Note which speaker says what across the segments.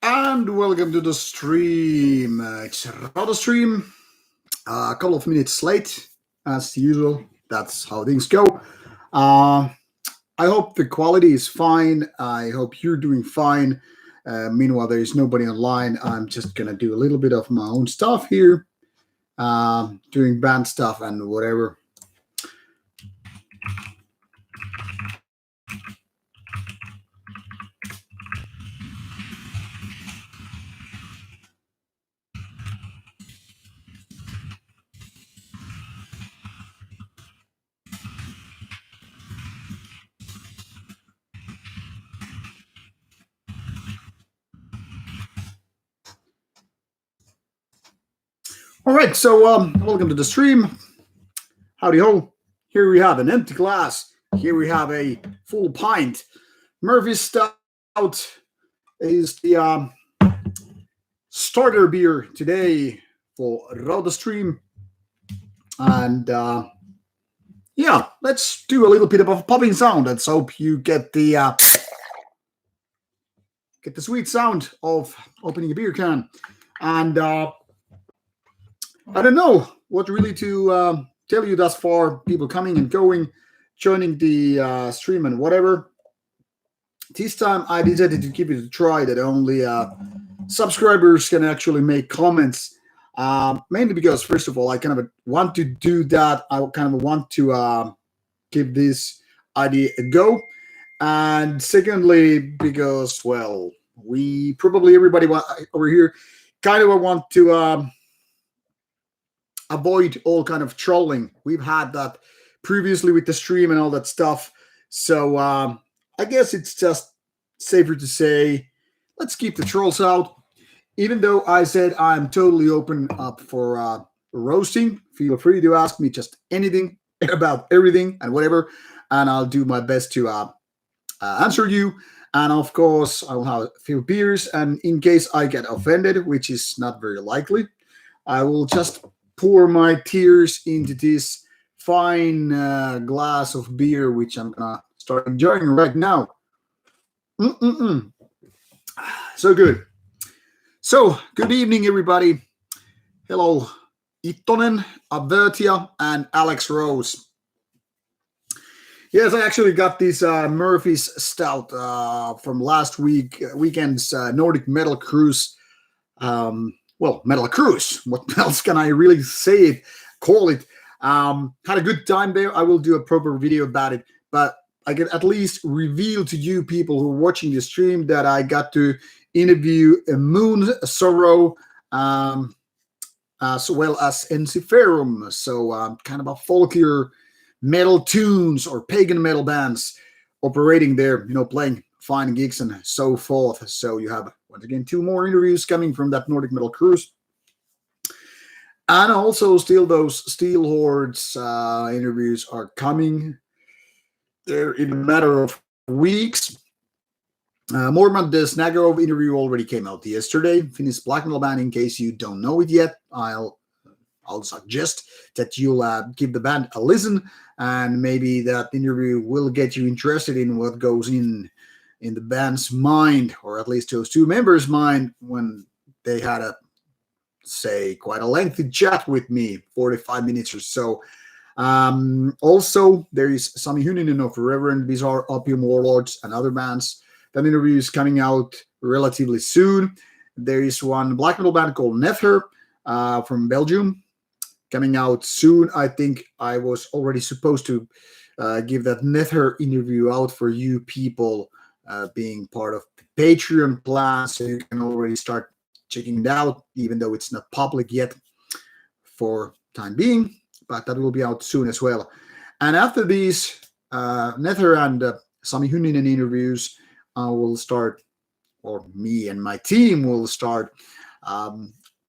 Speaker 1: And welcome to the stream. It's Rauta stream. A couple of minutes late, as usual. That's how things go. Uh, I hope the quality is fine. I hope you're doing fine. Meanwhile, there is nobody online. I'm just gonna do a little bit of my own stuff here, doing band stuff and whatever. All right, so welcome to the stream. Howdy ho. Here we have an empty glass. Here we have a full pint. Murphy's Stout is the starter beer today for Rauta stream. And yeah, let's do a little bit of a popping sound. Let's hope you get the sweet sound of opening a beer can. And I don't know what really to tell you thus far. People coming and going, joining the stream and whatever. This time I decided to give it a try that only subscribers can actually make comments. Mainly because, first of all, I kind of want to do that. I kind of want to give this idea a go. And secondly, because, well, we probably, everybody over here kind of want to avoid all kind of trolling. We've had that previously with the stream and all that stuff. So I guess it's just safer to say, let's keep the trolls out. Even though I said I'm totally open up for roasting, feel free to ask me just anything about everything and whatever, and I'll do my best to answer you. And of course, I'll have a few beers, and in case I get offended, which is not very likely, I will just pour my tears into this fine glass of beer, which I'm gonna start enjoying right now. So good. So, good evening, everybody. Hello, Ittonen, Avertia, and Alex Rose. Yes, I actually got this Murphy's Stout from last weekend's Nordic Metal Cruise. Well, Metal Cruise. What else can I really call it? Had a good time there. I will do a proper video about it, but I can at least reveal to you people who are watching the stream that I got to interview Moon Sorrow as well as Ensiferum. So kind of a folkier metal tunes or pagan metal bands operating there, playing fine gigs and so forth. So you have, once again, 2 more interviews coming from that Nordic Metal Cruise. And also still those Steel Hordes interviews are coming there in a matter of weeks. Mormont the Snagarov interview already came out yesterday. Finnish black metal band. In case you don't know it yet, I'll suggest that you'll give the band a listen, and maybe that interview will get you interested in what goes in the band's mind, or at least those 2 members' mind, when they had quite a lengthy chat with me, 45 minutes or so. Also, there is Sami Hyninen of Reverend Bizarre Opium Warlords and other bands. That interview is coming out relatively soon. There is one black metal band called Nether from Belgium coming out soon. I think I was already supposed to give that Nether interview out for you people being part of the Patreon plan, so you can already start checking it out, even though it's not public yet for time being, but that will be out soon as well. And after these Nether and Sami Hyninen interviews, I will start, or me and my team will start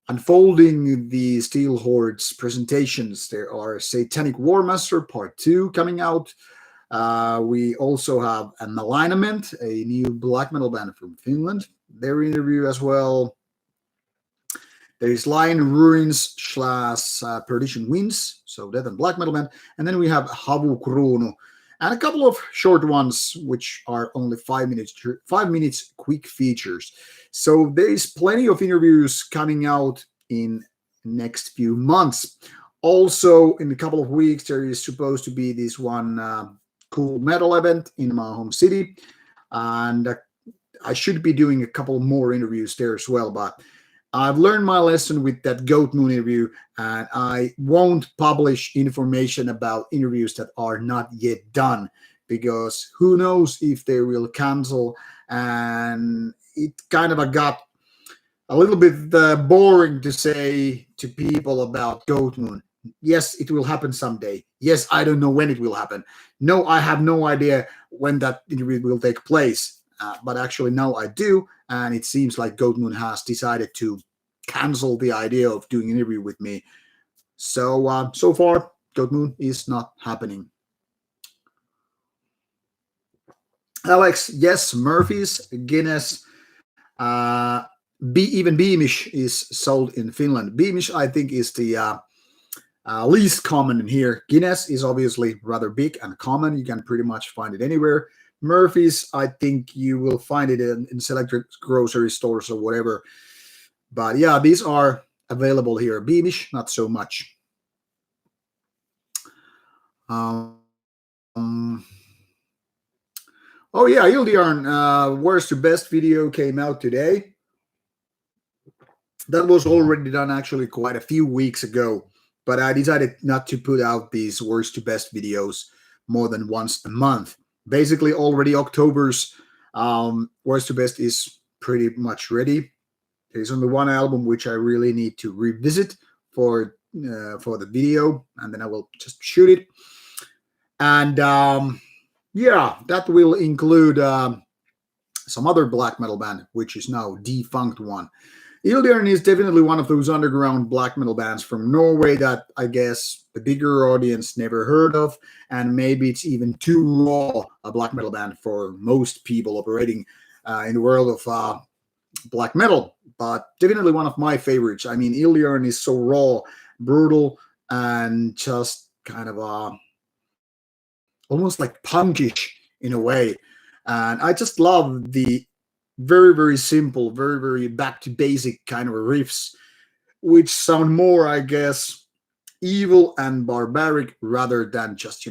Speaker 1: unfolding the Steel Hordes presentations. There are Satanic War Master Part 2 coming out. We also have a Malignment, a new black metal band from Finland, their interview as well. There is Lion Ruins / Perdition Winds, so Death and Black Metal band. And then we have Havu Kruunu. and a couple of short ones, which are only 5 minutes, 5 minutes quick features. So there's plenty of interviews coming out in next few months. Also, in a couple of weeks, there is supposed to be this one cool metal event in my home city, and I should be doing a couple more interviews there as well. But I've learned my lesson with that Goat Moon interview, and I won't publish information about interviews that are not yet done, because who knows if they will cancel. And it kind of got a little bit boring to say to people about Goat Moon. Yes, it will happen someday. Yes, I don't know when it will happen. No, I have no idea when that interview will take place. But actually now I do, and it seems like Goat Moon has decided to cancel the idea of doing an interview with me. So so far, Goat Moon is not happening. Alex, yes, Murphy's, Guinness, even Beamish is sold in Finland. Beamish, I think, is the least common in here. Guinness is obviously rather big and common. You can pretty much find it anywhere. Murphy's, I think you will find it in selected grocery stores or whatever. But yeah, these are available here. Beamish, not so much. Oh yeah, Ildiarn, Worst to Best video came out today. That was already done actually quite a few weeks ago. But I decided not to put out these Worst to Best videos more than once a month. Basically, already October's Worst to Best is pretty much ready. There's only one album which I really need to revisit for the video, and then I will just shoot it. And yeah, that will include some other black metal band, which is now defunct one. Ildiarn is definitely one of those underground black metal bands from Norway that I guess the bigger audience never heard of, and maybe it's even too raw a black metal band for most people operating in the world of black metal, but definitely one of my favorites. I mean, Ildiarn is so raw, brutal, and just kind of almost like punkish in a way. And I just love the very, very simple, very, very back to basic kind of riffs, which sound more, I guess, evil and barbaric rather than just,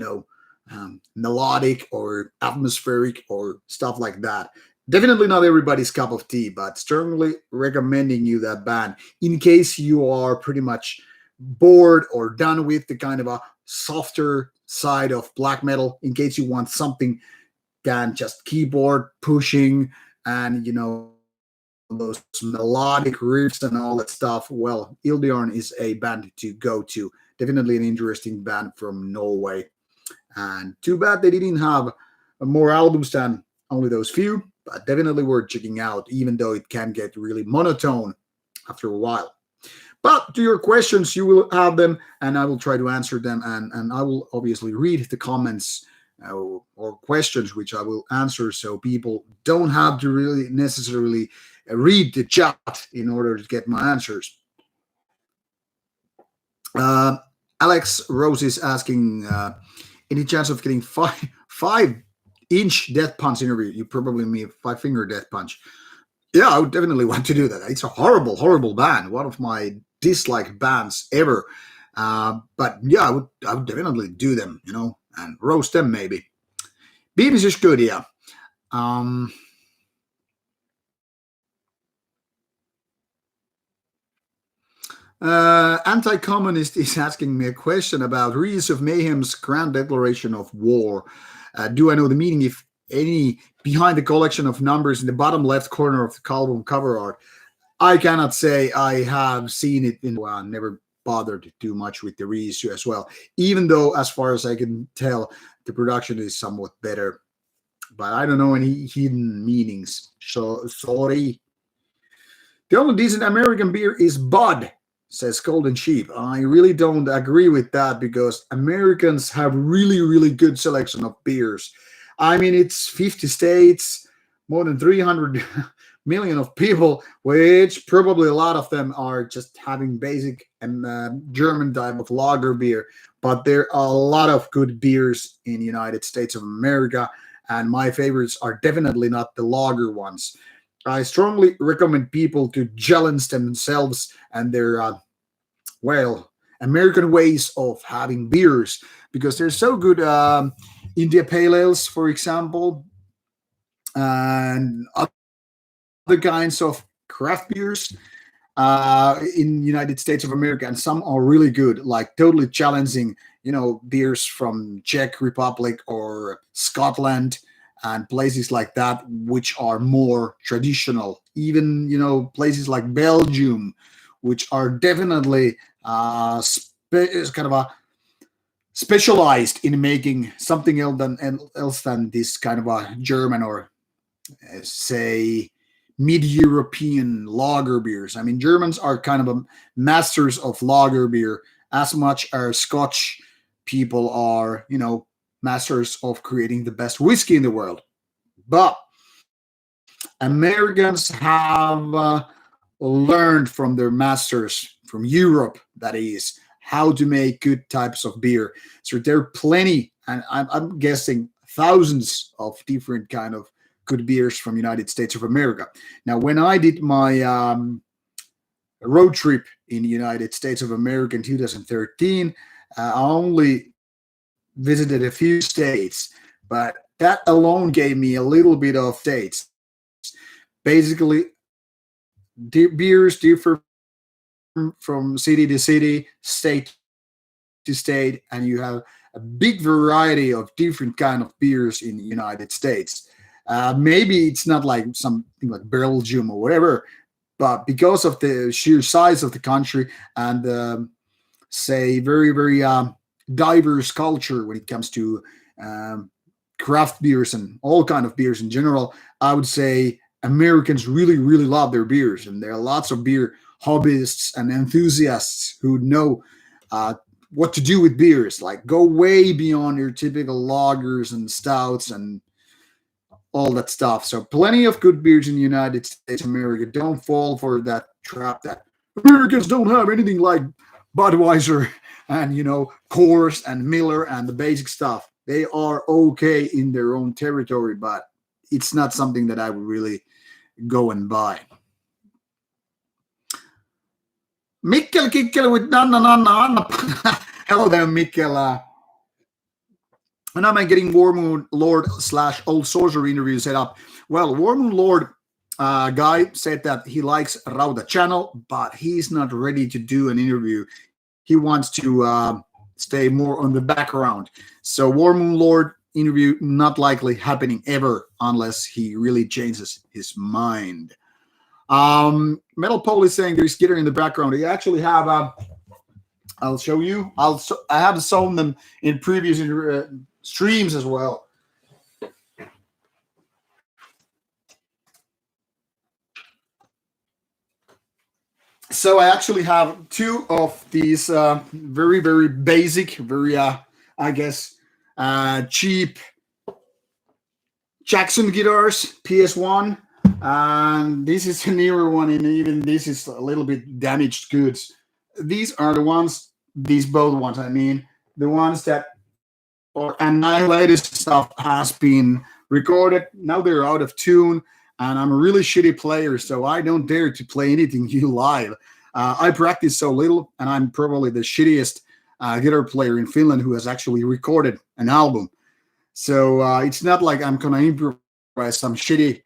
Speaker 1: melodic or atmospheric or stuff like that. Definitely not everybody's cup of tea, but strongly recommending you that band in case you are pretty much bored or done with the kind of a softer side of black metal, in case you want something than just keyboard pushing and those melodic riffs and all that stuff. Well, Ildiarn is a band to go to. Definitely an interesting band from Norway, and too bad they didn't have more albums than only those few, but definitely worth checking out, even though it can get really monotone after a while. But to your questions, you will have them, and I will try to answer them, and I will obviously read the comments or questions which I will answer, so people don't have to really necessarily read the chat in order to get my answers. Alex Rose is asking, any chance of getting 5-inch death punch interview? You probably mean 5-finger death punch. Yeah, I would definitely want to do that. It's a horrible, horrible band. One of my disliked bands ever. But yeah, I would definitely do them, and roast them maybe. Beavis is good, yeah. Anti-communist is asking me a question about Reese of Mayhem's grand declaration of war. Do I know the meaning, if any, behind the collection of numbers in the bottom left corner of the album cover art? I cannot say I have seen it never bothered too much with the reissue as well, even though, as far as I can tell, the production is somewhat better. But I don't know any hidden meanings, so sorry. The only decent American beer is Bud, says Golden Sheep. I really don't agree with that, because Americans have really, really good selection of beers. I mean, it's 50 states, more than 300 million of people, which probably a lot of them are just having basic German type of lager beer. but there are a lot of good beers in the United States of America, and my favorites are definitely not the lager ones. I strongly recommend people to challenge themselves and their well, American ways of having beers because they're so good. India Pale Ales, for example, and other kinds of craft beers in United States of America, and some are really good, like totally challenging, beers from Czech Republic or Scotland and places like that, which are more traditional. Even places like Belgium, which are definitely kind of a specialized in making something else than this kind of a German or say mid-European lager beers. I mean, Germans are kind of masters of lager beer as much as Scotch people are, masters of creating the best whiskey in the world. But Americans have learned from their masters from Europe, that is, how to make good types of beer. So there are plenty, and I'm guessing thousands of different kind of good beers from United States of America. Now, when I did my road trip in the United States of America in 2013, I only visited a few states, but that alone gave me a little bit of states. Basically, beers differ from city to city, state to state, and you have a big variety of different kind of beers in the United States. Maybe it's not like something like Belgium or whatever, but because of the sheer size of the country and say very very diverse culture when it comes to craft beers and all kind of beers in general, I would say Americans really really love their beers, and there are lots of beer hobbyists and enthusiasts who know what to do with beers, like go way beyond your typical lagers and stouts and all that stuff. So plenty of good beers in the United States of America. Don't fall for that trap that Americans don't have anything like Budweiser and Coors and Miller and the basic stuff. They are okay in their own territory, but it's not something that I would really go and buy. Mikkel Kikkel with Nanna Nanna. Hello there, Mikkel. And I'm getting War Moon Lord / Old Sorcerer interview set up. Well, War Moon Lord guy said that he likes Rauta channel, but he's not ready to do an interview. He wants to stay more on the background. So War Moon Lord interview not likely happening ever unless he really changes his mind. Metal Pole is saying there's skitter in the background. You actually have I'll show you. I have shown them in previous streams as well. So I actually have two of these very very basic, very I guess cheap Jackson guitars, PS1. And this is a newer one, and even this is a little bit damaged goods. These are the ones, these both ones, I mean, the ones that or annihilated stuff has been recorded. Now they're out of tune, and I'm a really shitty player, so I don't dare to play anything new live. I practice so little, and I'm probably the shittiest guitar player in Finland who has actually recorded an album. So it's not like I'm gonna improvise some shitty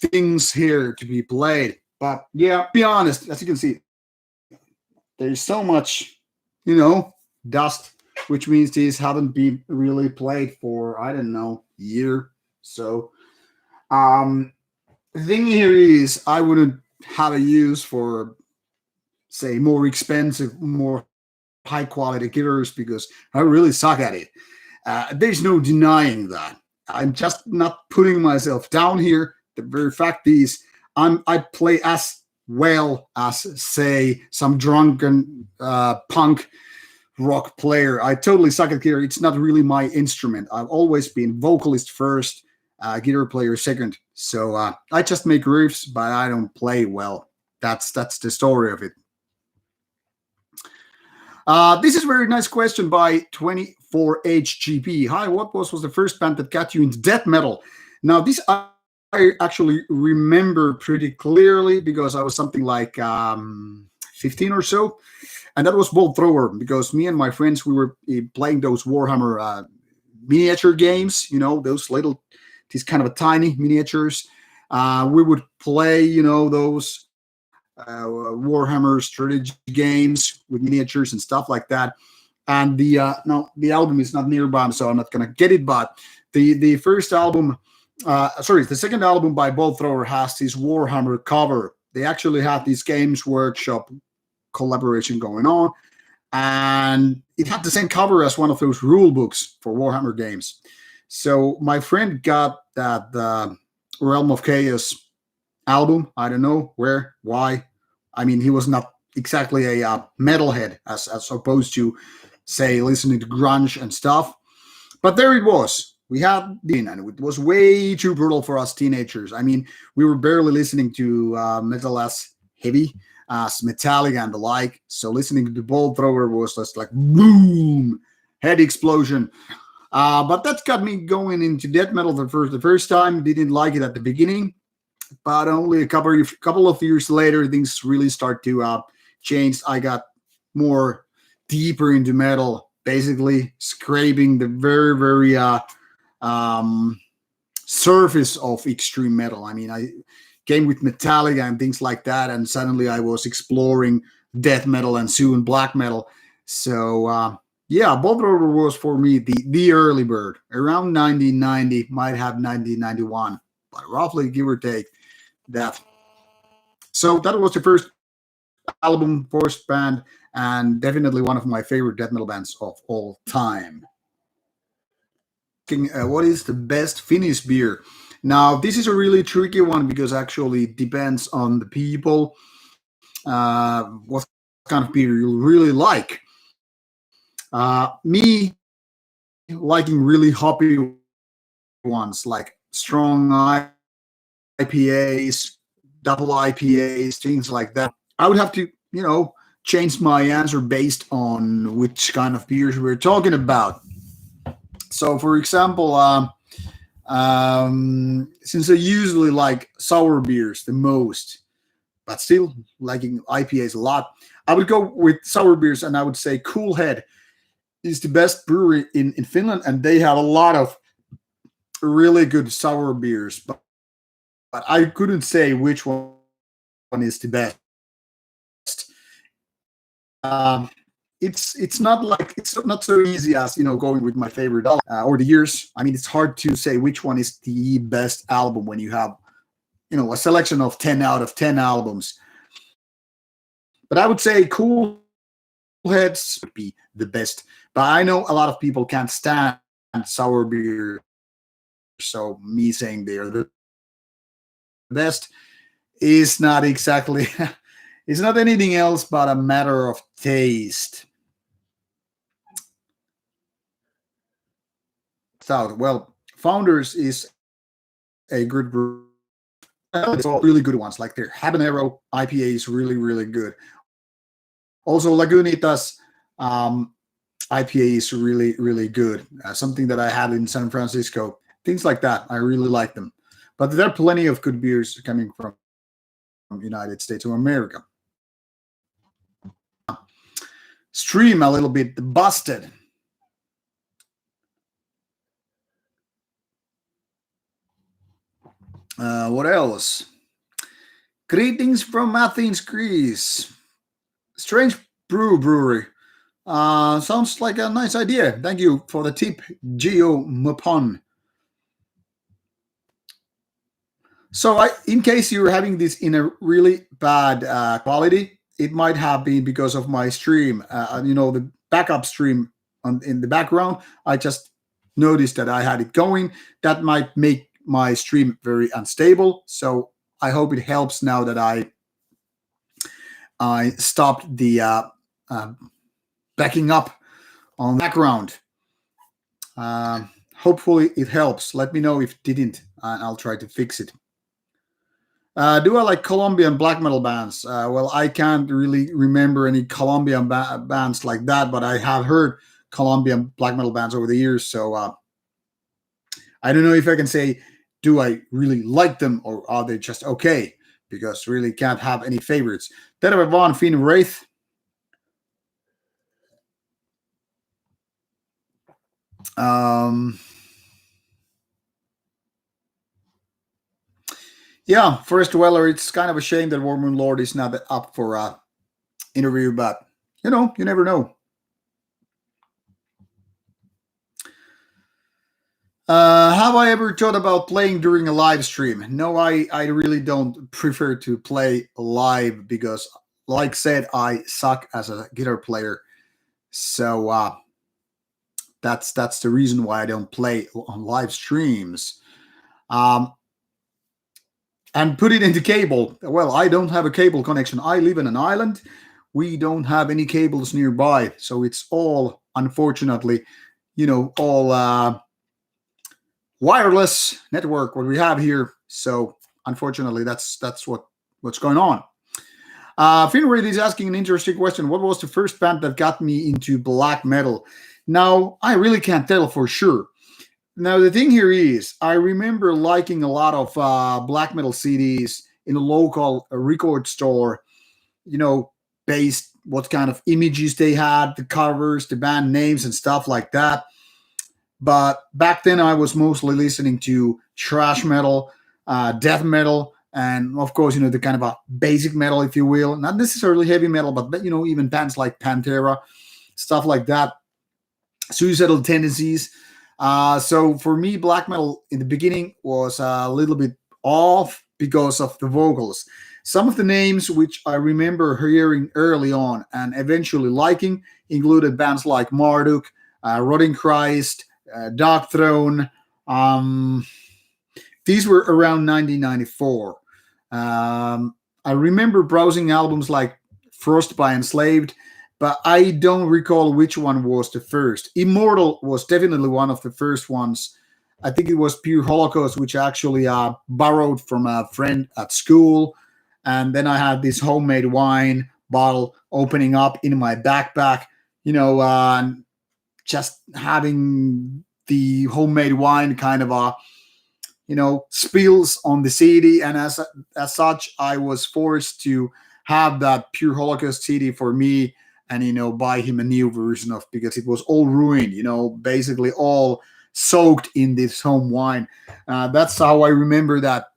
Speaker 1: things here to be played. But yeah, be honest, as you can see, there's so much, dust, which means these haven't been really played for, I don't know, year. So the thing here is I wouldn't have a use for, say, more expensive, more high quality guitars because I really suck at it. There's no denying that. I'm just not putting myself down here. The very fact is, I play as well as, say, some drunken punk rock player. I totally suck at guitar. It's not really my instrument. I've always been vocalist first, guitar player second. So I just make riffs, but I don't play well. That's the story of it. This is a very nice question by 24HGP. Hi, was the first band that got you into death metal? Now, this I actually remember pretty clearly because I was something like 15 or so. And that was Bolt Thrower because me and my friends, we were playing those Warhammer miniature games, those little, these kind of tiny miniatures. We would play, those Warhammer strategy games with miniatures and stuff like that. And the album is not nearby, so I'm not gonna get it. But the first album, the second album by Bolt Thrower has this Warhammer cover. They actually had this Games Workshop collaboration going on, and it had the same cover as one of those rule books for Warhammer games. So my friend got that Realm of Chaos album. I don't know where, why. I mean, he was not exactly a metalhead as opposed to, say, listening to grunge and stuff. But there it was. We had and it was way too brutal for us teenagers. I mean, we were barely listening to metal as heavy as Metallica and the like. So listening to the Bolt Thrower was just like boom, head explosion. But that got me going into death metal the first time. Didn't like it at the beginning, but only a couple of years later, things really start to change. I got more deeper into metal, basically scraping the very, very surface of extreme metal. I mean, I came with Metallica and things like that, and suddenly I was exploring death metal and soon black metal. So Bolt Thrower was for me the early bird, around 1990, might have 1991, but roughly give or take that. So that was the first album, first band, and definitely one of my favorite death metal bands of all time. What is the best Finnish beer? Now, this is a really tricky one because actually it depends on the people, what kind of beer you really like. Me liking really hoppy ones like strong IPAs, double IPAs, things like that. I would have to, change my answer based on which kind of beers we're talking about. So, for example, since I usually like sour beers the most, but still liking IPAs a lot, I would go with sour beers, and I would say Cool Head is the best brewery in Finland, and they have a lot of really good sour beers. But I couldn't say which one is the best. It's not so easy as going with my favorite or the years. I mean, it's hard to say which one is the best album when you have a selection of 10 out of 10 albums. But I would say Cool Heads would be the best. But I know a lot of people can't stand sour beer, so me saying they're the best is not exactly. It's not anything else but a matter of taste. So, well, Founders is a good brew. It's all really good ones, like their Habanero IPA is really, really good. Also, Lagunitas IPA is really, really good. Something that I had in San Francisco. Things like that. I really like them. But there are plenty of good beers coming from United States of America. Stream a little bit busted. What else? Greetings from Athens, Greece. Strange brewery. Sounds like a nice idea. Thank you for the tip, Geo Mupon. So, in case you're having this in a really bad quality, it might have been because of my stream. The backup stream in the background. I just noticed that I had it going. That might make my stream very unstable. So I hope it helps now that I stopped the backing up on the background. Hopefully it helps. Let me know if it didn't, and I'll try to fix it. Do I like Colombian black metal bands? Well, I can't really remember any Colombian bands like that, but I have heard Colombian black metal bands over the years. So I don't know if I can say, do I really like them or are they just okay? Because really can't have any favorites. Terve vaan Finn Wraith. Yeah, Forest Dweller, it's kind of a shame that War Moon Lord is not up for interview, but you never know. Have I ever thought about playing during a live stream? No, I really don't prefer to play live because, like said, I suck as a guitar player. So that's the reason why I don't play on live streams. And put it into cable. Well, I don't have a cable connection. I live in an island. We don't have any cables nearby, so it's all, unfortunately, all wireless network what we have here. So unfortunately, that's what's going on. Finreid is asking an interesting question. What was the first band that got me into black metal? Now, I really can't tell for sure. Now, the thing here is, I remember liking a lot of black metal CDs in a local record store, based what kind of images they had, the covers, the band names, and stuff like that. But back then, I was mostly listening to thrash metal, death metal, and of course, the kind of a basic metal, if you will. Not necessarily heavy metal, but even bands like Pantera, stuff like that. Suicidal Tendencies. So for me, black metal in the beginning was a little bit off because of the vocals. Some of the names which I remember hearing early on and eventually liking included bands like Marduk, Rotting Christ, Dark Throne. These were around 1994. I remember browsing albums like Frost by Enslaved, but I don't recall which one was the first. Immortal was definitely one of the first ones. I think it was Pure Holocaust, which I actually borrowed from a friend at school. And then I had this homemade wine bottle opening up in my backpack, just having the homemade wine kind of spills on the CD. And as such, I was forced to have that Pure Holocaust CD for me and buy him a new version of, because it was all ruined, basically all soaked in this home wine. That's how I remember that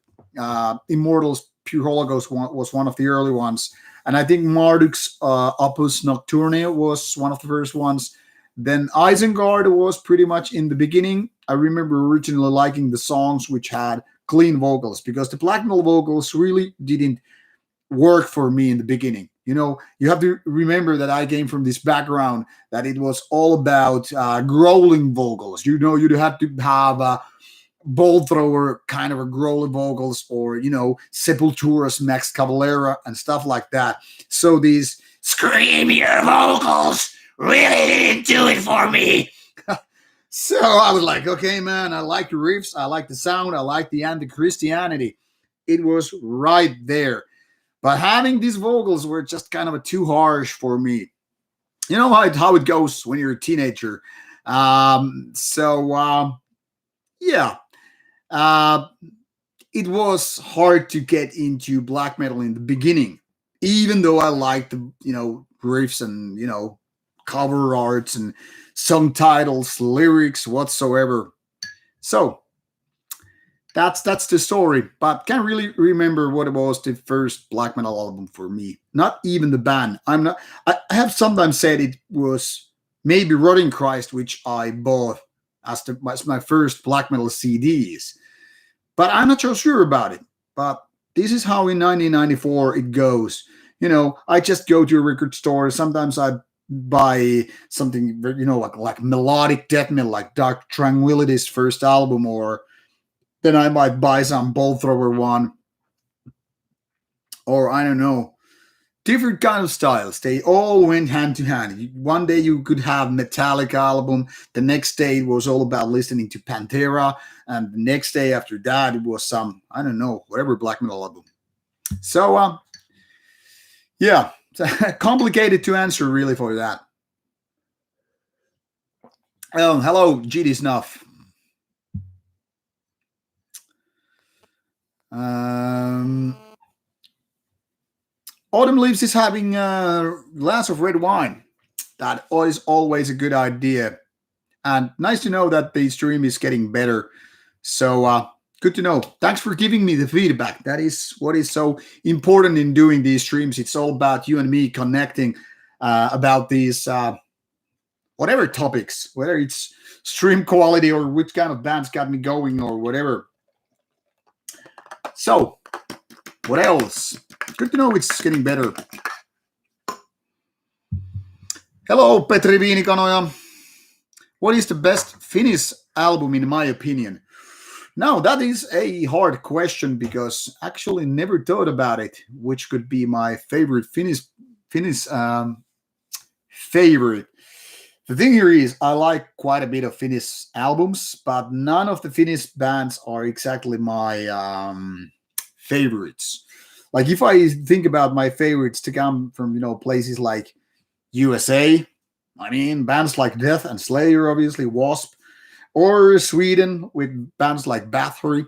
Speaker 1: Immortals Pure Holocaust was one of the early ones, and I think Marduk's Opus Nocturne was one of the first ones. Then Isengard was pretty much in the beginning. I remember originally liking the songs which had clean vocals, because the black metal vocals really didn't work for me in the beginning. You have to remember that I came from this background that it was all about growling vocals. You'd have to have a bolt thrower kind of a growling vocals, or Sepultura's Max Cavalera and stuff like that. So these screamier vocals really didn't do it for me. So I was like, okay, man, I like the riffs, I like the sound, I like the anti-Christianity. It was right there. But having these vocals were just kind of too harsh for me. You know how it goes when you're a teenager. Yeah. It was hard to get into black metal in the beginning, even though I liked the riffs and cover arts and song titles, lyrics, whatsoever. So that's the story, but can't really remember what it was the first black metal album for me. Not even the band. I have sometimes said it was maybe Rotting Christ, which I bought as my first black metal CDs, but I'm not so sure about it. But this is how in 1994 it goes. I just go to a record store. Sometimes I buy something, like melodic death metal, like Dark Tranquillity's first album, or then I might buy some bolt thrower one, or I don't know, different kind of styles. They all went hand to hand. One day you could have Metallica album. The next day it was all about listening to Pantera, and the next day after that it was some, I don't know, whatever black metal album. So, yeah, complicated to answer really for that. Hello, GD Snuff. Autumn Leaves is having a glass of red wine. That is always a good idea. And nice to know that the stream is getting better. So good to know. Thanks for giving me the feedback. That is what is so important in doing these streams. It's all about you and me connecting about these whatever topics, whether it's stream quality or which kind of bands got me going or whatever. So, what else? Good to know it's getting better. Hello, Petri Viinikanoja. What is the best Finnish album in my opinion? Now, that is a hard question because actually never thought about it, which could be my favorite Finnish favorite. The thing here is I like quite a bit of Finnish albums, but none of the Finnish bands are exactly my favorites. Like if I think about my favorites to come from, places like USA, I mean, bands like Death and Slayer, obviously, Wasp, or Sweden with bands like Bathory.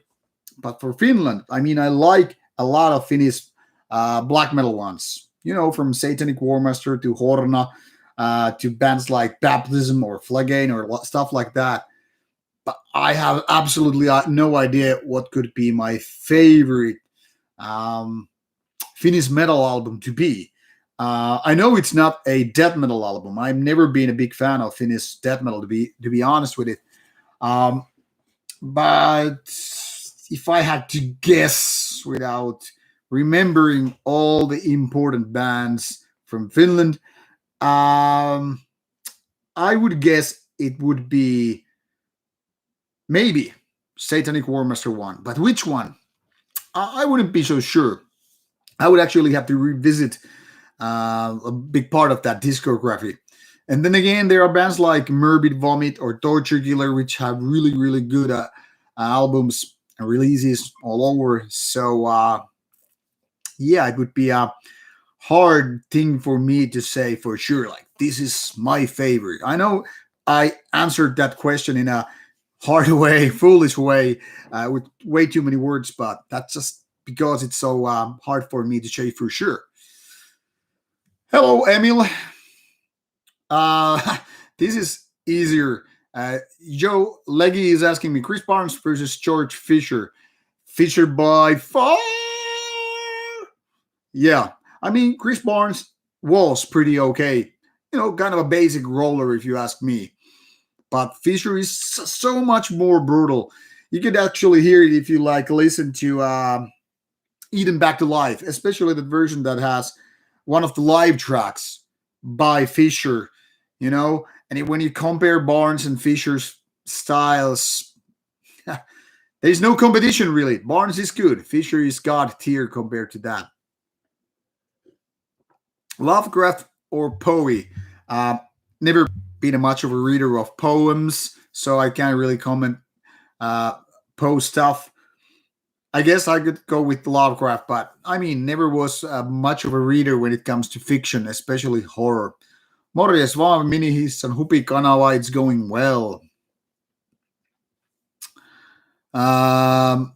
Speaker 1: But for Finland, I mean, I like a lot of Finnish black metal ones, from Satanic Warmaster to Horna to bands like Baptism or Phlegane or stuff like that. But I have absolutely no idea what could be my favorite Finnish metal album to be. I know it's not a death metal album. I've never been a big fan of Finnish death metal, to be honest with it. But if I had to guess without remembering all the important bands from Finland, I would guess it would be maybe Satanic Warmaster 1. But which one? I wouldn't be so sure. I would actually have to revisit a big part of that discography. And then again, there are bands like Morbid Vomit or Torture Killer, which have really, really good albums and releases all over. So, yeah, it would be a hard thing for me to say for sure, like, this is my favorite. I know I answered that question in a hard way, foolish way, with way too many words, but that's just because it's so hard for me to say for sure. Hello, Emil. This is easier. Joe Leggy is asking me Chris Barnes versus George Fisher. Fisher by far. Yeah, I mean, Chris Barnes was pretty okay. Kind of a basic roller if you ask me. But Fisher is so much more brutal. You could actually hear it if you listen to Eden Back to Life, especially the version that has one of the live tracks by Fisher, and when you compare Barnes and Fisher's styles, there's no competition really. Barnes is good. Fisher is God tier compared to that. Lovecraft or Poe? Never been much of a reader of poems, so I can't really comment Poe stuff. I guess I could go with Lovecraft, but I mean, never was much of a reader when it comes to fiction, especially horror. Morjes vaan minihissan hupikanava, it's going well. Gio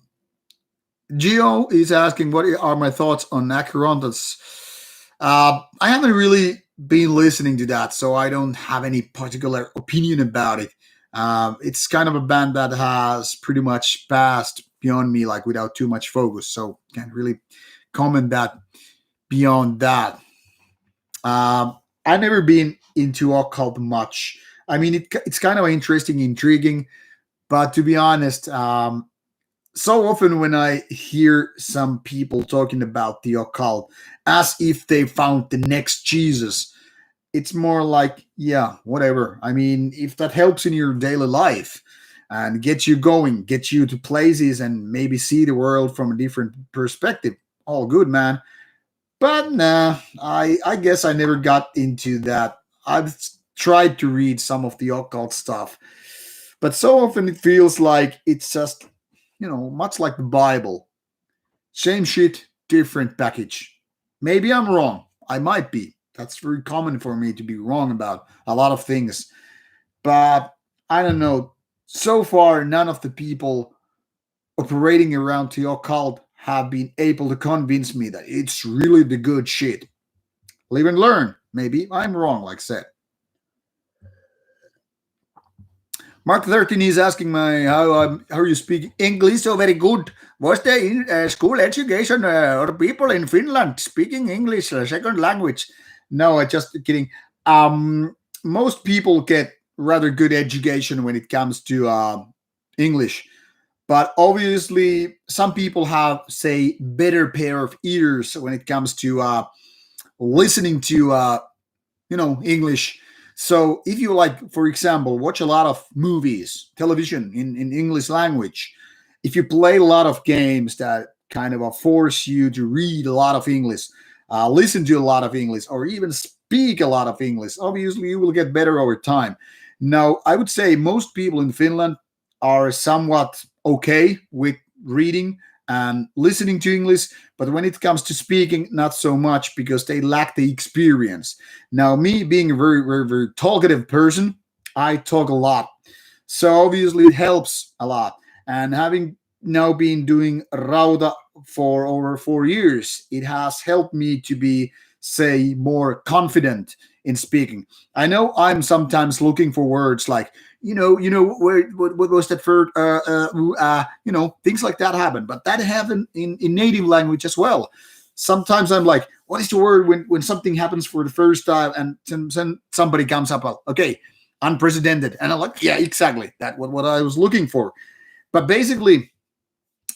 Speaker 1: is asking, what are my thoughts on Acherontas? I haven't really been listening to that, so I don't have any particular opinion about it. It's kind of a band that has pretty much passed beyond me, without too much focus, so can't really comment that beyond that. I've never been into occult much. I mean, it's kind of interesting, intriguing, but to be honest, so often when I hear some people talking about the occult as if they found the next Jesus, it's more like, yeah, whatever. I mean, if that helps in your daily life and gets you going, gets you to places and maybe see the world from a different perspective, all good, man. But nah, I guess I never got into that. I've tried to read some of the occult stuff, but so often it feels like it's just, much like the Bible. Same shit, different package. Maybe I'm wrong. I might be. That's very common for me to be wrong about a lot of things. But I don't know. So far, none of the people operating around to your cult have been able to convince me that it's really the good shit. Live and learn. Maybe I'm wrong, like I said. Mark 13 is asking my how you speak English so very good. Was there in school education or people in Finland speaking English second language? No, I just kidding. Most people get rather good education when it comes to English, but obviously some people have say better pair of ears when it comes to listening to English. So if you like, for example, watch a lot of movies, television in English language, if you play a lot of games that kind of force you to read a lot of English, listen to a lot of English, or even speak a lot of English, obviously you will get better over time. Now, I would say most people in Finland are somewhat okay with reading and listening to English, but when it comes to speaking, not so much because they lack the experience. Now, me being a very, very, very talkative person, I talk a lot. So obviously it helps a lot. And having now been doing Rauta for over 4 years, it has helped me to be, say, more confident in speaking. I know I'm sometimes looking for words like, what was that for? Things like that happen, but that happen in native language as well. Sometimes I'm like, what is the word when something happens for the first time and then somebody comes up, okay, unprecedented, and I'm like, yeah, exactly, that what I was looking for. But basically,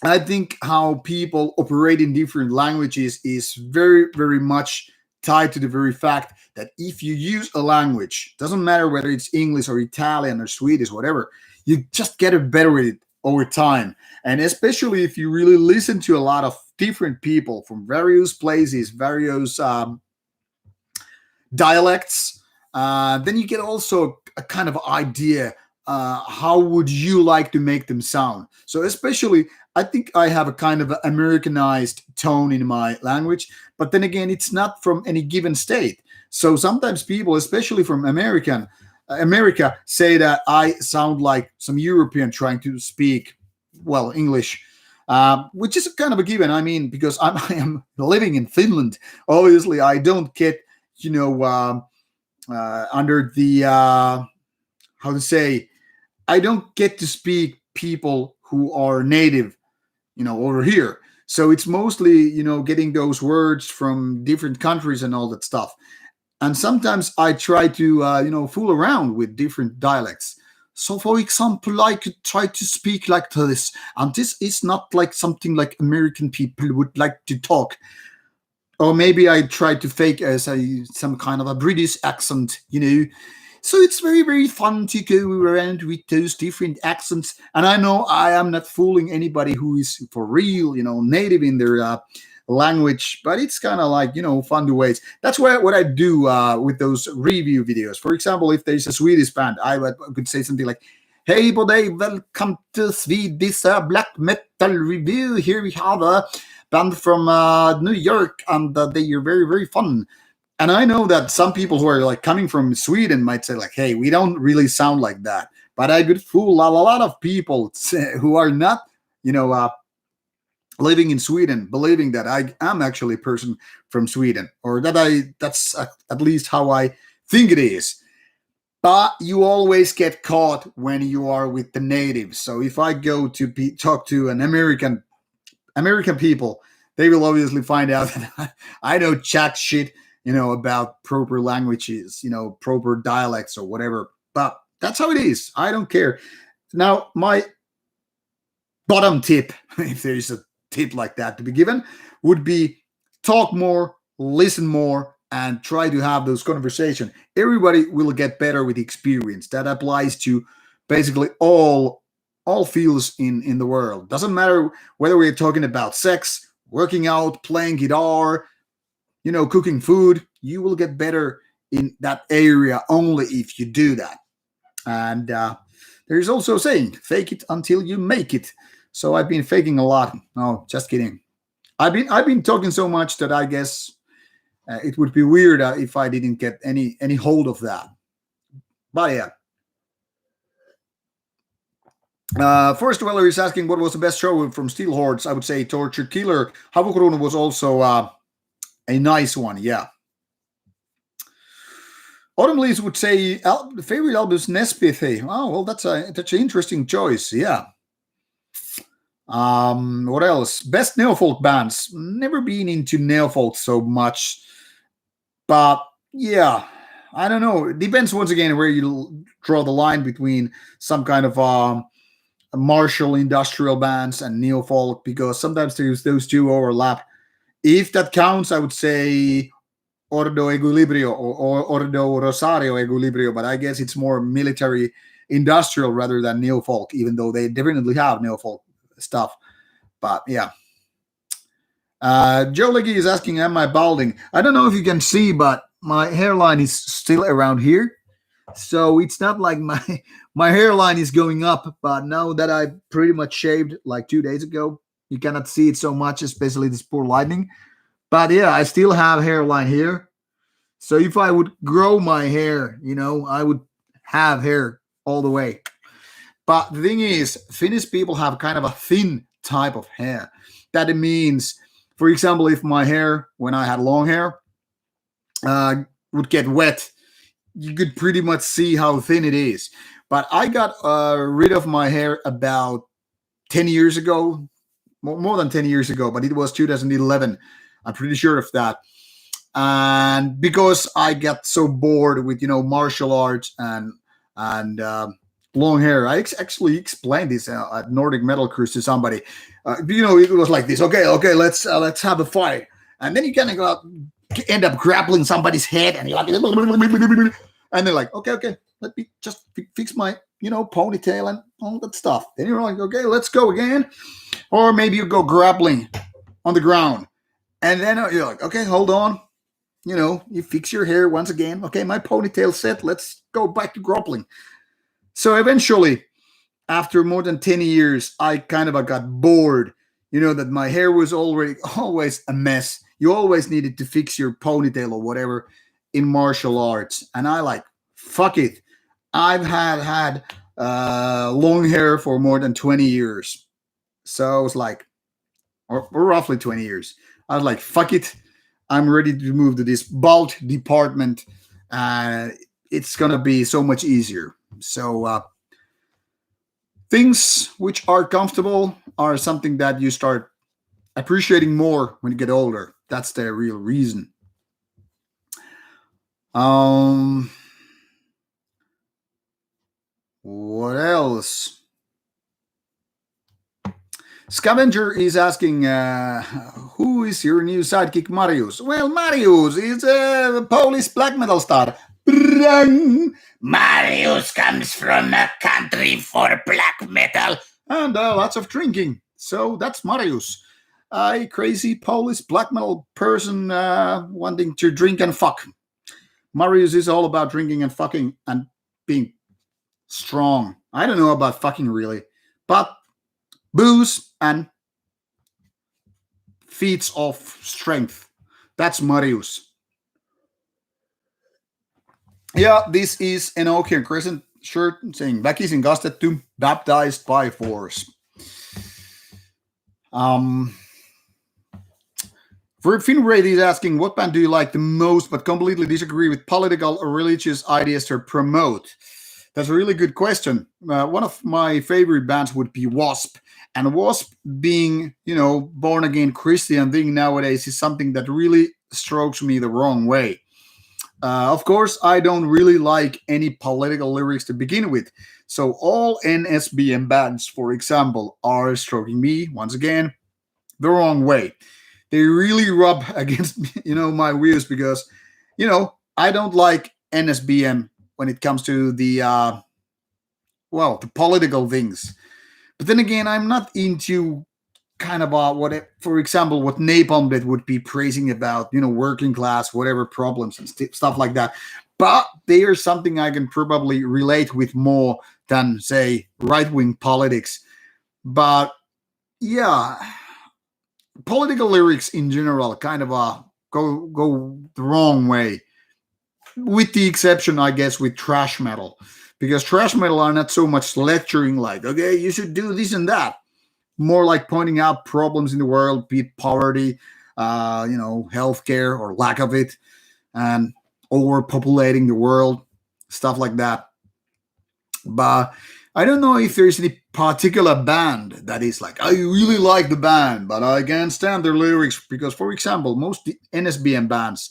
Speaker 1: I think how people operate in different languages is very, very much tied to the very fact that if you use a language, doesn't matter whether it's English or Italian or Swedish, whatever, you just get better with it over time. And especially if you really listen to a lot of different people from various places, various dialects, then you get also a kind of idea how would you like to make them sound. So especially, I think I have a kind of Americanized tone in my language, but then again, it's not from any given state. So sometimes people, especially from America, say that I sound like some European trying to speak well English, which is kind of a given. I mean, because I am living in Finland, obviously I don't get under the how to say, I don't get to speak people who are native, over here. So it's mostly, getting those words from different countries and all that stuff. And sometimes I try to, fool around with different dialects. So, for example, I could try to speak like this, and this is not like something like American people would like to talk. Or maybe I try to fake some kind of a British accent. So it's very, very fun to go around with those different accents. And I know I am not fooling anybody who is for real, native in their language, but it's kind of like, fun to ways. That's what I do with those review videos. For example, if there's a Swedish band, I could say something like, hey, buddy, welcome to Swedish black metal review. Here we have a band from New York, and they are very, very fun. And I know that some people who are like coming from Sweden might say like, hey, we don't really sound like that. But I could fool a lot of people who are not, living in Sweden, believing that I am actually a person from Sweden, or that's at least how I think it is. But you always get caught when you are with the natives. So if I go to talk to an American people, they will obviously find out that I know jack shit, about proper languages, proper dialects or whatever. But that's how it is. I don't care. Now, my bottom tip, if there is a tip like that to be given, would be talk more, listen more, and try to have those conversations. Everybody will get better with experience. That applies to basically all fields in the world. Doesn't matter whether we're talking about sex, working out, playing guitar, cooking food. You will get better in that area only if you do that. And there's also a saying, fake it until you make it. So I've been faking a lot. No, just kidding. I've been talking so much that I guess it would be weird if I didn't get any hold of that. But yeah. Forest Dweller is asking what was the best show from Steel Hordes. I would say Tortured Killer. Havukruunu was also a nice one, yeah. Autumn Leaves would say favorite album is Nespithy. Oh, well, that's an interesting choice, yeah. What else? Best neofolk bands. Never been into neofolk so much, but yeah, I don't know. It depends once again where you draw the line between some kind of martial industrial bands and neofolk, because sometimes those two overlap. If that counts, I would say Ordo Equilibrio or Ordo Rosario Equilibrio, but I guess it's more military industrial rather than neofolk, even though they definitely have neofolk stuff. But yeah. Joe Leggy is asking, am I balding? I don't know if you can see, but my hairline is still around here. So it's not like my hairline is going up, but now that I pretty much shaved like 2 days ago, you cannot see it so much, especially this poor lighting. But yeah, I still have hairline here. So if I would grow my hair, I would have hair all the way. But the thing is, Finnish people have kind of a thin type of hair. That means, for example, if my hair, when I had long hair, would get wet, you could pretty much see how thin it is. But I got rid of my hair about 10 years ago, more than 10 years ago, but it was 2011. I'm pretty sure of that. And because I got so bored with, martial arts and long hair, I actually explained this at Nordic Metal Cruise to somebody. It was like this. Okay, let's have a fight. And then you kind of end up grappling somebody's head, and you're like, and they're like, okay, let me just fix my, ponytail and all that stuff. Then you're like, okay, let's go again. Or maybe you go grappling on the ground. And then you're like, okay, hold on. You fix your hair once again. Okay, my ponytail set. Let's go back to grappling. So eventually, after more than 10 years, I kind of got bored. That my hair was always a mess. You always needed to fix your ponytail or whatever in martial arts. And I like, fuck it. I've had long hair for more than 20 years. So I was like, or roughly 20 years. I was like, fuck it. I'm ready to move to this bald department. It's going to be so much easier. So things which are comfortable are something that you start appreciating more when you get older. That's the real reason. What else? Scavenger is asking, who is your new sidekick, Marius? Well, Marius is a Polish black metal star. Marius comes from a country for black metal and lots of drinking. So that's Marius, a crazy Polish black metal person wanting to drink and fuck. Marius is all about drinking and fucking and being strong. I don't know about fucking really, but booze and feats of strength. That's Marius. Yeah, this is an Oakian Crescent shirt saying Väkisin kastettu, baptized by force. Finraid is asking, what band do you like the most but completely disagree with political or religious ideas to promote? That's a really good question. One of my favorite bands would be Wasp. And Wasp being, born again Christian thing nowadays is something that really strokes me the wrong way. Of course, I don't really like any political lyrics to begin with. So all NSBM bands, for example, are stroking me, once again, the wrong way. They really rub against, my views because, I don't like NSBM when it comes to the political things. But then again, I'm not into kind of for example, what Napalm Death would be praising about, working class, whatever problems and stuff like that. But they are something I can probably relate with more than, say, right-wing politics. But yeah, political lyrics in general kind of go the wrong way, with the exception, I guess, with thrash metal, because thrash metal are not so much lecturing, like, okay, you should do this and that, more like pointing out problems in the world, be it poverty, healthcare or lack of it, and overpopulating the world, stuff like that. But I don't know if there's any particular band that is like, I really like the band, but I can't stand their lyrics. Because, for example, most NSBM bands,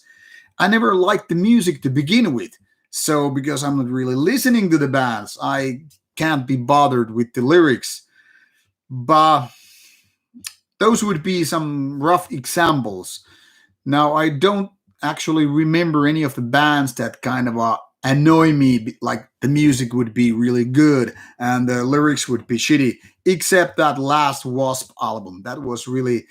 Speaker 1: I never liked the music to begin with. So, because I'm not really listening to the bands, I can't be bothered with the lyrics. But those would be some rough examples. Now, I don't actually remember any of the bands that kind of annoy me, like the music would be really good and the lyrics would be shitty, except that last Wasp album. That was really,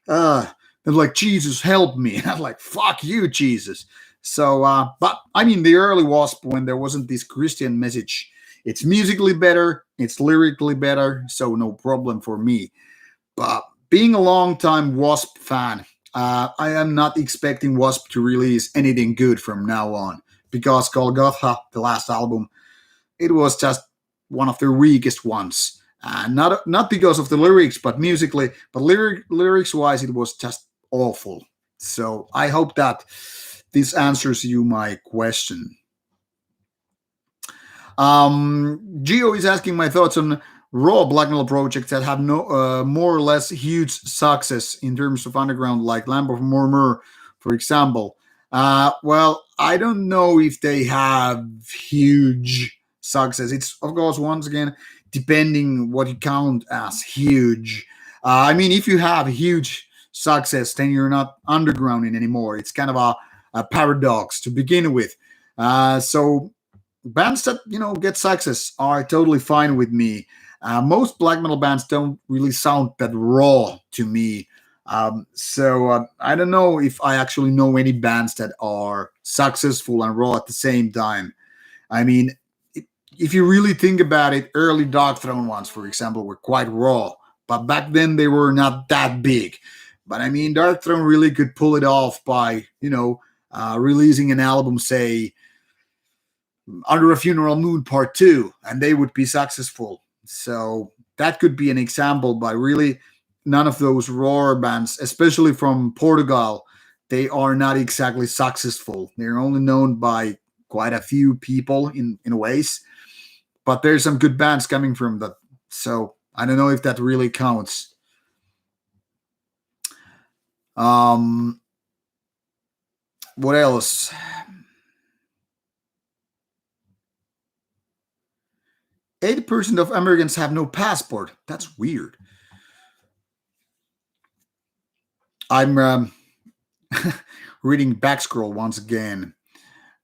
Speaker 1: like, Jesus help me. And I'm like, fuck you, Jesus. So, but I mean, the early Wasp, when there wasn't this Christian message, it's musically better, it's lyrically better, so no problem for me. But being a long-time Wasp fan, I am not expecting Wasp to release anything good from now on, because Golgotha, the last album, it was just one of their weakest ones. Not because of the lyrics, but musically, but lyrics-wise, it was just awful. So I hope that this answers you my question. Gio is asking my thoughts on raw black metal projects that have no more or less huge success in terms of underground, like Lamp of Murmur, for example. Well, I don't know if they have huge success. It's, of course, once again, depending what you count as huge. I mean, if you have huge success, then you're not undergrounding anymore. It's kind of a paradox to begin with. So bands that get success are totally fine with me. Most black metal bands don't really sound that raw to me. So I don't know if I actually know any bands that are successful and raw at the same time. I mean, if you really think about it, early Dark Throne ones, for example, were quite raw, but back then they were not that big. But I mean, Dark Throne really could pull it off by releasing an album, say, Under a Funeral Moon Part 2, and they would be successful. So that could be an example. But really, none of those raw bands, especially from Portugal, they are not exactly successful. They're only known by quite a few people in ways. But there's some good bands coming from that. So I don't know if that really counts. What else? 80% of Americans have no passport. That's weird. I'm reading Backscroll once again.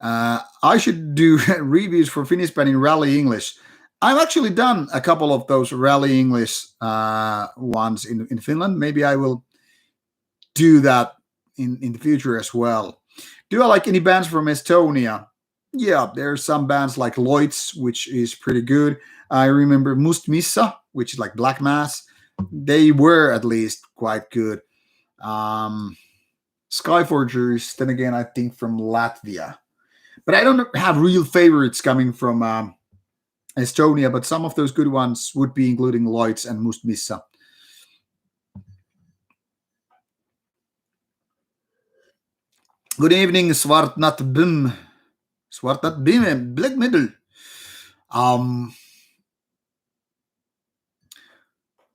Speaker 1: I should do reviews for Finnish band in Rally English. I've actually done a couple of those Rally English ones in Finland. Maybe I will do that in the future as well. Do I like any bands from Estonia? Yeah, there's some bands like Lloyd's, which is pretty good. I remember Must Missa, which is like Black Mass. They were at least quite good. Skyforgers, then again, I think from Latvia. But I don't have real favorites coming from Estonia, but some of those good ones would be including Lloyd's and Must Missa. Good evening, Svartnat Bim. Svartnat Bim, Black Metal.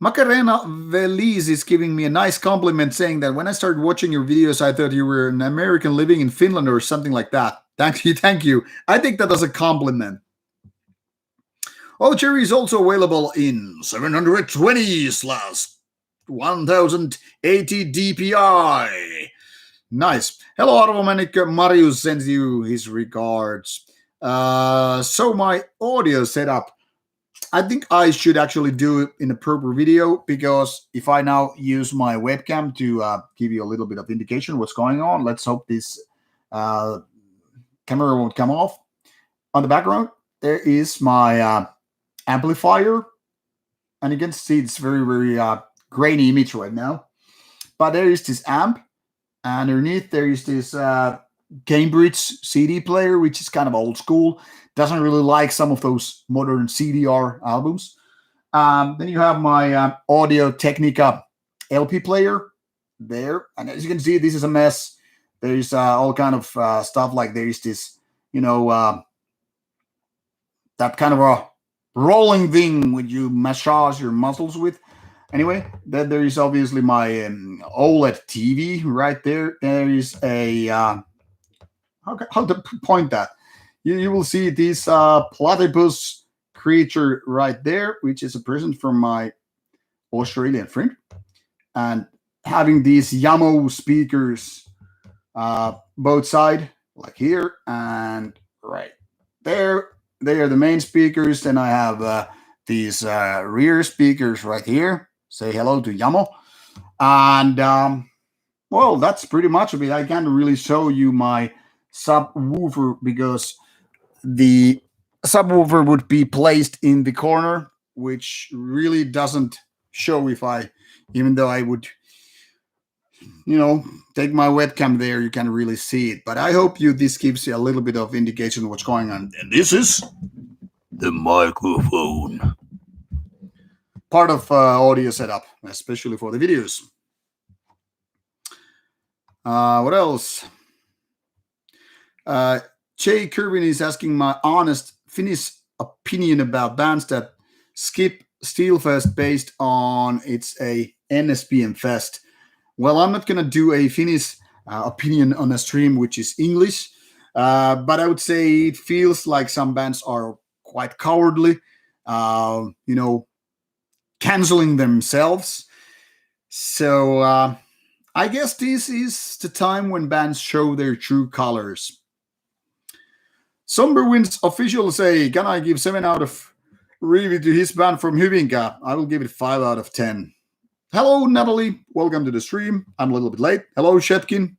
Speaker 1: Macarena Veliz is giving me a nice compliment, saying that when I started watching your videos, I thought you were an American living in Finland or something like that. Thank you. I take that as a compliment. Oh, Cherry is also available in 720/1080 DPI. Nice. Hello, Arvomanik. Marius sends you his regards. So my audio setup, I think I should actually do it in a proper video, because if I now use my webcam to give you a little bit of indication what's going on, let's hope this camera won't come off. On the background, there is my amplifier, and you can see it's very, very grainy image right now. but there is this amp. Underneath there is this Cambridge CD player, which is kind of old school. Doesn't really like some of those modern CDR albums. Then you have my Audio Technica LP player there, and as you can see, this is a mess. There's all kind of stuff, like there's this, that kind of a rolling thing when you massage your muscles with. Anyway, then there is obviously my OLED TV right there. There is a how to point that. You will see this platypus creature right there, which is a present from my Australian friend, and having these Yamo speakers both side, like here and right there. They are the main speakers. Then I have these rear speakers right here. Say hello to Yamo. And well, that's pretty much of it. I can't really show you my subwoofer because the subwoofer would be placed in the corner, which really doesn't show if I, even though I would, take my webcam there, you can really see it. But I hope this gives you a little bit of indication of what's going on. And this is the microphone. Part of audio setup, especially for the videos. What else? Jay Kirby is asking my honest Finnish opinion about bands that skip Steelfest based on it's a NSBM fest. Well, I'm not going to do a Finnish opinion on a stream which is English, but I would say it feels like some bands are quite cowardly, canceling themselves. So I guess this is the time when bands show their true colors. Somberwinds official say, can I give 7 out of review to his band from Hyvinkää? I will give it 5 out of 10. Hello, Natalie. Welcome to the stream. I'm a little bit late. Hello, Shepkin.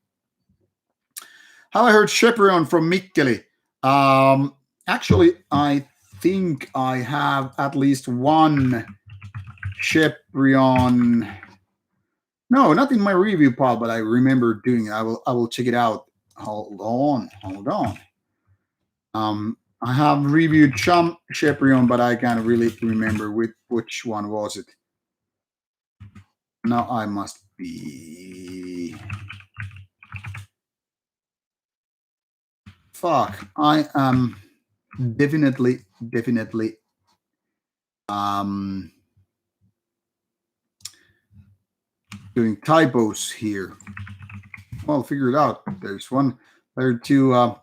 Speaker 1: Have I heard Sheprion from Mikkeli? Actually, I think I have at least one Sheprion. No, not in my review pile, but I remember doing it. I will check it out. Hold on. I have reviewed some Sheprion, but I can't really remember which one was it. Now I must be. Fuck. I am definitely doing typos here. Well, figure it out. There's one. There are two.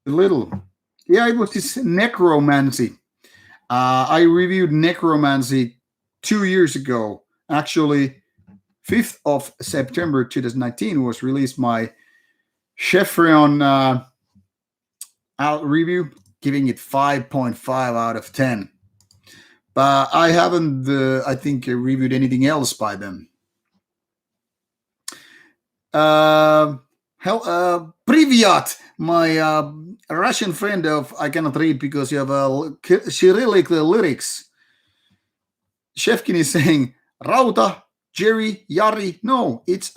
Speaker 1: Little. Yeah, it was this Necromancy. I reviewed Necromancy 2 years ago. Actually, 5th of September 2019 was released my Sheprion review, giving it 5.5 out of 10. But I haven't, I think, reviewed anything else by them. Privyat, my Russian friend of I cannot read because you have Cyrillic lyrics. Shevkin is saying Rauta, Jerry, Yari. No, it's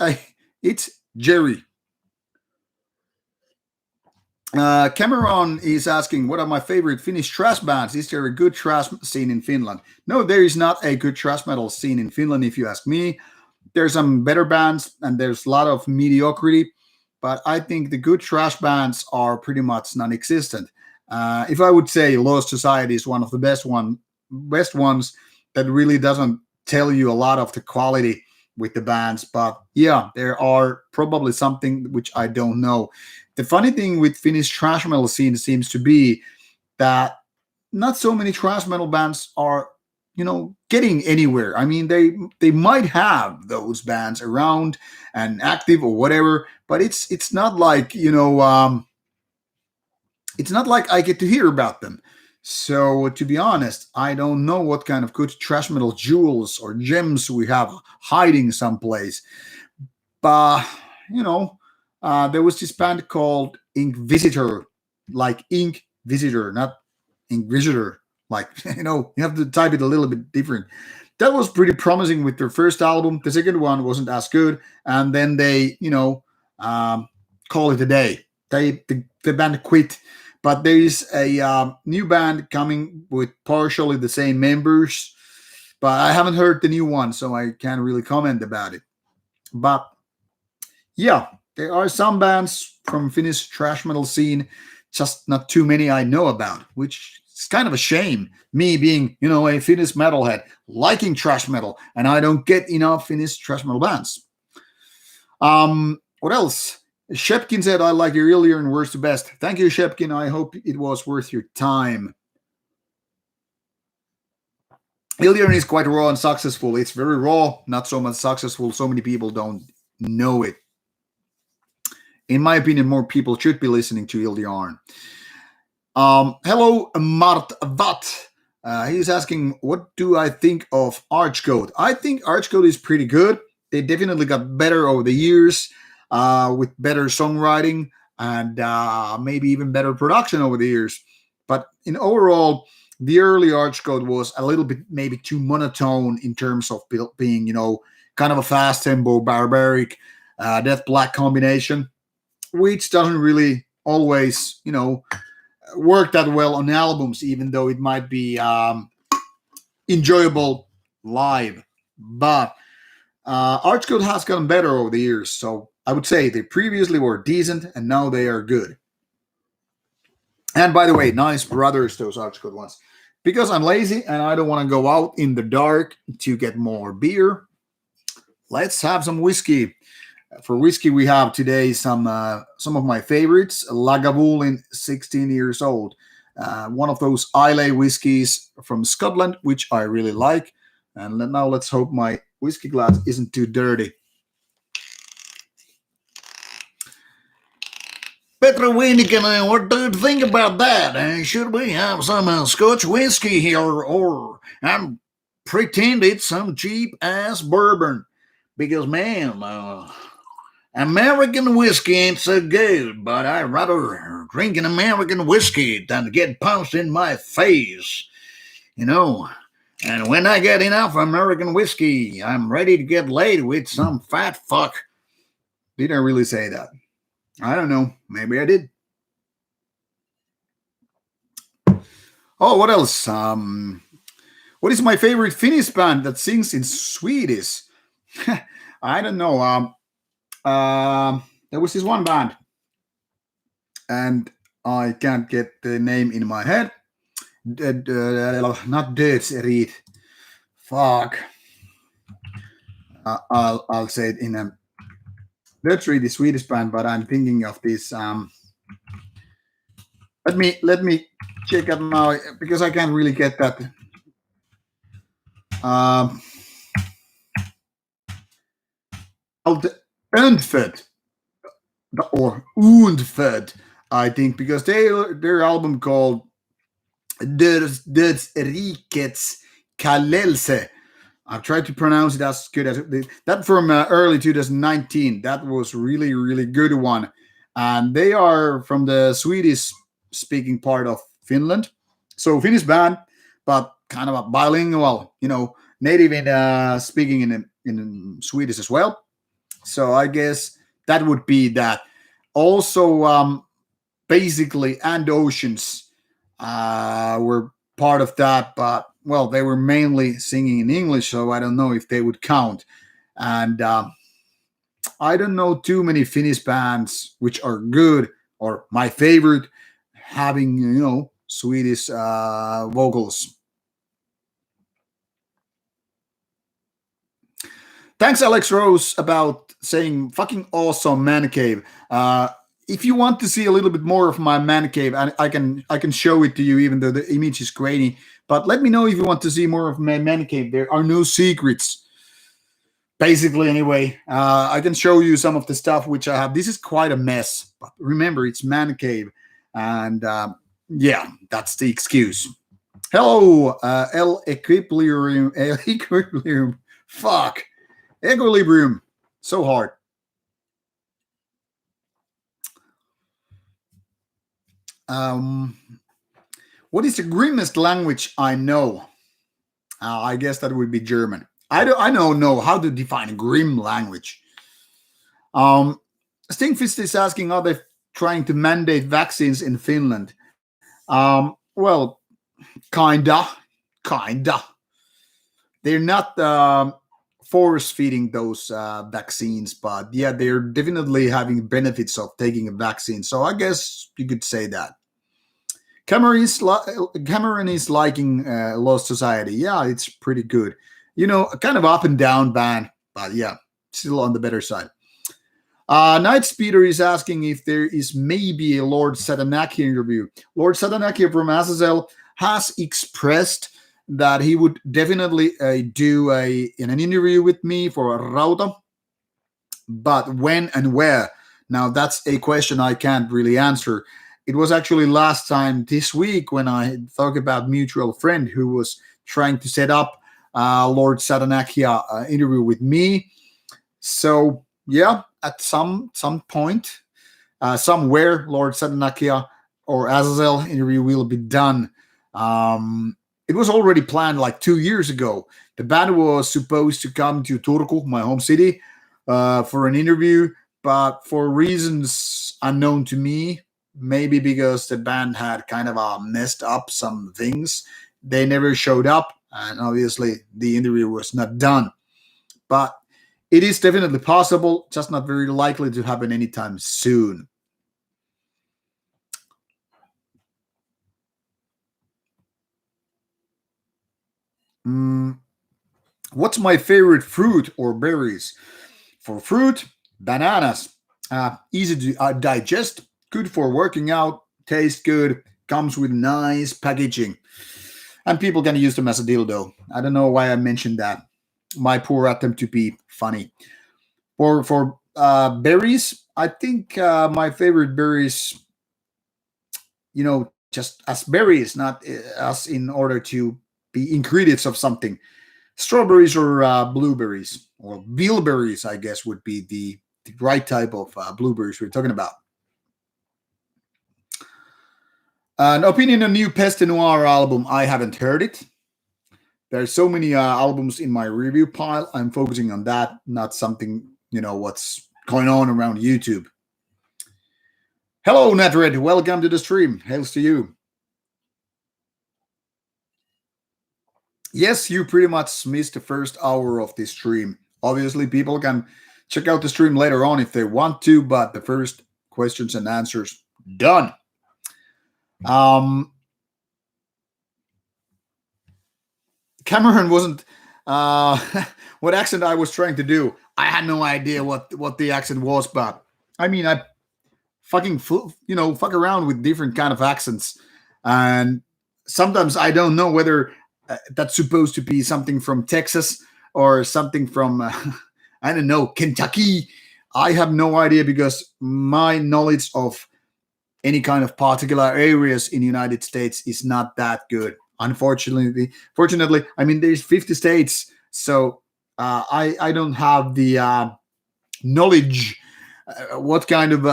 Speaker 1: Jerry. Cameron is asking, what are my favorite Finnish thrash bands? Is there a good thrash scene in Finland? No, there is not a good thrash metal scene in Finland, if you ask me. There's some better bands, and there's a lot of mediocrity, but I think the good thrash bands are pretty much non-existent. If I would say Lost Society is one of the best ones that really doesn't tell you a lot of the quality with the bands, but yeah, there are probably something which I don't know. The funny thing with Finnish thrash metal scene seems to be that not so many thrash metal bands are, getting anywhere. I mean, they might have those bands around and active or whatever, but it's not like, it's not like I get to hear about them. So to be honest, I don't know what kind of good thrash metal jewels or gems we have hiding someplace. But, there was this band called Ink Visitor, like Ink Visitor, not Ink Visitor. Like, you have to type it a little bit different. that was pretty promising with their first album. The second one wasn't as good, and then they, call it a day. The band quit, but there is a new band coming with partially the same members, but I haven't heard the new one, so I can't really comment about it. But yeah, there are some bands from Finnish thrash metal scene, just not too many I know about, which is kind of a shame. Me being, a Finnish metalhead, liking thrash metal, and I don't get enough Finnish thrash metal bands. What else? Shepkin said, I like your earlier and worst to best. Thank you, Shepkin. I hope it was worth your time. Illion is quite raw and successful. It's very raw, not so much successful. So many people don't know it. In my opinion, more people should be listening to Illion. Hello, Mart Watt. He's asking, what do I think of Archcode? I think Archcode is pretty good. They definitely got better over the years with better songwriting and maybe even better production over the years. But in overall, the early Archcode was a little bit maybe too monotone in terms of being, kind of a fast tempo, barbaric, death black combination, which doesn't really always, work that well on albums, even though it might be enjoyable live. But Archcode has gotten better over the years, so I would say they previously were decent and now they are good. And by the way, nice brothers, those Archcode ones. Because I'm lazy and I don't want to go out in the dark to get more beer, let's have some whiskey. For whiskey, we have today some of my favorites. Lagavulin, 16 years old. One of those Islay whiskies from Scotland, which I really like. And now let's hope my whiskey glass isn't too dirty. Petra Winnikinen, what do you think about that? Should we have some Scotch whiskey here, or pretend it's some cheap-ass bourbon? Because, man, American whiskey ain't so good, but I'd rather drink an American whiskey than get punched in my face, And when I get enough American whiskey, I'm ready to get laid with some fat fuck. Did I really say that? I don't know. Maybe I did. Oh, what else? What is my favorite Finnish band that sings in Swedish? I don't know. There was this one band, and I can't get the name in my head. Not Dödsrid. Fuck. I'll say it in a. Dödsrid is Swedish band, but I'm thinking of this. Let me check out now because I can't really get that. Unfed or Undfed, I think, because their album called Dödsrikets Kallelse. I've tried to pronounce it as good as that from early 2019. That was really, really good one. And they are from the Swedish-speaking part of Finland. So Finnish band, but kind of a bilingual, native in speaking in Swedish as well. So I guess that would be that. Also, basically, And Oceans were part of that, but well, they were mainly singing in English, so I don't know if they would count. And I don't know too many Finnish bands which are good or my favorite having, Swedish vocals. Thanks, Alex Rose, about saying fucking awesome man cave. If you want to see a little bit more of my man cave, I can show it to you, even though the image is grainy. But let me know if you want to see more of my man cave. There are no secrets, basically. Anyway, I can show you some of the stuff which I have. This is quite a mess, but remember, it's man cave, and yeah, that's the excuse. Hello, Equilibrium. Fuck, Equilibrium. So hard. What is the grimmest language I know? I guess that would be German. I don't know how to define grim language. Um, Stingfist is asking, are they trying to mandate vaccines in Finland? Well, kinda, kinda. They're not force feeding those vaccines, but yeah, they're definitely having benefits of taking a vaccine. So I guess you could say that. Cameron is liking Lost Society. Yeah, it's pretty good. Kind of up and down band, but yeah, still on the better side. Night Speeder is asking if there is maybe a Lord Satanaki interview. Lord Satanaki from Azazel has expressed that he would definitely do an interview with me for Rauta, but when and where? Now that's a question I can't really answer. It was actually last time this week when I talked about mutual friend who was trying to set up Lord Satanakia interview with me. So yeah, at some point, somewhere, Lord Satanakia or Azazel interview will be done. It was already planned like 2 years ago. The band was supposed to come to Turku, my home city, for an interview, but for reasons unknown to me, maybe because the band had kind of messed up some things, they never showed up, and obviously the interview was not done. But it is definitely possible, just not very likely to happen anytime soon. What's my favorite fruit or berries? For fruit, bananas. Easy to digest, good for working out, taste good, comes with nice packaging. And people can use them as a dildo. I don't know why I mentioned that. My poor attempt to be funny. For berries, I think my favorite berries, just as berries, not as in order to be ingredients of something. Strawberries or blueberries or bilberries, I guess, would be the right type of blueberries we're talking about. An opinion on new Peste Noir album. I haven't heard it. There's so many albums in my review pile. I'm focusing on that, not something, what's going on around YouTube. Hello, Netred. Welcome to the stream. Hails to you. Yes, you pretty much missed the first hour of this stream. Obviously, people can check out the stream later on if they want to, but the first questions and answers done. Cameron wasn't what accent I was trying to do. I had no idea what the accent was, but I mean, I fucking fuck around with different kind of accents, and sometimes I don't know whether that's supposed to be something from Texas or something from I don't know, Kentucky. I have no idea because my knowledge of any kind of particular areas in the United States is not that good. Fortunately, I mean there's 50 states, so I don't have the knowledge what kind of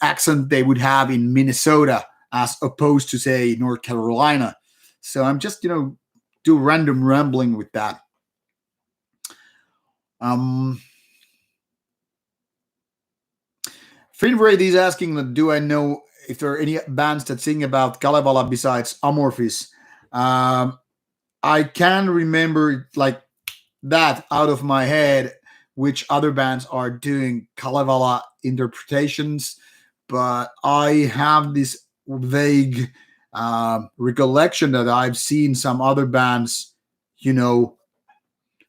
Speaker 1: accent they would have in Minnesota as opposed to say North Carolina. So I'm just do random rambling with that. Finbraid is asking, do I know if there are any bands that sing about Kalevala besides Amorphis? I can remember like that out of my head, which other bands are doing Kalevala interpretations, but I have this vague recollection that I've seen some other bands,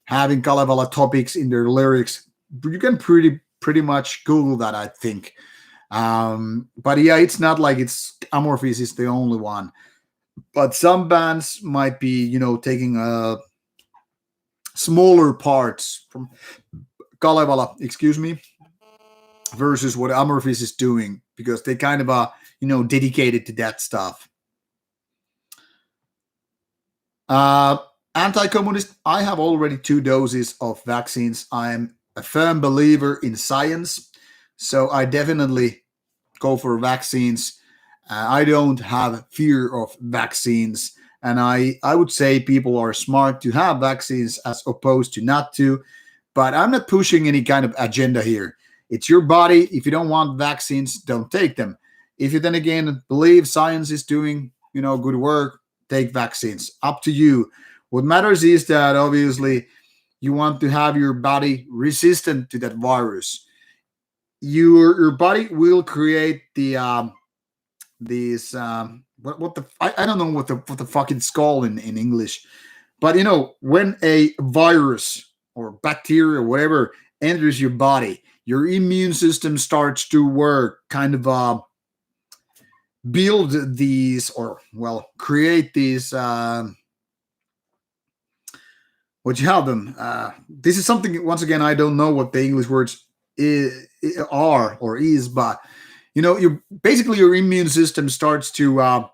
Speaker 1: having Kalevala topics in their lyrics. You can pretty much Google that, I think. But yeah, it's not like it's Amorphis is the only one. But some bands might be, taking smaller parts from Kalevala, versus what Amorphis is doing, because they kind of are, dedicated to that stuff. Anti-communist, I have already 2 doses of vaccines. I'm a firm believer in science, so I definitely go for vaccines. I don't have fear of vaccines. And I would say people are smart to have vaccines as opposed to not to. But I'm not pushing any kind of agenda here. It's your body. If you don't want vaccines, don't take them. If you then again believe science is doing, good work, take vaccines. Up to you. What matters is that obviously you want to have your body resistant to that virus. Your body will create these what the I don't know what the fuck it's called in English, but when a virus or bacteria or whatever enters your body, your immune system starts to work, kind of build these, or well, create these. What you have them? This is something, once again, I don't know what the English words are or is, but you basically your immune system starts to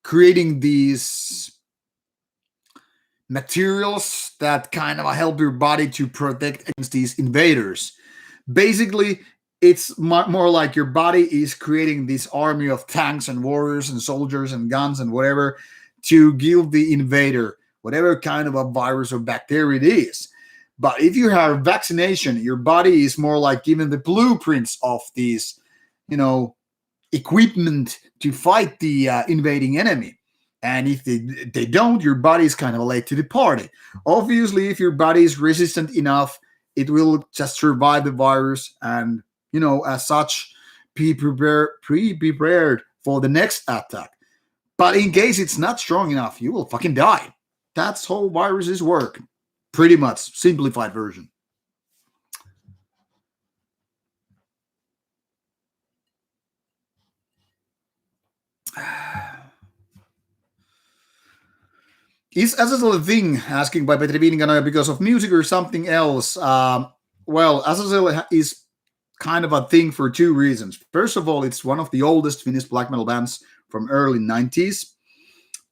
Speaker 1: creating these materials that kind of help your body to protect against these invaders. Basically, it's more like your body is creating this army of tanks and warriors and soldiers and guns and whatever to give the invader whatever kind of a virus or bacteria it is. But if you have vaccination, your body is more like given the blueprints of these, equipment to fight the invading enemy. And if they don't, your body is kind of late to the party. Obviously, if your body is resistant enough, it will just survive the virus and, as such, pre-prepared for the next attack. But in case it's not strong enough, you will fucking die. That's how viruses work. Pretty much. Simplified version. Is Azazel a thing? Asking by Petri Viinikanoja because of music or something else? Well, Azazel is kind of a thing for two reasons. First of all, it's one of the oldest Finnish black metal bands from early 90s.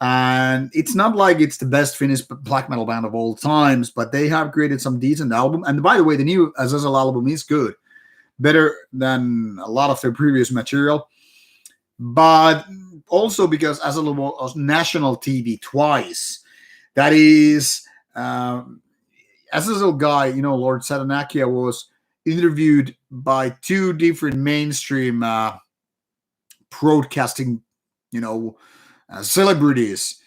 Speaker 1: And it's not like it's the best Finnish black metal band of all times, but they have created some decent album. And by the way, the new Azazel album is good. Better than a lot of their previous material. But also because Azazel was national TV twice. That is, Azazel guy, Lord Satanakia was interviewed by two different mainstream broadcasting, celebrities,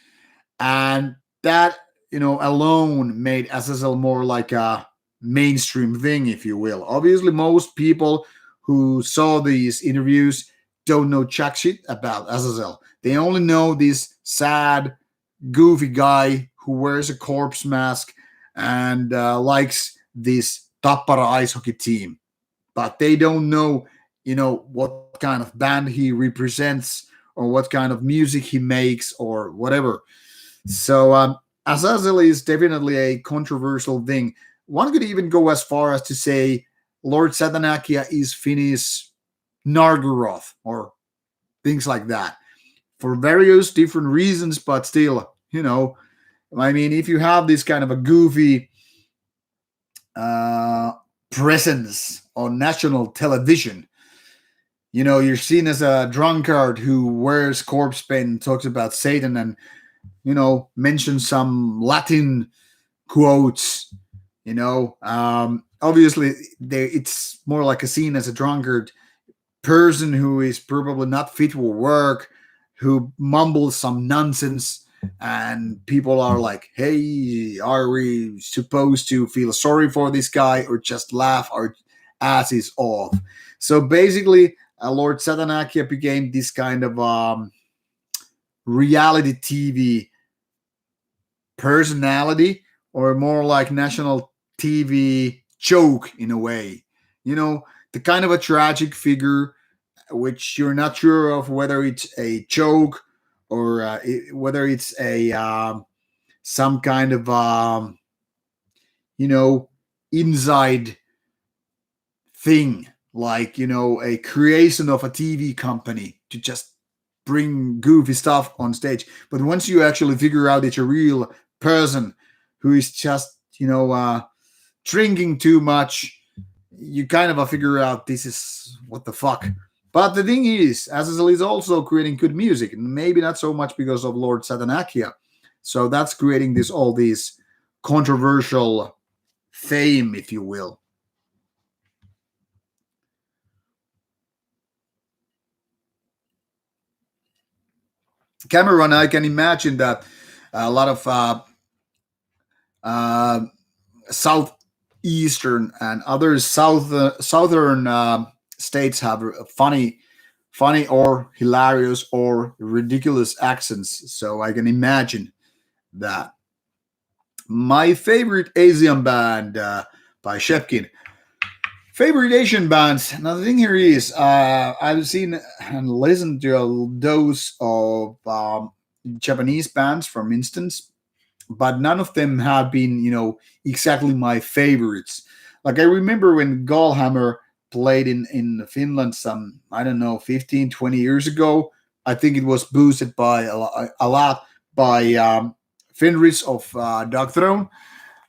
Speaker 1: and that alone made Azazel more like a mainstream thing, if you will. Obviously, most people who saw these interviews don't know jack shit about Azazel. They only know this sad, goofy guy who wears a corpse mask and likes this Tappara ice hockey team, but they don't know, what kind of band he represents or what kind of music he makes or whatever. So Azazel is definitely a controversial thing. One could even go as far as to say Lord Satanakia is Finnish Nargoroth or things like that for various different reasons, but still, if you have this kind of a goofy presence on national television, you're seen as a drunkard who wears corpse paint and talks about Satan and, mentions some Latin quotes, obviously it's more like a scene as a drunkard person who is probably not fit for work, who mumbles some nonsense, and people are like, hey, are we supposed to feel sorry for this guy or just laugh our asses off? So basically, Lord Satanakia became this kind of reality TV personality, or more like national TV joke in a way. The kind of a tragic figure which you're not sure of whether it's a joke or whether it's a some kind of inside thing, like a creation of a TV company to just bring goofy stuff on stage. But once you actually figure out it's a real person who is just drinking too much, you kind of figure out this is what the fuck. But the thing is, Azazel is also creating good music, maybe not so much because of Lord Satanakia. So that's creating this all these controversial fame, if you will. Cameron, I can imagine that a lot of uh, southeastern and other southern states have funny or hilarious or ridiculous accents. So I can imagine that. My favorite Asian band by Shevkin. Favorite Asian bands. Now the thing here is, I've seen and listened to a dose of Japanese bands, for instance, but none of them have been, exactly my favorites. Like I remember when Gallhammer played in Finland some, I don't know, 15, 20 years ago. I think it was boosted by a lot by Fenris of Dark Throne.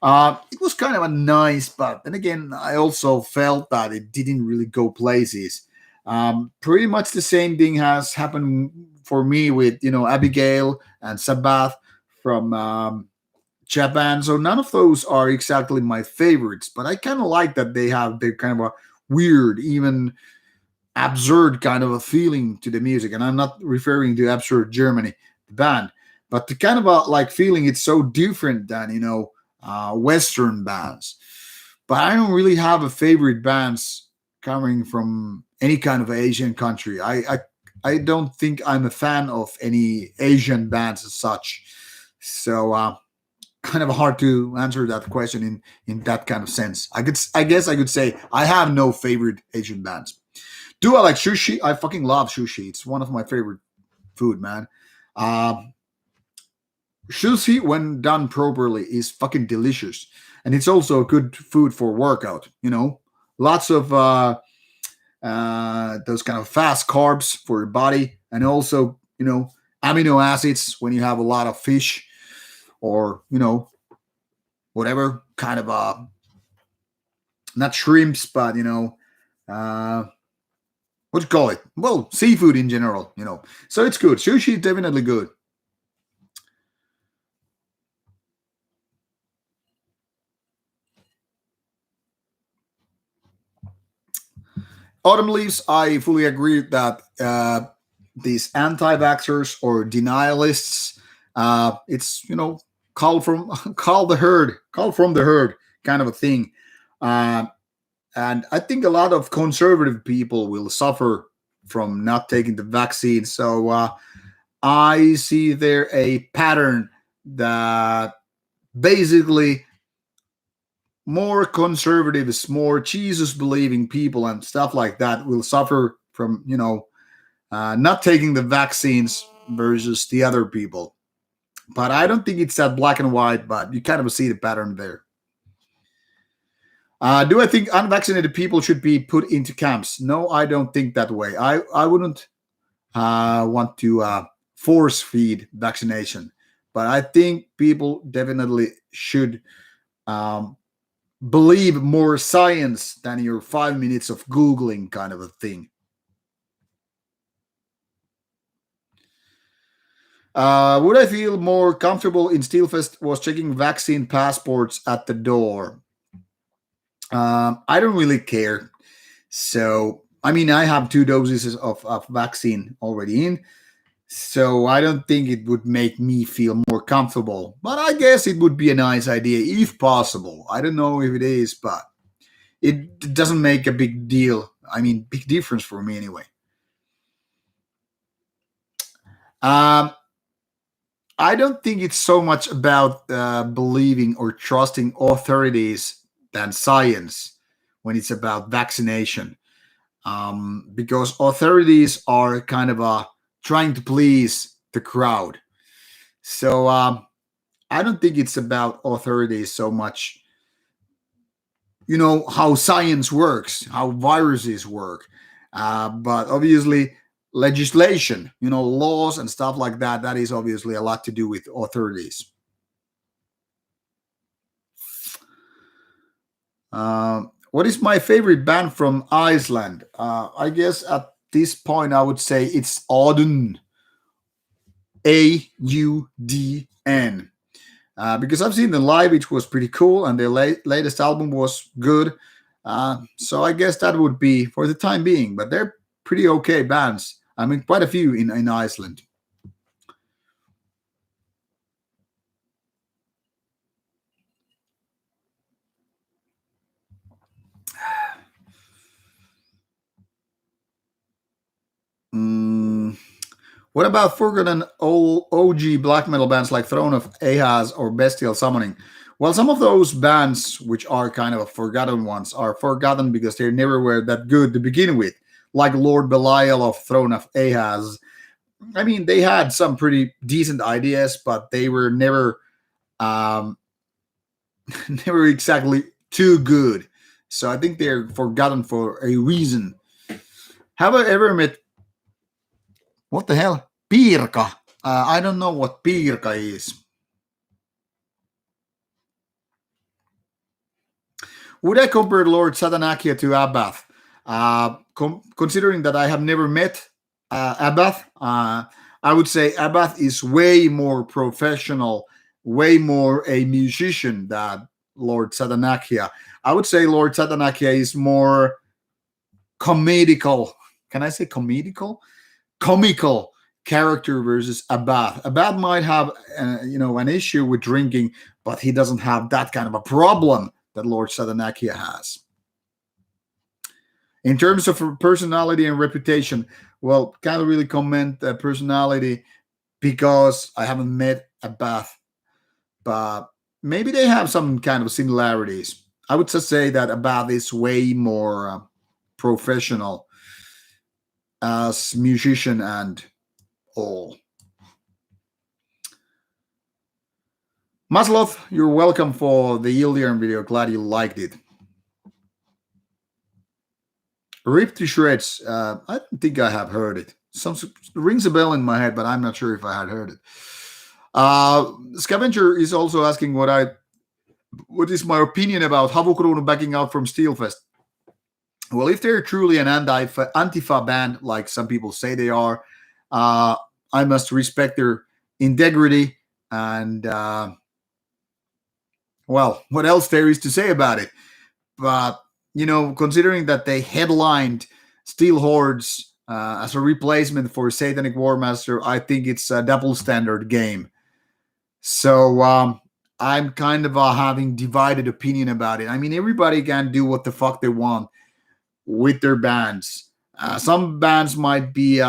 Speaker 1: It was kind of a nice, but then again, I also felt that it didn't really go places. Pretty much the same thing has happened for me with, Abigail and Sabbath from Japan. So none of those are exactly my favorites, but I kind of like that they have the kind of a weird, even absurd kind of a feeling to the music. And I'm not referring to Absurd Germany, the band, but the kind of a like feeling it's so different than, Western bands. But I don't really have a favorite bands coming from any kind of Asian country. I don't think I'm a fan of any Asian bands as such. So kind of hard to answer that question in that kind of sense. I guess I could say I have no favorite Asian bands. Do I like sushi? I fucking love sushi. It's one of my favorite food, man. Um, Sushi, when done properly, is fucking delicious, and it's also good food for workout. Lots of those kind of fast carbs for your body, and also amino acids when you have a lot of fish or whatever kind of not shrimps, but uh, what do you call it? Well, seafood in general. So it's good. Sushi is definitely good. Autumn leaves. I fully agree that these anti-vaxxers or denialists, it's call from call from the herd kind of a thing. Uh, and I think a lot of conservative people will suffer from not taking the vaccine. So I see there a pattern that basically more conservatives, more Jesus believing people and stuff like that will suffer from, not taking the vaccines versus the other people. But I don't think it's that black and white, but you kind of see the pattern there. Do I think unvaccinated people should be put into camps? No, I don't think that way. I wouldn't want to force feed vaccination, but I think people definitely should um, believe more science than your 5 minutes of Googling kind of a thing. Would I feel more comfortable in Steelfest was checking vaccine passports at the door? I don't really care. So, I mean, I have 2 doses of vaccine already in. So, I don't think it would make me feel more comfortable. But I guess it would be a nice idea if possible. I don't know if it is, but it doesn't make a big deal. I mean, big difference for me anyway. Um, I don't think it's so much about believing or trusting authorities than science when it's about vaccination, because authorities are kind of trying to please the crowd. So I don't think it's about authorities so much. How science works, how viruses work, but obviously legislation, laws and stuff like that. That is obviously a lot to do with authorities. What is my favorite band from Iceland? I guess at this point, I would say it's Audun, Audn. Because I've seen them live, which was pretty cool, and their latest album was good. So I guess that would be for the time being, but they're pretty okay bands. I mean, quite a few in Iceland. What about forgotten old OG black metal bands like Throne of Ahaz or Bestial Summoning? Well, some of those bands, which are kind of forgotten ones, are forgotten because they never were that good to begin with, like Lord Belial of Throne of Ahaz. I mean, they had some pretty decent ideas, but they were never, um, never exactly too good. So I think they're forgotten for a reason. Have I ever met what the hell? Piirka. I don't know what piirka is. Would I compare Lord Satanakia to Abath? Considering that I have never met Abath, I would say Abath is way more professional, way more a musician than Lord Satanakia. I would say Lord Satanakia is more comedical. Can I say comedical? Comical character versus Abath. Abath might have, an issue with drinking, but he doesn't have that kind of a problem that Lord Satanakia has. In terms of personality and reputation, well, can't really comment personality because I haven't met Abath, but maybe they have some kind of similarities. I would just say that Abath is way more professional as musician and all. Masloth, you're welcome for the Ildiran video. Glad you liked it. Ripped to Shreds. I don't think I have heard it. Some rings a bell in my head, but I'm not sure if I had heard it. Scavenger is also asking what is my opinion about Havukruunu backing out from Steelfest. Well, if they're truly an Antifa band, like some people say they are, I must respect their integrity and, well, what else there is to say about it? But, considering that they headlined Steel Hordes as a replacement for Satanic Warmaster, I think it's a double standard game. So I'm kind of having divided opinion about it. I mean, everybody can do what the fuck they want with their bands. Some bands might be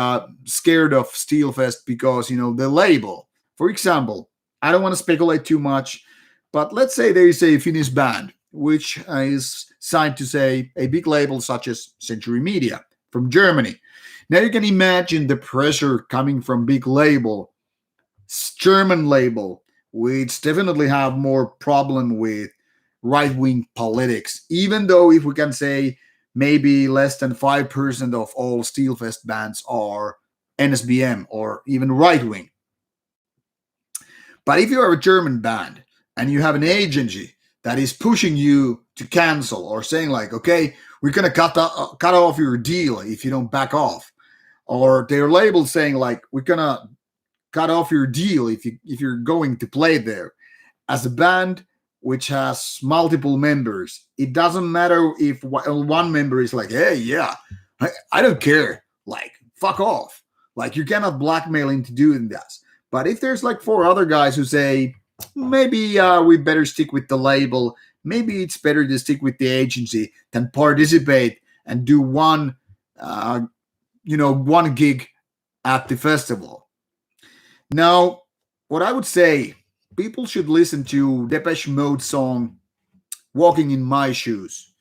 Speaker 1: scared of Steelfest because, the label. For example, I don't want to speculate too much, but let's say there is a Finnish band which is signed to, say, a big label such as Century Media from Germany. Now you can imagine the pressure coming from big label, German label, which definitely have more problem with right-wing politics, even though if we can say maybe less than 5% of all Steelfest bands are NSBM or even right-wing. But if you are a German band and you have an agency that is pushing you to cancel or saying like, okay, we're going to cut off your deal if you don't back off, or their label saying like, we're going to cut off your deal if you're going to play there. As a band which has multiple members, it doesn't matter if one member is like, hey, yeah, I don't care, like, fuck off. Like, you cannot blackmail into doing that. But if there's like 4 other guys who say, maybe we better stick with the label, maybe it's better to stick with the agency than participate and do one gig at the festival. Now, what I would say, people should listen to Depeche Mode song Walking in My Shoes,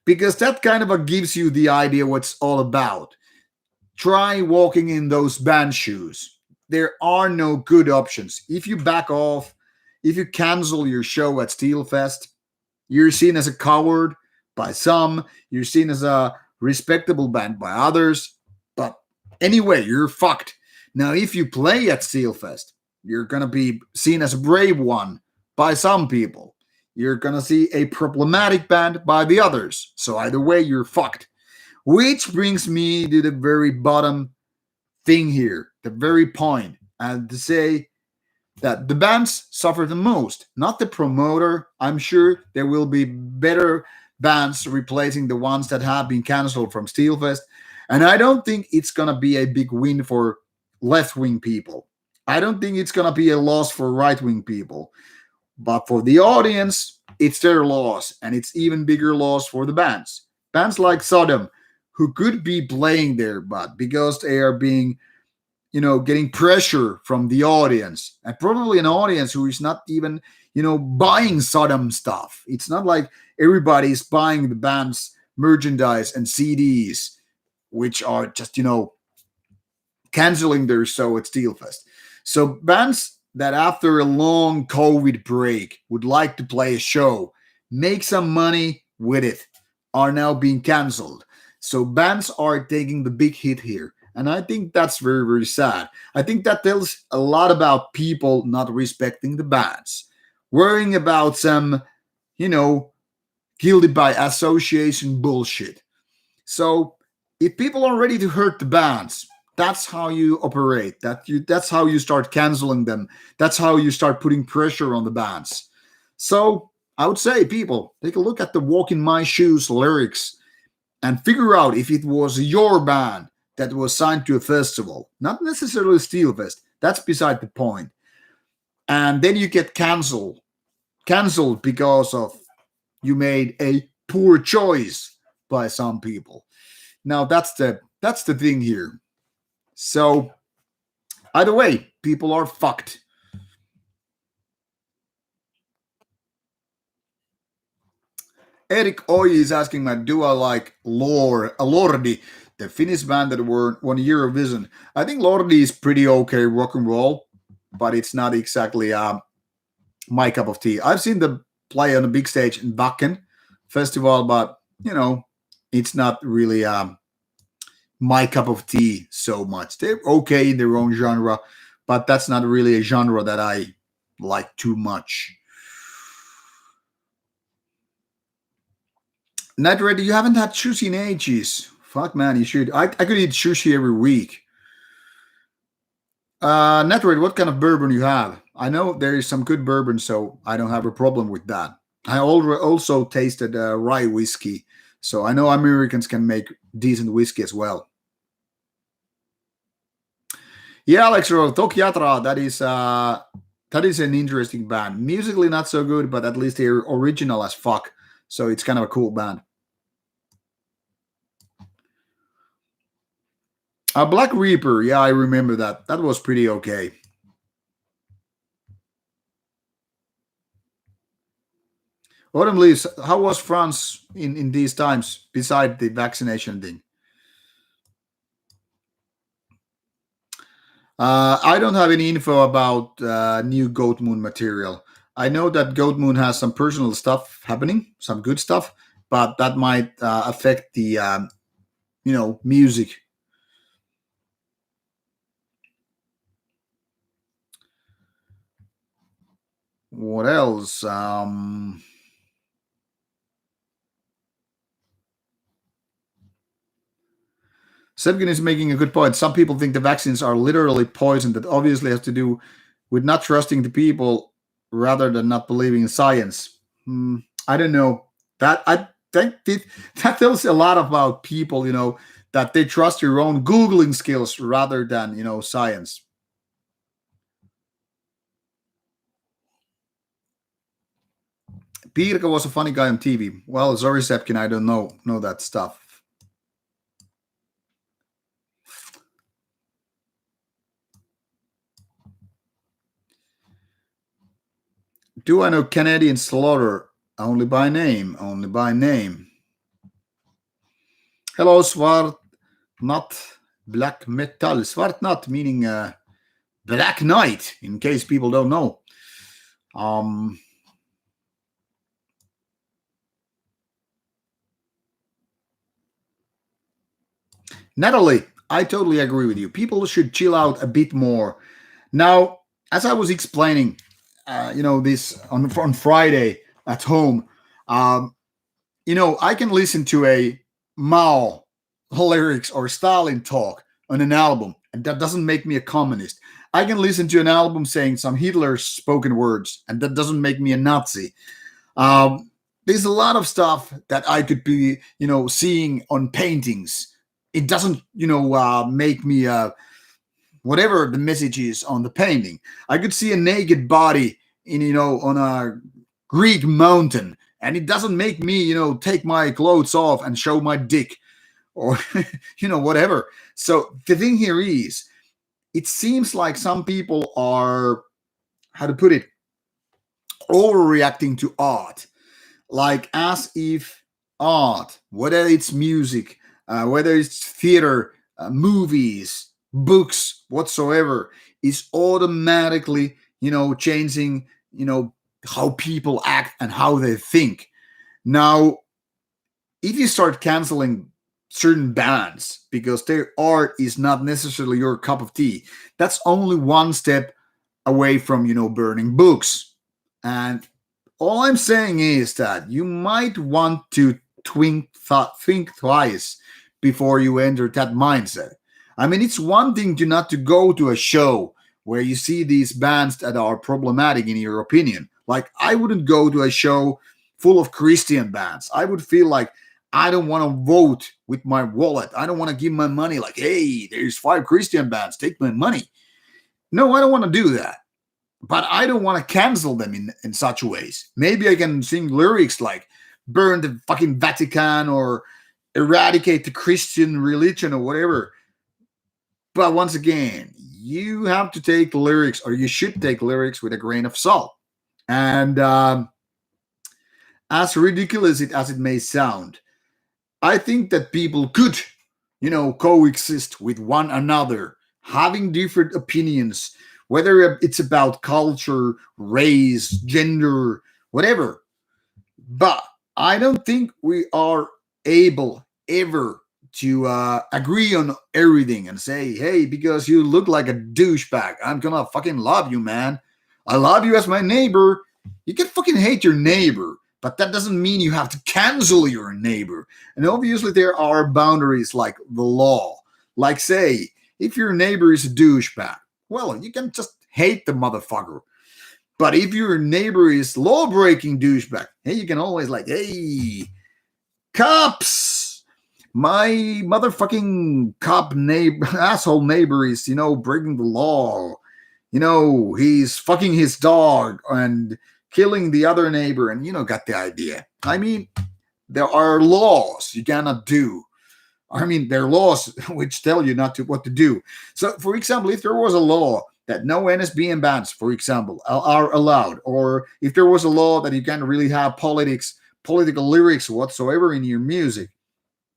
Speaker 1: because that kind of gives you the idea what's all about. Try walking in those band shoes. There are no good options. If you back off, if you cancel your show at Steelfest, you're seen as a coward by some, you're seen as a respectable band by others, but anyway, you're fucked. Now, if you play at Steelfest, you're going to be seen as a brave one by some people. You're going to see a problematic band by the others. So either way, you're fucked. Which brings me to the very bottom thing here, the very point, and to say that the bands suffer the most, not the promoter. I'm sure there will be better bands replacing the ones that have been canceled from Steelfest. And I don't think it's going to be a big win for left wing people. I don't think it's going to be a loss for right wing people. But for the audience, it's their loss. And it's even bigger loss for the bands. Bands like Sodom, who could be playing there, but because they are being getting pressure from the audience, and probably an audience who is not even, buying Sodom stuff. It's not like everybody's buying the band's merchandise and CDs, which are just, canceling their show at Steelfest. So bands that after a long COVID break would like to play a show, make some money with it, are now being canceled. So bands are taking the big hit here. And I think that's very, very sad. I think that tells a lot about people not respecting the bands, worrying about some, guilty by association bullshit. So if people are ready to hurt the bands, that's how you operate. That's how you start canceling them. That's how you start putting pressure on the bands. So I would say, people, take a look at the "Walk in My Shoes" lyrics and figure out if it was your band that was signed to a festival, not necessarily Steelfest. That's beside the point. And then you get canceled because of you made a poor choice by some people. Now that's the thing here. So either way, people are fucked. Eric Oy is asking me, do I like Lordi, the Finnish band that won Eurovision? I think Lordi is pretty okay rock and roll, but it's not exactly my cup of tea. I've seen them play on a big stage in Bakken Festival, but it's not really my cup of tea so much. They're okay in their own genre, but that's not really a genre that I like too much. Not ready. You haven't had sushi in ages. Fuck, man, you should. I could eat sushi every week. Not ready. What kind of bourbon you have? I know there is some good bourbon, so I don't have a problem with that. I also tasted rye whiskey, so I know Americans can make decent whiskey as well. Yeah, Alex Rose, Tokyatra, that is an interesting band. Musically not so good, but at least they're original as fuck. So it's kind of a cool band. Black Reaper, yeah, I remember that. That was pretty okay. Autumn Leaves, how was France in these times beside the vaccination thing? I don't have any info about new Goat Moon material. I know that Goat Moon has some personal stuff happening, some good stuff, but that might affect the music. What else? Sevgen is making a good point. Some people think the vaccines are literally poison. That obviously has to do with not trusting the people rather than not believing in science. I don't know. That I think that tells a lot about people. That they trust your own googling skills rather than science. Pirka was a funny guy on TV. Well, sorry, Sepkin, I don't know that stuff. Do I know Canadian Slaughter? Only by name. Only by name. Hello, Swart Nut Black Metal. Swart Nut meaning Black Knight, in case people don't know. Natalie, I totally agree with you. People should chill out a bit more. Now, as I was explaining, this on Friday at home, I can listen to a Mao lyrics or Stalin talk on an album, and that doesn't make me a communist. I can listen to an album saying some Hitler spoken words, and that doesn't make me a Nazi. There's a lot of stuff that I could be, seeing on paintings. It doesn't, make me whatever the message is on the painting. I could see a naked body on a Greek mountain, and it doesn't make me, take my clothes off and show my dick or, whatever. So the thing here is, it seems like some people are, how to put it, overreacting to art, like as if art, whether it's music, whether it's theater, movies, books, whatsoever, is automatically, changing, how people act and how they think. Now, if you start canceling certain bands because their art is not necessarily your cup of tea, that's only one step away from, burning books. And all I'm saying is that you might want to think twice before you enter that mindset. I mean, it's one thing to not to go to a show where you see these bands that are problematic in your opinion. Like, I wouldn't go to a show full of Christian bands. I would feel like I don't want to vote with my wallet. I don't want to give my money like, hey, there's 5 Christian bands, take my money. No, I don't want to do that. But I don't want to cancel them in such ways. Maybe I can sing lyrics like burn the fucking Vatican or eradicate the Christian religion or whatever. But once again, you have to take the lyrics, or you should take lyrics with a grain of salt. And as ridiculous as it may sound, I think that people could, coexist with one another, having different opinions, whether it's about culture, race, gender, whatever. But I don't think we are able ever to agree on everything and say, hey, because you look like a douchebag, I'm gonna fucking love you, man. I love you as my neighbor. You can fucking hate your neighbor, but that doesn't mean you have to cancel your neighbor. And obviously there are boundaries like the law. Like, say, if your neighbor is a douchebag, well, you can just hate the motherfucker. But if your neighbor is law-breaking douchebag, hey, you can always like, hey, cops, my motherfucking cop neighbor, asshole neighbor is, breaking the law. He's fucking his dog and killing the other neighbor, and got the idea. I mean, there are laws you cannot do. I mean, there are laws which tell you what to do. So, for example, if there was a law that no NSBM bands, for example, are allowed, or if there was a law that you can't really have political lyrics whatsoever in your music,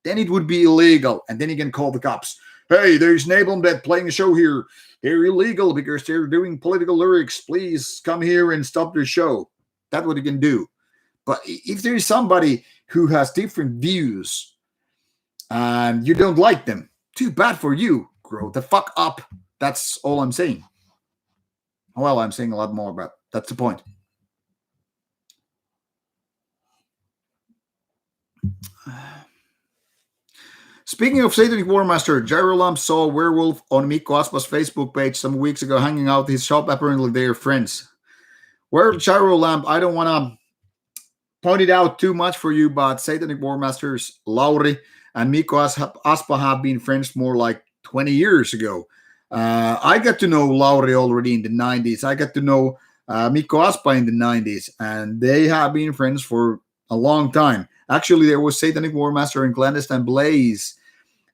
Speaker 1: then it would be illegal, and then you can call the cops. Hey, there's Nablem that playing a show here. They're illegal because they're doing political lyrics. Please come here and stop their show. That's what you can do. But if there is somebody who has different views and you don't like them, too bad for you. Grow the fuck up. That's all I'm saying. Well, I'm saying a lot more, but that's the point. Speaking of Satanic Warmaster, Gyrolamp saw Werewolf on Mikko Aspa's Facebook page some weeks ago hanging out at his shop. Apparently they're friends. Where Gyrolamp, I don't want to point it out too much for you, but Satanic Warmasters Lauri and Mikko Aspa have been friends more like 20 years ago. I got to know Lauri already in the 90s. I got to know Mikko Aspa in the 90s, and they have been friends for a long time. Actually, there was Satanic Warmaster and Clandestine Blaze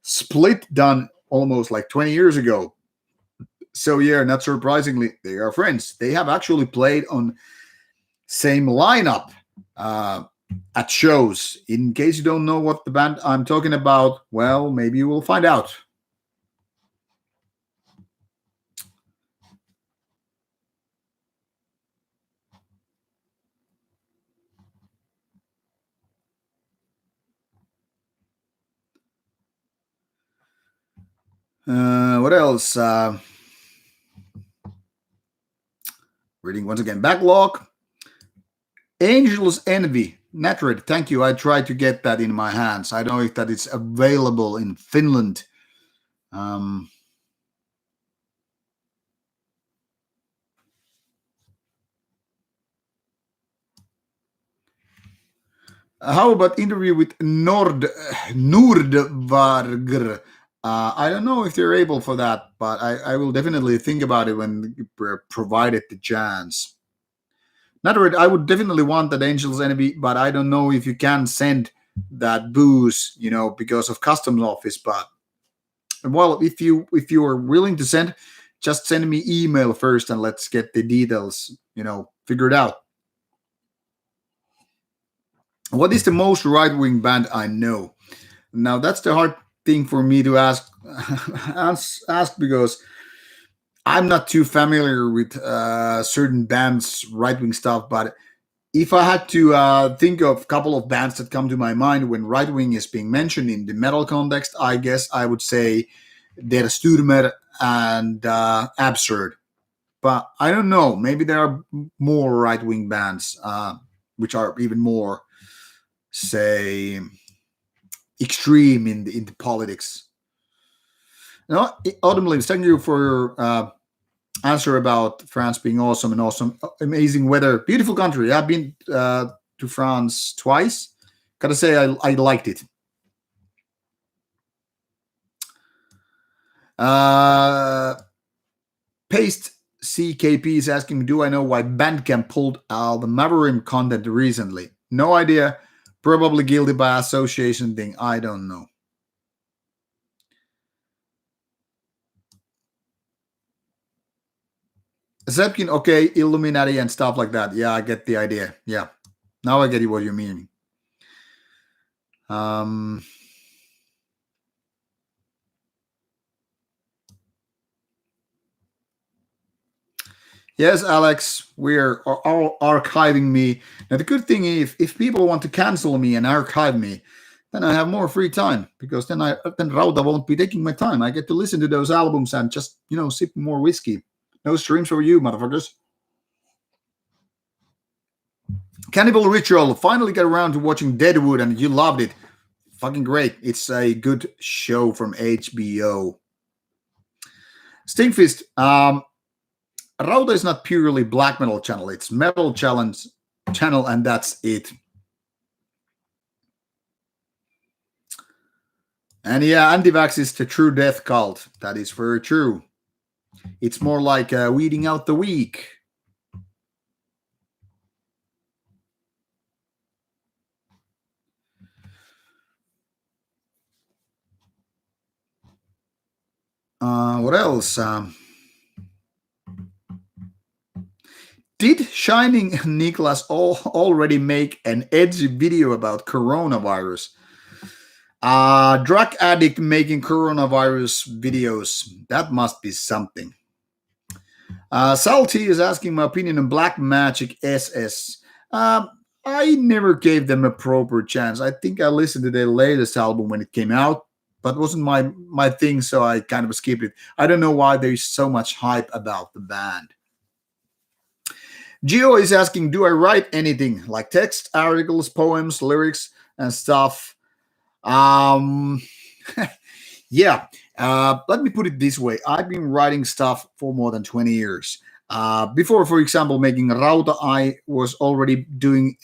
Speaker 1: split done almost like 20 years ago. So yeah, not surprisingly, they are friends. They have actually played on same lineup at shows. In case you don't know what the band I'm talking about, well, maybe you will find out. What else? Reading once again. Backlog. Angel's Envy Natrid, thank you. I tried to get that in my hands. I don't know if that is available in Finland. Um, how about interview with Nordvargr? I don't know if they're able for that, but I will definitely think about it when provided the chance. Natrid, I would definitely want that Angel's Enemy, but I don't know if you can send that booze, because of customs office. But well, if you are willing to send, just send me email first and let's get the details, figured out. What is the most right-wing band I know? Now that's the hard thing for me to ask ask because I'm not too familiar with certain bands right-wing stuff. But if I had to think of a couple of bands that come to my mind when right-wing is being mentioned in the metal context, I guess I would say Der Stürmer and Absurd. But I don't know. Maybe there are more right-wing bands which are even more, say, extreme in the politics. No, ultimately, thank you for your answer about France being awesome and awesome, amazing weather, beautiful country. I've been to France twice. Gotta say, I liked it. Paste CKP is asking me, do I know why Bandcamp pulled the Maverick content recently? No idea. Probably guilty by association thing. I don't know. Zepkin, okay, Illuminati and stuff like that. Yeah, I get the idea. Yeah. Now I get what you mean. Yes, Alex, we're all archiving me. Now, the good thing is, if people want to cancel me and archive me, then I have more free time because then Rauta won't be taking my time. I get to listen to those albums and just, sip more whiskey. No streams for you, motherfuckers. Cannibal Ritual, finally got around to watching Deadwood and you loved it. Fucking great. It's a good show from HBO. Stingfist, Rauta is not purely black metal channel. It's metal channel, and that's it. And yeah, anti-vax is the true death cult. That is very true. It's more like weeding out the weak. What else? Did Shining Niklas already make an edgy video about coronavirus? Drug addict making coronavirus videos. That must be something. Salty is asking my opinion on Black Magic SS. I never gave them a proper chance. I think I listened to their latest album when it came out, but it wasn't my thing, so I kind of skipped it. I don't know why there's so much hype about the band. Gio is asking, do I write anything like text, articles, poems, lyrics, and stuff? Yeah. Let me put it this way. I've been writing stuff for more than 20 years. Before, for example, making Rauta, I was already doing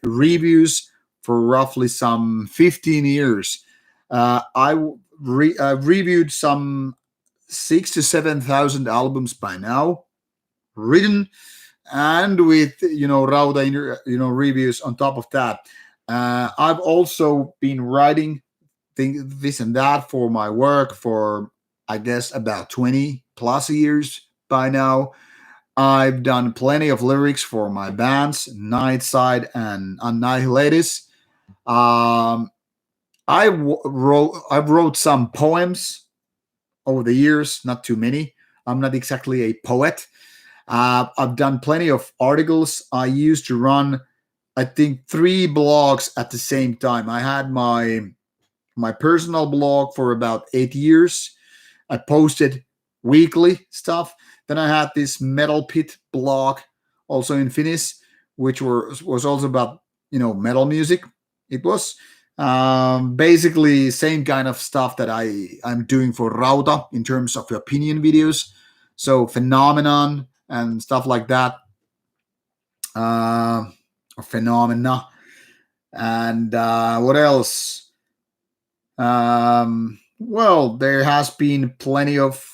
Speaker 1: reviews for roughly some 15 years. I reviewed some 6,000 to 7,000 albums by now, written, and with Rauta reviews on top of that. I've also been writing this and that for my work for, I guess, about 20 plus years by now. I've done plenty of lyrics for my bands, Nightside and Annihilatus. I wrote some poems over the years, not too many. I'm not exactly a poet. I've done plenty of articles. I used to run, I think, 3 blogs at the same time. I had my personal blog for about 8 years. I posted weekly stuff. Then I had this Metal Pit blog, also in Finnish, which was also about metal music. It was basically same kind of stuff that I'm doing for Rauta in terms of opinion videos. So phenomenon and stuff like that, uh, or phenomena. And what else? Well, there has been plenty of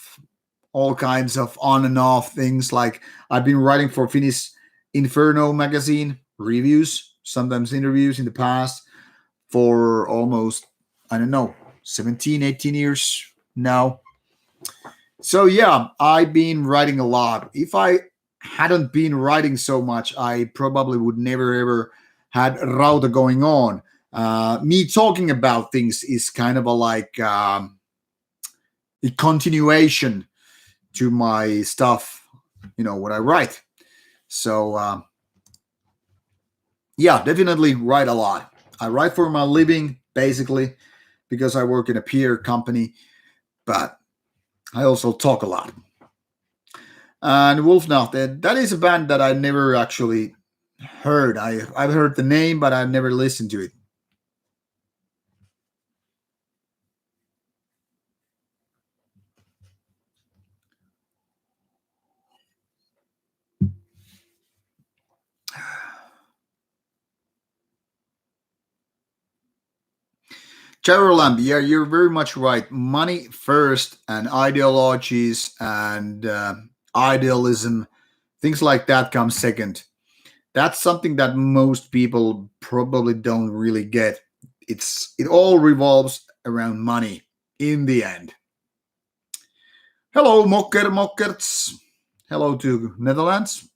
Speaker 1: all kinds of on and off things. Like I've been writing for Finnish Inferno magazine reviews, sometimes interviews in the past for almost, I don't know, 17, 18 years now. So yeah, I've been writing a lot. If I hadn't been writing so much, I probably would never ever had Rauta going on. Me talking about things is kind of a like a continuation to my stuff, what I write. So yeah, definitely write a lot. I write for my living basically because I work in a PR company, but I also talk a lot. And Wolfnacht, that is a band that I never actually heard. I've heard the name, but I've never listened to it. Lamb, yeah, you're very much right. Money first, and ideologies and idealism, things like that come second. That's something that most people probably don't really get. It all revolves around money in the end. Hello, Mokkerts. Hello to Netherlands.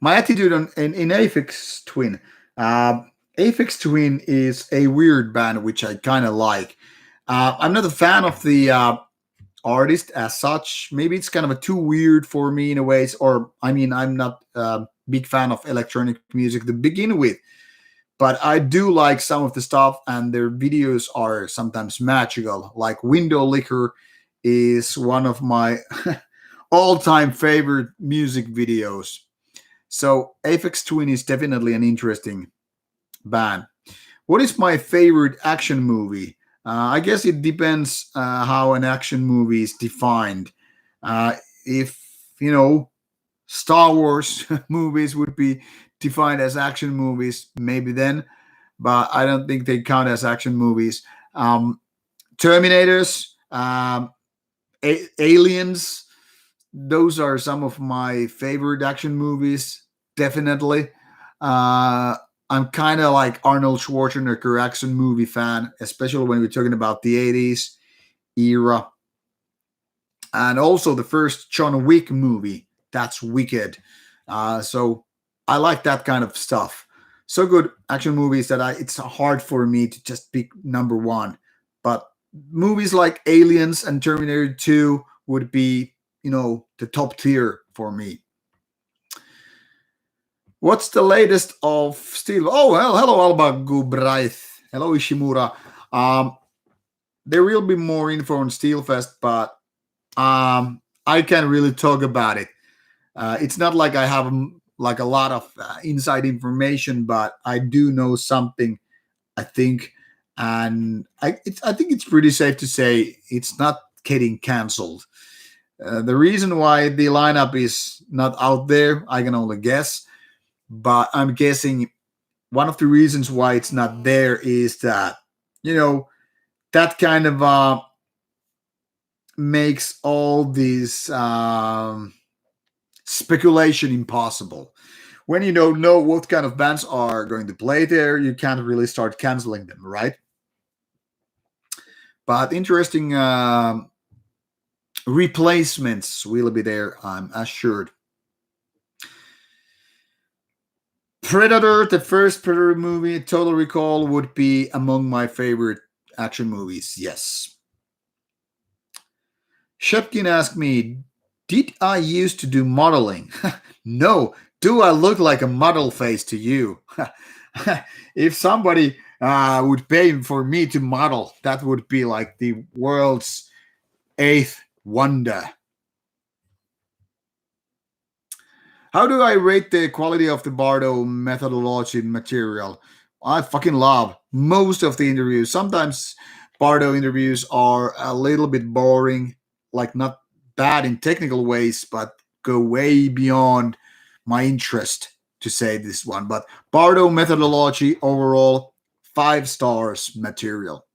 Speaker 1: My attitude in Aphex Twin. Uh, Aphex Twin is a weird band which I kind of like. I'm not a fan of the artist as such. Maybe it's kind of a too weird for me in a ways, or I mean, I'm not a big fan of electronic music to begin with, but I do like some of the stuff, and their videos are sometimes magical. Like Window Liquor is one of my all-time favorite music videos. So Aphex Twin is definitely an interesting band. What is my favorite action movie? I guess it depends how an action movie is defined. If Star Wars movies would be defined as action movies, maybe then, but I don't think they count as action movies. Terminators, Aliens, those are some of my favorite action movies, definitely. I'm kind of like Arnold Schwarzenegger action movie fan, especially when we're talking about the 80s era. And also the first John Wick movie, that's wicked. So I like that kind of stuff. So good action movies that it's hard for me to just pick number one. But movies like Aliens and Terminator 2 would be, the top tier for me. What's the latest of Steel? Oh, well, hello, Alba Gubraith. Hello, Ishimura. There will be more info on Steelfest, but I can't really talk about it. It's not like I have like a lot of inside information, but I do know something, I think. And I think it's pretty safe to say it's not getting canceled. The reason why the lineup is not out there, I can only guess. But I'm guessing one of the reasons why it's not there is that, that kind of makes all this speculation impossible. When you don't know what kind of bands are going to play there, you can't really start canceling them, right? But interesting replacements will be there, I'm assured. Predator, the first Predator movie, Total Recall, would be among my favorite action movies, yes. Shepkin asked me, did I used to do modeling? No. Do I look like a model face to you? If somebody would pay for me to model, that would be like the world's Eighth Wonder. How do I rate the quality of the Bardo methodology material? I fucking love most of the interviews. Sometimes Bardo interviews are a little bit boring, like not bad in technical ways, but go way beyond my interest to say this one. But Bardo methodology overall, 5 stars material.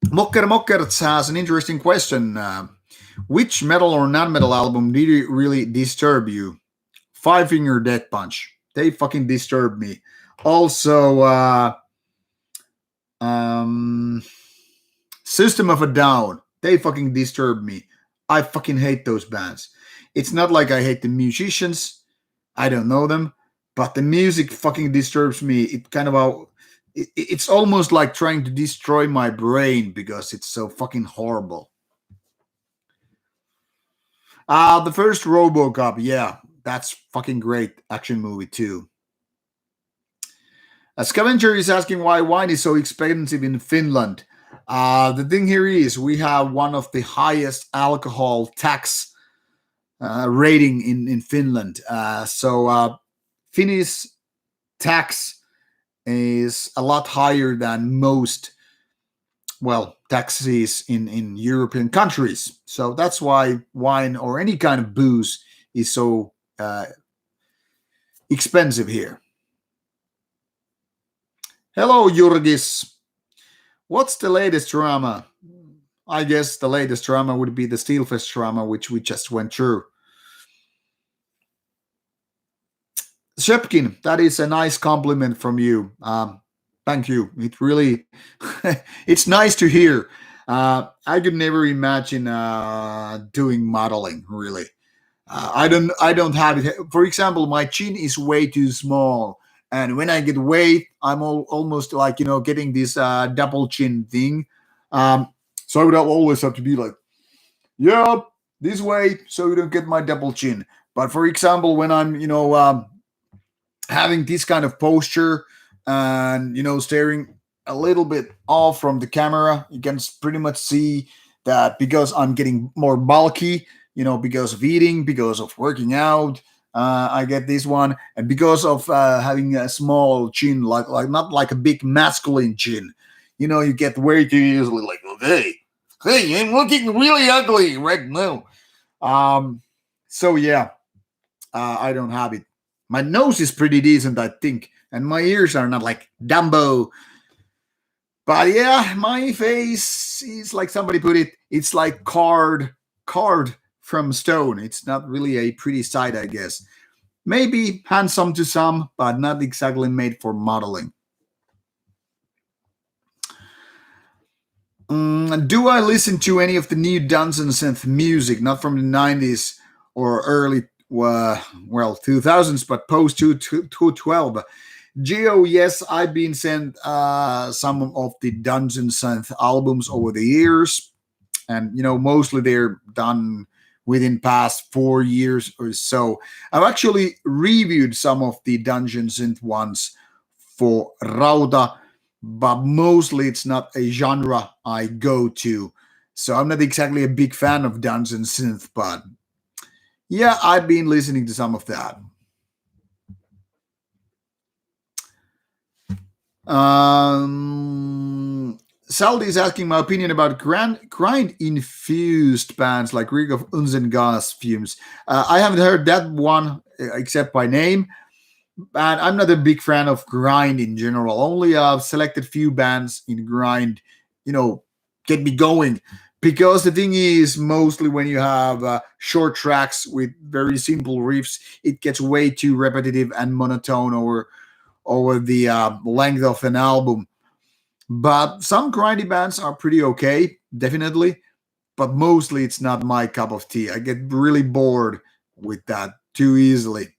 Speaker 1: Mokker has an interesting question. Which metal or non-metal album did it really disturb you? Five Finger Death Punch. They fucking disturb me. Also, System of a Down. They fucking disturb me. I fucking hate those bands. It's not like I hate the musicians. I don't know them, but the music fucking disturbs me. It's almost like trying to destroy my brain because it's so fucking horrible. The first RoboCop, yeah, that's fucking great action movie too. A scavenger is asking why wine is so expensive in Finland. The thing here is we have one of the highest alcohol tax rating in Finland. So Finnish tax is a lot higher than most, well, taxes in European countries. So that's why wine or any kind of booze is so expensive here. Hello, Jurgis. What's the latest drama? I guess the latest drama would be the Steelfest drama, which we just went through. Shepkin, that is a nice compliment from you. Thank you. It really, it's nice to hear. I could never imagine doing modeling. Really, I don't have it. For example, my chin is way too small, and when I get weight, I'm almost like getting this double chin thing. So I would always have to be like, yeah, this way, so you don't get my double chin. But for example, when I'm having this kind of posture and staring a little bit off from the camera, you can pretty much see that because I'm getting more bulky, because of eating, because of working out, I get this one, and because of having a small chin, like not like a big masculine chin, you get way too easily like, okay, hey, I'm looking really ugly right now. So yeah, I don't have it. My nose is pretty decent, I think, and my ears are not like Dumbo. But yeah, my face is like somebody put it. It's like carved from stone. It's not really a pretty sight, I guess. Maybe handsome to some, but not exactly made for modeling. Do I listen to any of the new Duns and Synth music? Not from the 90s or early 2000s, but post 2012. Geo, yes, I've been sent some of the Duns and Synth albums over the years, and mostly they're done within past 4 years or so. I've actually reviewed some of the Dungeon Synth ones for Rauta, but mostly it's not a genre I go to. So I'm not exactly a big fan of Dungeon Synth, but yeah, I've been listening to some of that. Saldi is asking my opinion about grind-infused bands like Rig of Uns and Gas Fumes. I haven't heard that one except by name, and I'm not a big fan of grind in general. Only a selected few bands in grind, get me going. Because the thing is, mostly when you have short tracks with very simple riffs, it gets way too repetitive and monotone over the length of an album. But some grindy bands are pretty okay, definitely. But mostly it's not my cup of tea. I get really bored with that too easily.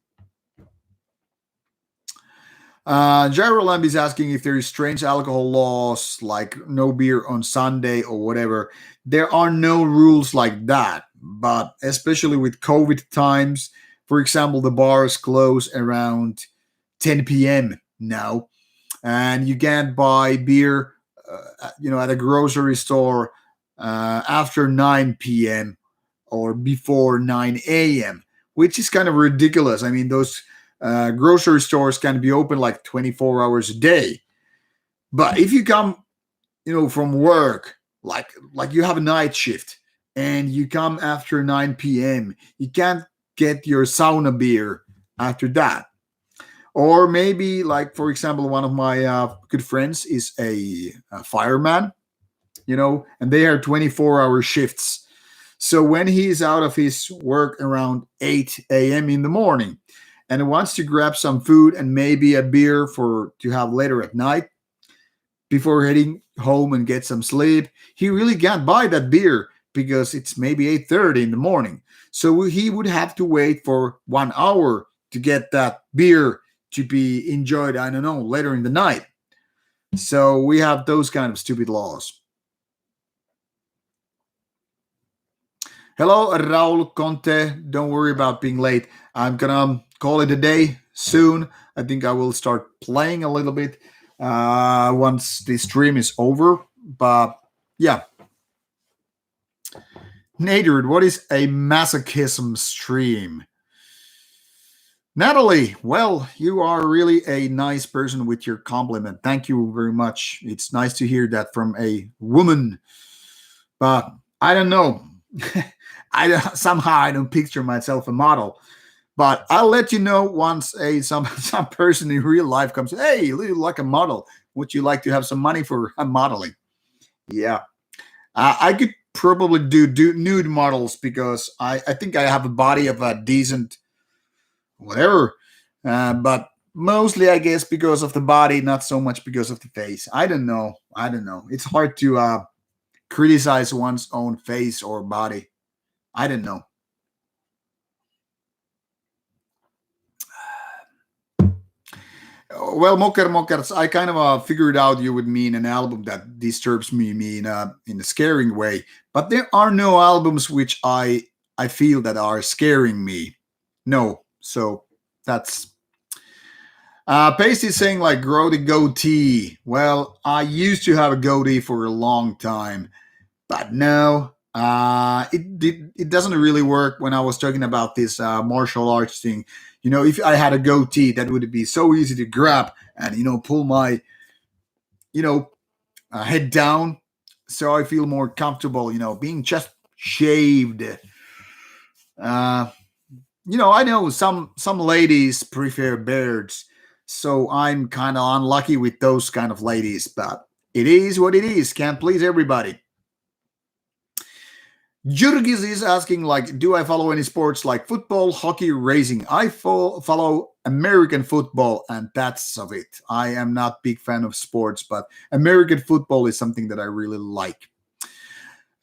Speaker 1: Gyro Lamb is asking if there is strange alcohol laws like no beer on Sunday or whatever. There are no rules like that, but especially with COVID times, for example, the bars close around 10 p.m. now, and you can't buy beer at a grocery store after 9 p.m. or before 9 a.m., which is kind of ridiculous. I mean, those grocery stores can be open like 24 hours a day. But if you come, from work, like you have a night shift and you come after 9 p.m., you can't get your sauna beer after that. Or maybe, like, for example, one of my good friends is a fireman, and they are 24-hour shifts. So when he's out of his work around 8 a.m. in the morning and wants to grab some food and maybe a beer to have later at night before heading home and get some sleep, he really can't buy that beer because it's maybe 8:30 in the morning. So he would have to wait for 1 hour to get that beer to be enjoyed, I don't know, later in the night. So we have those kind of stupid laws. Hello, Raul Conte. Don't worry about being late. I'm gonna call it a day soon. I think I will start playing a little bit once the stream is over. But yeah. Nader, what is a masochism stream? Natalie, well, you are really a nice person with your compliment. Thank you very much. It's nice to hear that from a woman. But I don't know. Somehow I don't picture myself a model. But I'll let you know once some person in real life comes, hey, you look like a model. Would you like to have some money for modeling? Yeah. I could probably do nude models because I think I have a body of a decent whatever. But mostly, I guess, because of the body, not so much because of the face. I don't know. It's hard to criticize one's own face or body. I don't know. Well, Mokers, I kind of figured out you would mean an album that disturbs me in a scaring way. But there are no albums which I feel that are scaring me. No. So that's Pace is saying like grow the goatee. Well, I used to have a goatee for a long time, but no, it doesn't really work when I was talking about this martial arts thing. If I had a goatee, that would be so easy to grab and pull my head down, so I feel more comfortable. Being just shaved. I know some ladies prefer beards, so I'm kind of unlucky with those kind of ladies, but it is what it is. Can't please everybody. Jurgis is asking, like, do I follow any sports like football, hockey, racing? I follow American football, and that's of it. I am not big fan of sports, but American football is something that I really like.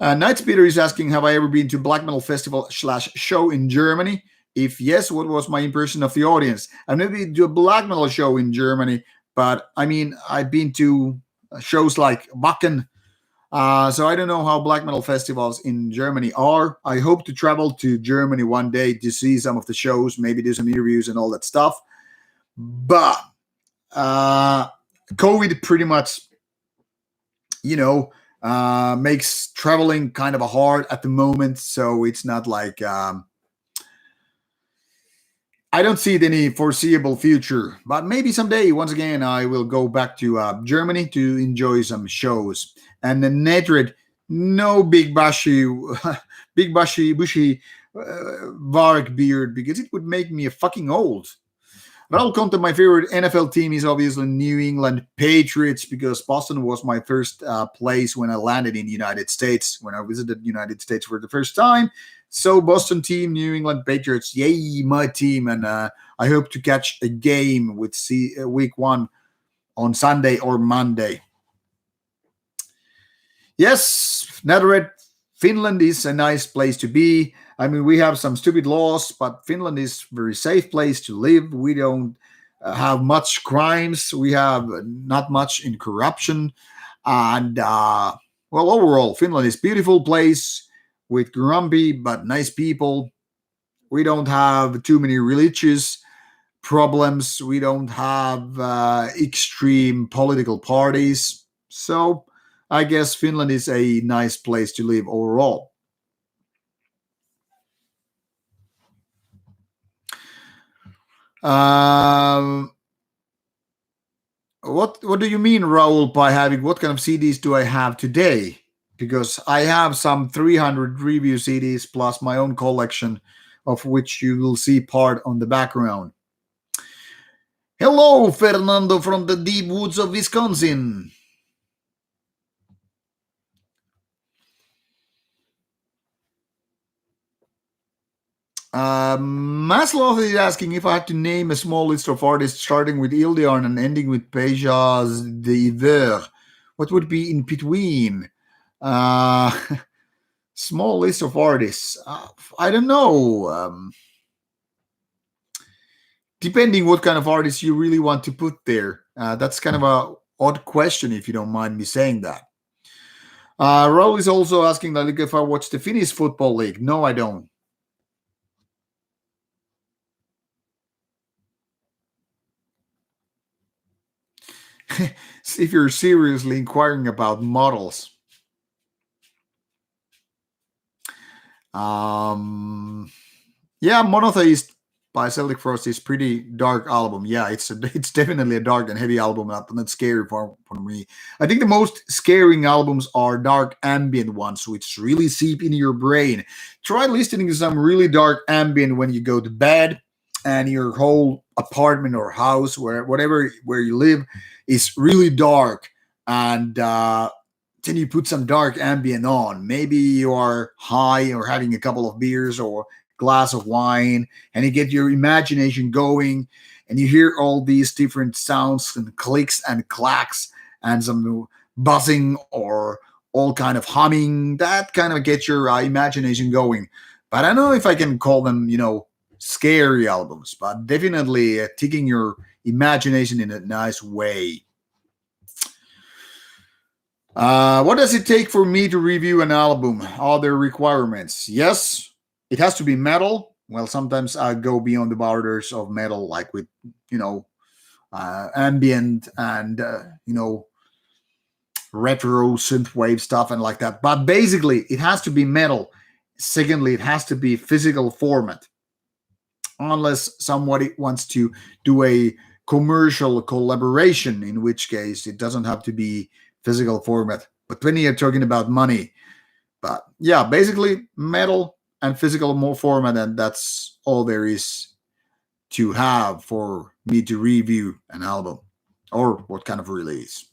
Speaker 1: Nightspeeder is asking, have I ever been to Black Metal Festival / show in Germany? If yes, what was my impression of the audience? I've never been to a black metal show in Germany, but I mean, I've been to shows like Wacken. So I don't know how black metal festivals in Germany are. I hope to travel to Germany one day to see some of the shows, maybe do some interviews and all that stuff. But COVID pretty much, makes traveling kind of hard at the moment. So it's not like... I don't see it any foreseeable future, but maybe someday, once again, I will go back to Germany to enjoy some shows. And then Nedred, no big bushy Varg beard, because it would make me a fucking old. Raul Conte, my favorite NFL team is obviously New England Patriots, because Boston was my first place when I landed in the United States, when I visited the United States for the first time. So Boston team, New England Patriots, yay, my team. And I hope to catch a game with week 1 on Sunday or Monday. Yes, Netherred, Finland is a nice place to be. I mean, we have some stupid laws, but Finland is a very safe place to live. We don't have much crimes. We have not much in corruption. And, overall, Finland is a beautiful place with grumpy but nice people. We don't have too many religious problems. We don't have extreme political parties. So I guess Finland is a nice place to live overall. Um, what do you mean, Raul, by having what kind of CDs do I have today? Because I have some 300 review CDs plus my own collection, of which you will see part on the background. Hello, Fernando from the deep woods of Wisconsin. Maslow is asking if I had to name a small list of artists starting with Ildiarn and ending with Pejaz de Ver, what would be in between? Uh, small list of artists. I don't know. Depending what kind of artists you really want to put there. That's kind of a odd question, if you don't mind me saying that. Raul is also asking like if I watch the Finnish football league. No, I don't. If you're seriously inquiring about models. Yeah, Monotheist by Celtic Frost is pretty dark album. Yeah, it's definitely a dark and heavy album, not scary for me. I think the most scaring albums are dark ambient ones, which really seep into your brain. Try listening to some really dark ambient when you go to bed, and your whole apartment or house, where you live, is really dark, and then you put some dark ambient on. Maybe you are high or having a couple of beers or glass of wine, and you get your imagination going, and you hear all these different sounds and clicks and clacks and some buzzing or all kind of humming. That kind of gets your imagination going. But I don't know if I can call them, scary albums, but definitely taking your imagination in a nice way. What does it take for me to review an album? Are there requirements? Yes, it has to be metal. Well, sometimes I go beyond the borders of metal, like with, ambient and, retro synthwave stuff and like that. But basically, it has to be metal. Secondly, it has to be physical format. Unless somebody wants to do a commercial collaboration, in which case it doesn't have to be physical format. But when you're talking about money, but yeah, basically metal and physical more format, and that's all there is to have for me to review an album or what kind of release.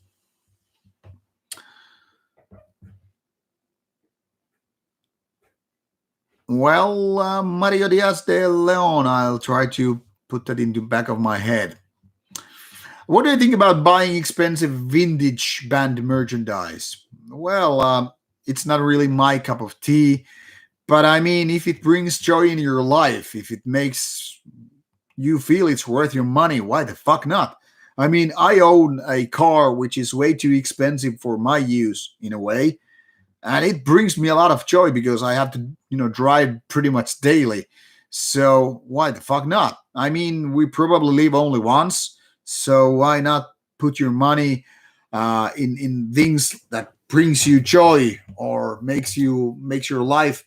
Speaker 1: Well, Mario Diaz de Leon, I'll try to put that into the back of my head. What do you think about buying expensive vintage band merchandise? Well, it's not really my cup of tea, but I mean, if it brings joy in your life, if it makes you feel it's worth your money, why the fuck not? I mean, I own a car which is way too expensive for my use in a way, and it brings me a lot of joy because I have to, drive pretty much daily. So why the fuck not? I mean, we probably live only once, so why not put your money in things that brings you joy or makes your life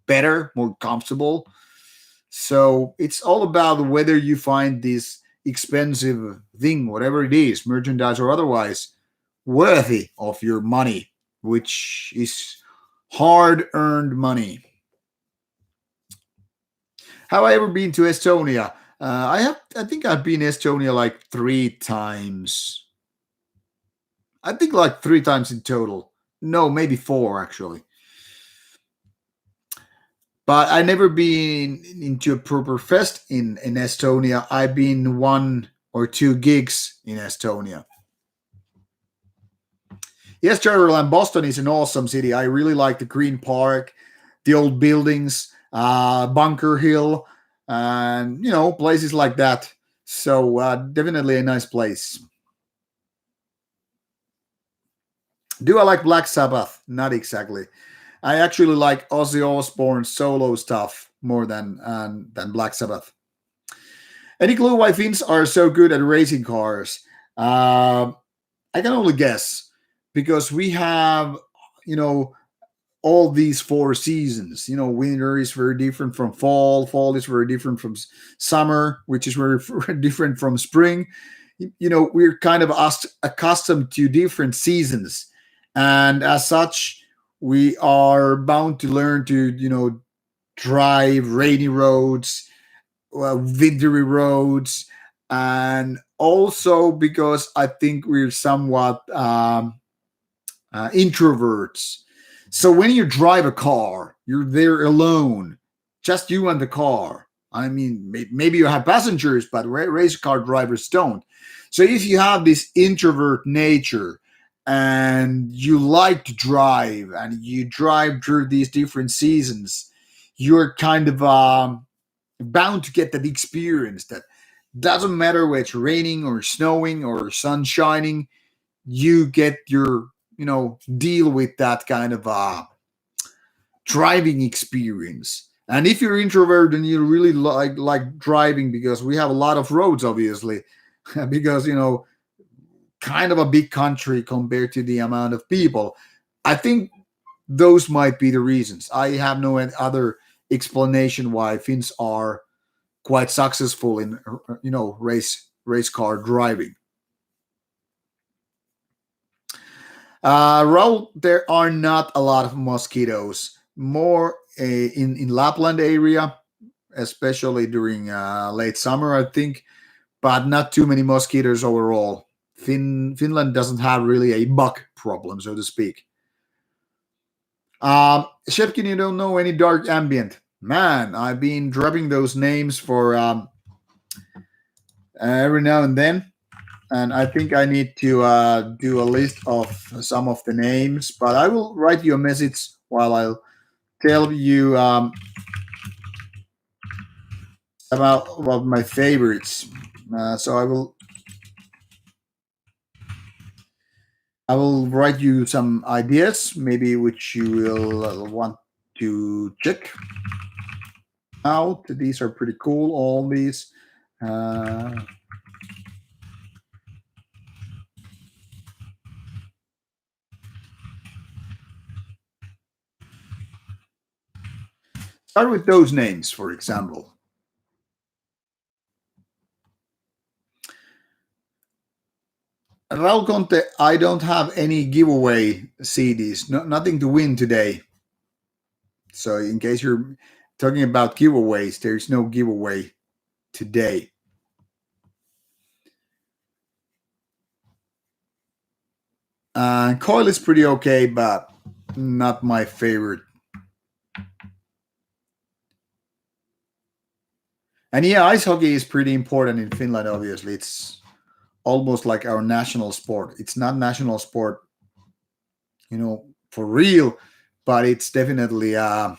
Speaker 1: better, more comfortable. So it's all about whether you find this expensive thing, whatever it is, merchandise or otherwise, worthy of your money, which is hard earned money. Have I ever been to Estonia? I think I've been to Estonia like 3 times. I think like 3 times in total. No, maybe 4 actually. But I never been into a proper fest in Estonia. I've been 1 or 2 gigs in Estonia. Yes, Charlie, Boston is an awesome city. I really like the Green Park, the old buildings, Bunker Hill, and places like that. So definitely a nice place. Do I like Black Sabbath? Not exactly. I actually like Ozzy Osbourne's solo stuff more than Black Sabbath. Any clue why Finns are so good at racing cars? I can only guess. because we have, you know, all these four seasons. You know, winter is very different from fall. Fall is very different from summer, which is very different from spring. You know, we're kind of accustomed to different seasons, and as such, we are bound to learn to, drive rainy roads, wintry roads, and also because I think we're somewhat introverts. So when you drive a car, you're there alone, just you and the car. I mean, maybe you have passengers, but race car drivers don't. So if you have this introvert nature and you like to drive and you drive through these different seasons, you're kind of bound to get that experience that doesn't matter whether it's raining or snowing or sun shining, you get your, deal with that kind of driving experience. And if you're introvert and you really like driving, because we have a lot of roads, obviously, because kind of a big country compared to the amount of people, I think those might be the reasons. I have no other explanation why Finns are quite successful in race car driving. Well, there are not a lot of mosquitoes. More in Lapland area, especially during late summer, I think, but not too many mosquitoes overall. Finland doesn't have really a bug problem, so to speak. Shepkin, you don't know any dark ambient? Man, I've been dropping those names for every now and then, and I think I need to do a list of some of the names, but I will write you a message while I'll tell you about my favorites. So I will write you some ideas, maybe which you will want to check out. These are pretty cool, all these. Uh, Start with those names, for example. Raul Conte, I don't have any giveaway CDs. Nothing to win today. So, in case you're talking about giveaways, there's no giveaway today. Coil is pretty okay, but not my favorite. And yeah, ice hockey is pretty important in Finland, obviously. It's almost like our national sport. It's not national sport, for real, but it's definitely, one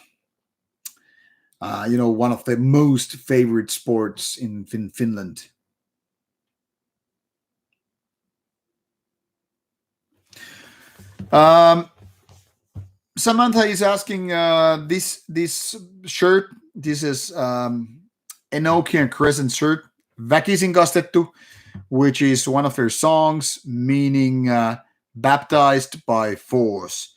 Speaker 1: of the most favorite sports in Finland. Samantha is asking this shirt. This is Enochian Crescent shirt, Väkisin kastettu, which is one of their songs, meaning baptized by force.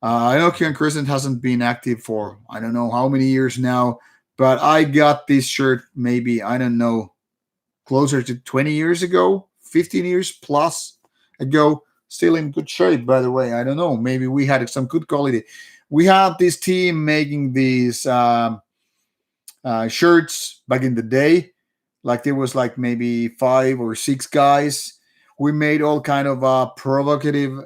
Speaker 1: Enochian Crescent hasn't been active for I don't know how many years now, but I got this shirt maybe, I don't know, closer to 20 years ago, 15 years plus ago. Still in good shape, by the way. I don't know. Maybe we had some good quality. We had this team making these shirts back in the day. Like there was like maybe 5 or 6 guys. We made all kind of provocative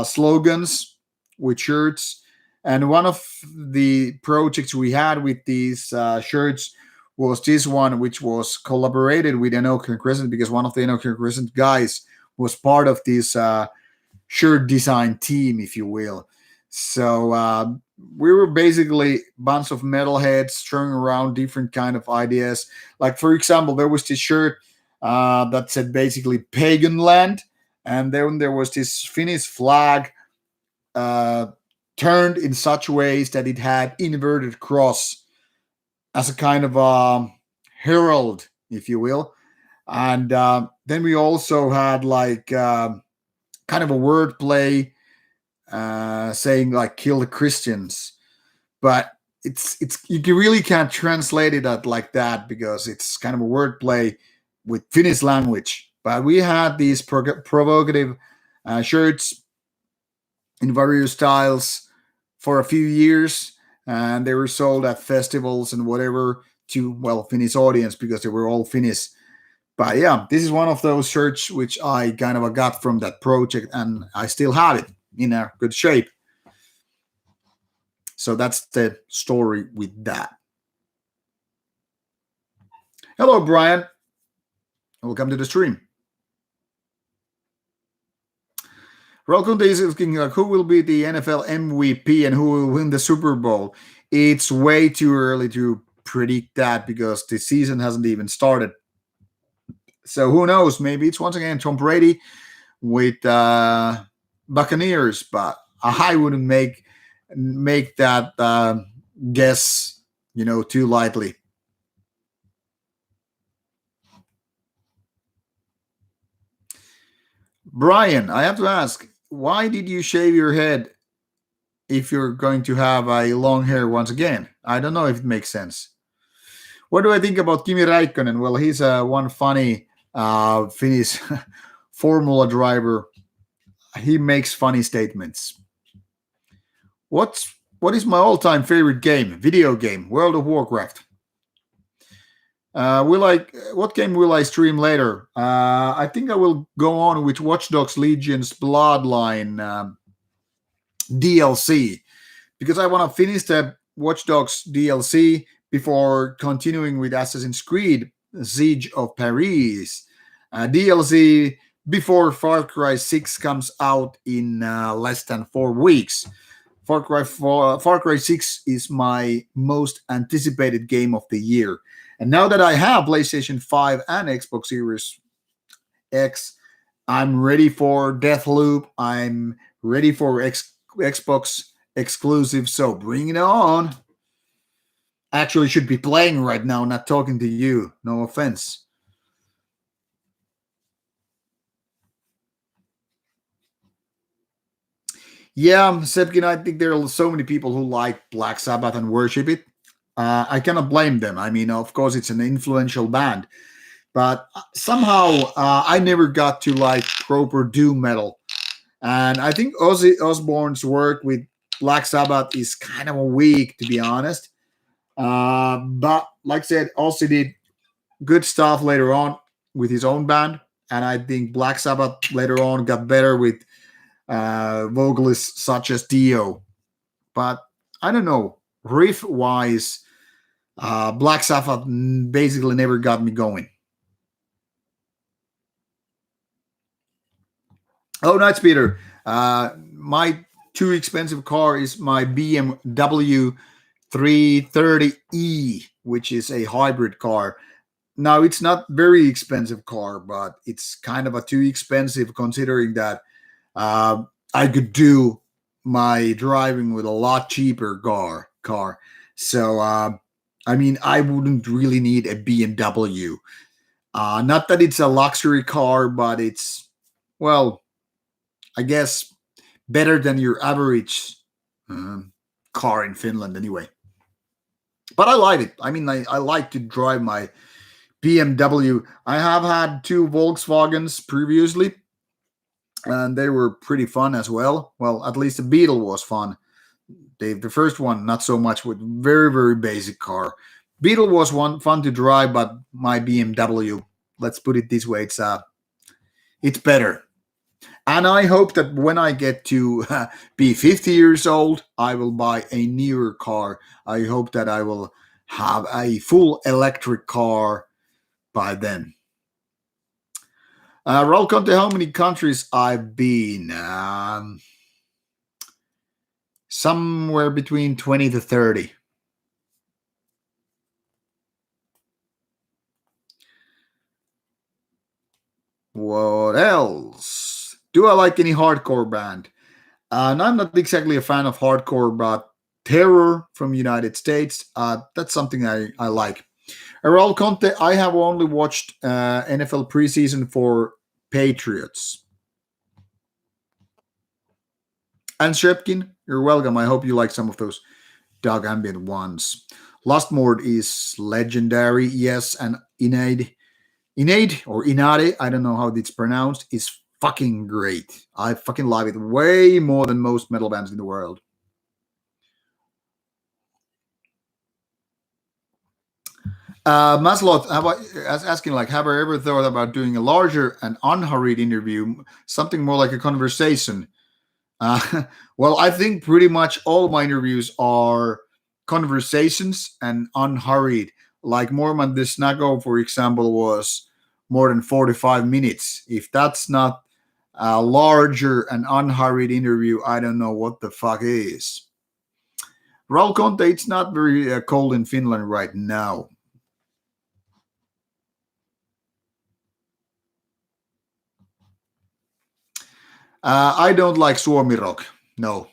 Speaker 1: slogans with shirts. And one of the projects we had with these shirts was this one, which was collaborated with Enochian Crescent, because one of the Enochian Crescent guys was part of this shirt design team, if you will. So we were basically a bunch of metalheads throwing around different kind of ideas. Like, for example, there was this shirt that said basically pagan land, and then there was this Finnish flag turned in such ways that it had inverted cross as a kind of herald, if you will. And then we also had like kind of a wordplay, saying like "kill the Christians," but it's you really can't translate it out like that because it's kind of a wordplay with Finnish language. But we had these provocative shirts in various styles for a few years, and they were sold at festivals and whatever to, well, Finnish audience because they were all Finnish. But yeah, this is one of those shirts which I kind of got from that project, and I still have it in a good shape. So that's the story with that. Hello, Brian. Welcome to the stream. Rolcon is asking who will be the NFL MVP and who will win the Super Bowl. It's way too early to predict that because the season hasn't even started. So who knows? Maybe it's once again Tom Brady with Buccaneers, but I wouldn't make that guess, too lightly. Brian, I have to ask, why did you shave your head if you're going to have a long hair once again? I don't know if it makes sense. What do I think about Kimi Räikkönen? Well, he's one funny Finnish Formula driver. He makes funny statements. What is my all-time favorite game? Video game, World of Warcraft. What game will I stream later? I think I will go on with Watch Dogs Legion's Bloodline DLC because I want to finish the Watch Dogs DLC before continuing with Assassin's Creed Siege of Paris DLC before Far Cry 6 comes out in less than 4 weeks. Far Cry 6 is my most anticipated game of the year. And now that I have PlayStation 5 and Xbox Series X, I'm ready for Deathloop. I'm ready for Xbox exclusive. So bring it on. Actually, should be playing right now, not talking to you. No offense. Yeah, Sepkin, I think there are so many people who like Black Sabbath and worship it. I cannot blame them. I mean, of course, it's an influential band, but somehow I never got to like proper doom metal. And I think Ozzy Osbourne's work with Black Sabbath is kind of weak, to be honest. But like I said, Ozzy did good stuff later on with his own band, and I think Black Sabbath later on got better with vocalists such as Dio. But I don't know, riff-wise, Black Sabbath basically never got me going. Oh, nice, Peter. My too expensive car is my BMW 330e, which is a hybrid car. Now, it's not very expensive car, but it's kind of a too expensive considering that I could do my driving with a lot cheaper car. So, I mean, I wouldn't really need a BMW. Not that it's a luxury car, but it's, well, I guess better than your average car in Finland anyway. But I like it. I mean, I like to drive my BMW. I have had 2 Volkswagens previously, and they were pretty fun as well. Well, at least the Beetle was fun. The first one, not so much, with very, very basic car. Beetle was fun to drive, but my BMW, let's put it this way, it's better. And I hope that when I get to be 50 years old, I will buy a newer car. I hope that I will have a full electric car by then. Roll count how many countries I've been. Somewhere between 20 to 30. What else? Do I like any hardcore band? And I'm not exactly a fan of hardcore, but Terror from United States, that's something I like. Raul Conte, I have only watched NFL preseason for Patriots. And Shepkin, you're welcome. I hope you like some of those dog ambient ones. Last Mord is legendary, yes, and Innate or Inade, I don't know how it's pronounced, is fucking great. I fucking love it way more than most metal bands in the world. Maslot, asking like, have I ever thought about doing a larger and unhurried interview, something more like a conversation? Uh, well, I think pretty much all my interviews are conversations and unhurried. Like Mormon the Snago, for example, was more than 45 minutes. If that's not a larger and unhurried interview, I don't know what the fuck is. Raul Conte, it's not very cold in Finland right now. I don't like Suomi rock. No.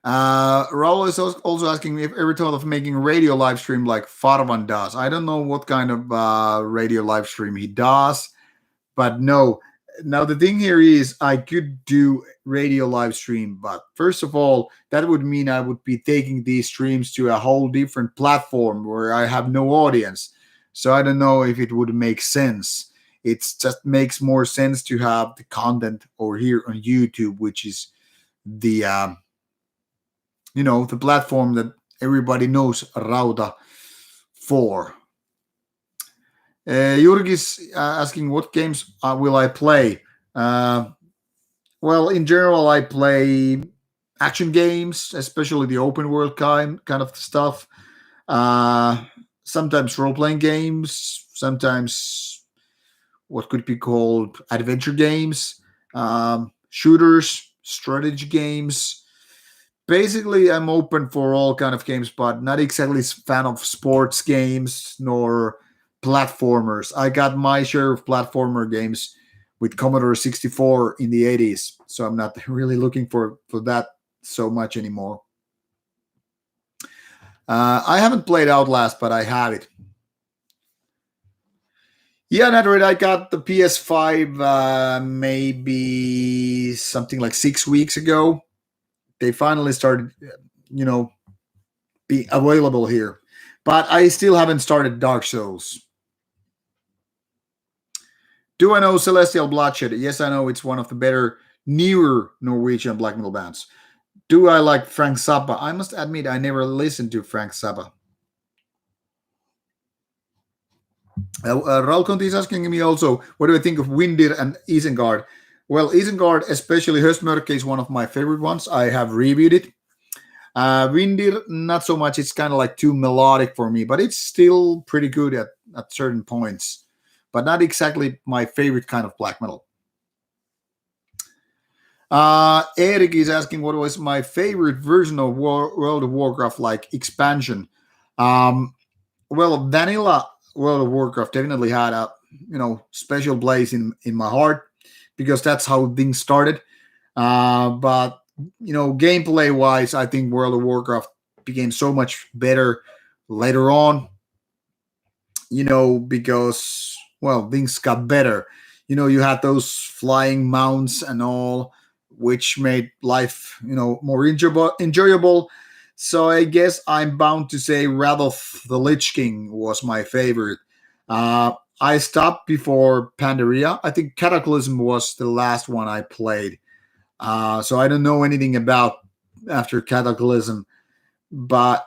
Speaker 1: Raul is also asking me if ever thought of making a radio live stream like Farvan does. I don't know what kind of radio live stream he does, but no. Now the thing here is I could do radio live stream, but first of all, that would mean I would be taking these streams to a whole different platform where I have no audience. So I don't know if it would make sense. It just makes more sense to have the content over here on YouTube, which is the the platform that everybody knows Rauta for. Jurgis asking what games will I play? Well, in general, I play action games, especially the open world kind of stuff. Uh, Sometimes role playing games, sometimes what could be called adventure games, shooters, strategy games. Basically, I'm open for all kind of games, but not exactly a fan of sports games nor platformers. I got my share of platformer games with Commodore 64 in the 80s, so I'm not really looking for that so much anymore. I haven't played Outlast, but I have it. Yeah, Android, I got the PS5 maybe something like 6 weeks ago. They finally started, be available here. But I still haven't started Dark Souls. Do I know Celestial Bloodshed? Yes, I know it's one of the better, newer Norwegian black metal bands. Do I like Frank Zappa? I must admit, I never listened to Frank Zappa. Raul Conti is asking me also, what do I think of Windir and Isengard? Well, Isengard, especially Höstmörke, is one of my favorite ones. I have reviewed it. Windir, not so much. It's kind of like too melodic for me, but it's still pretty good at certain points. But not exactly my favorite kind of black metal. Eric is asking what was my favorite version of World of Warcraft, like expansion. Well, vanilla World of Warcraft definitely had a special place in my heart because that's how things started. But gameplay wise, I think World of Warcraft became so much better later on. Because things got better. You had those flying mounts and all, which made life more enjoyable. So I guess I'm bound to say Wrath of the Lich King was my favorite. I stopped before Pandaria. I think Cataclysm was the last one I played. So I don't know anything about after Cataclysm, but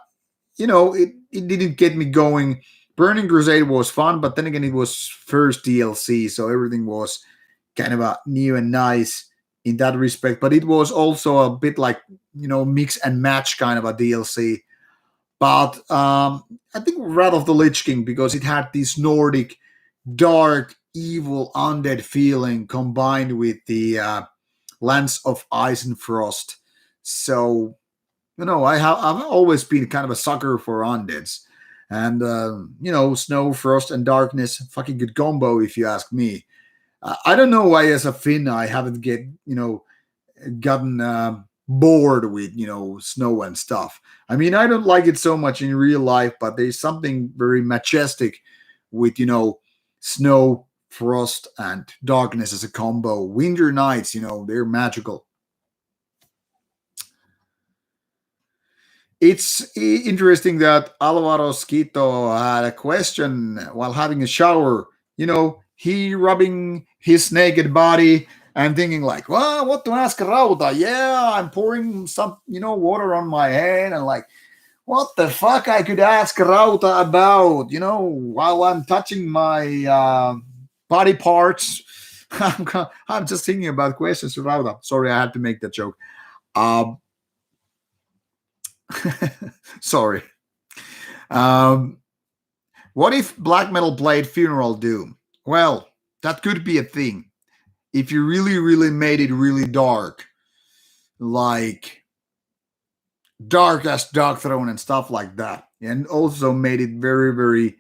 Speaker 1: it didn't get me going. Burning Crusade was fun, but then again, it was first DLC, so everything was kind of a new and nice in that respect. But it was also a bit like mix and match kind of a DLC. But I think Wrath of the Lich King, because it had this Nordic, dark, evil, undead feeling combined with the Lands of Ice and Frost. So I've always been kind of a sucker for undeads. And, snow, frost, and darkness, fucking good combo, if you ask me. I don't know why, as a Finn, I haven't gotten bored with, snow and stuff. I mean, I don't like it so much in real life, but there's something very majestic with, snow, frost and darkness as a combo. Winter nights, they're magical. It's interesting that Alvaro Quito had a question while having a shower. He rubbing his naked body and thinking like, well, what to ask Rauta? Yeah, I'm pouring some, water on my head and like, what the fuck I could ask Rauta about, while I'm touching my body parts. I'm just thinking about questions to Rauta. Sorry, I had to make that joke. Um, sorry. Um, what if black metal played Funeral Doom? Well, that could be a thing. If you really, really made it really dark, like dark as Dark Throne and stuff like that, and also made it very, very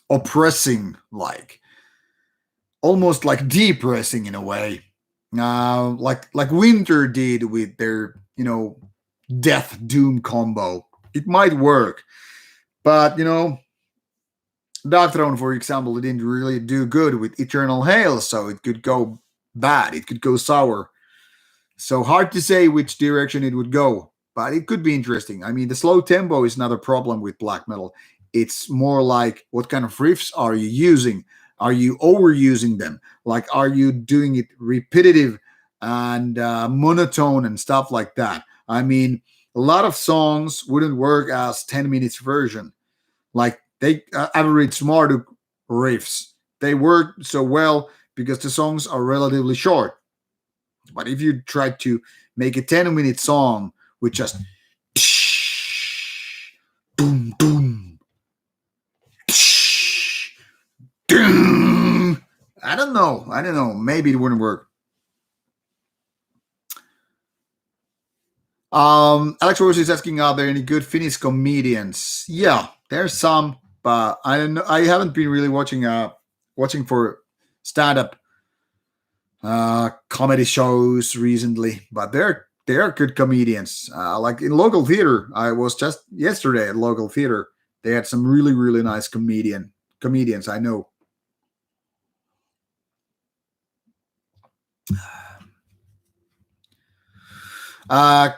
Speaker 1: oppressing, like almost like depressing in a way, like Winter did with their Death Doom combo. It might work, but Dark Throne, for example, it didn't really do good with Eternal Hail, so it could go bad. It could go sour. So hard to say which direction it would go, but it could be interesting. I mean, the slow tempo is not a problem with black metal. It's more like what kind of riffs are you using? Are you overusing them? Like, are you doing it repetitive and monotone and stuff like that? I mean, a lot of songs wouldn't work as 10 minutes version. Like, they average Marduk riffs. They work so well because the songs are relatively short. But if you try to make a 10-minute song with just boom, boom, doom, I don't know. Maybe it wouldn't work. Alex Rose is asking, are there any good Finnish comedians? Yeah, there's some, but I don't know. I haven't been really watching for stand-up comedy shows recently, but they're good comedians. Like in local theater, I was just yesterday at local theater. They had some really, really nice comedians. I know.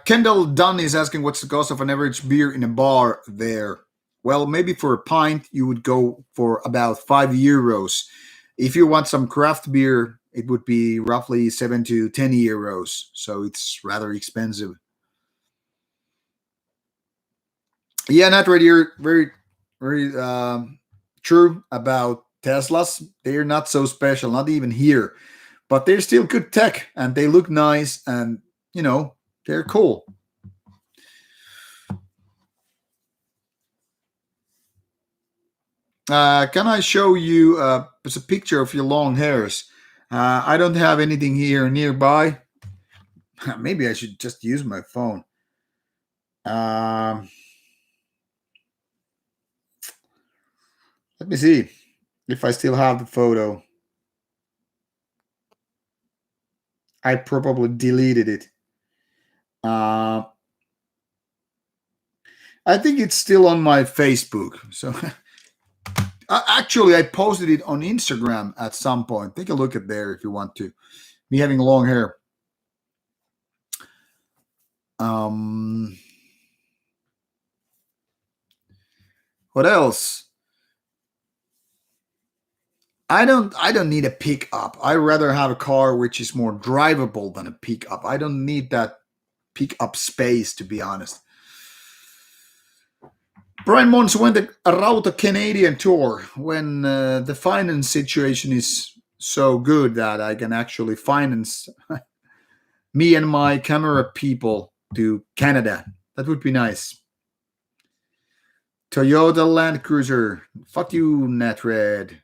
Speaker 1: Kendall Dunn is asking, what's the cost of an average beer in a bar there? Well, maybe for a pint, you would go for about €5. If you want some craft beer, it would be roughly 7 to 10 euros. So it's rather expensive. Yeah, not right here. Very, very true about Teslas. They're not so special, not even here, but they're still good tech and they look nice and, they're cool. Can I show you it's a picture of your long hairs? I don't have anything here nearby. Maybe I should just use my phone. Let me see if I still have the photo. I probably deleted it. I think it's still on my Facebook. So actually, I posted it on Instagram at some point. Take a look at there if you want to. Me having long hair. What else? I don't need a pickup. I rather have a car which is more drivable than a pickup. I don't need that pickup space, to be honest. Brian Mons went a Rauta Canadian tour when the finance situation is so good that I can actually finance me and my camera people to Canada. That would be nice. Toyota Land Cruiser. Fuck you, Netred.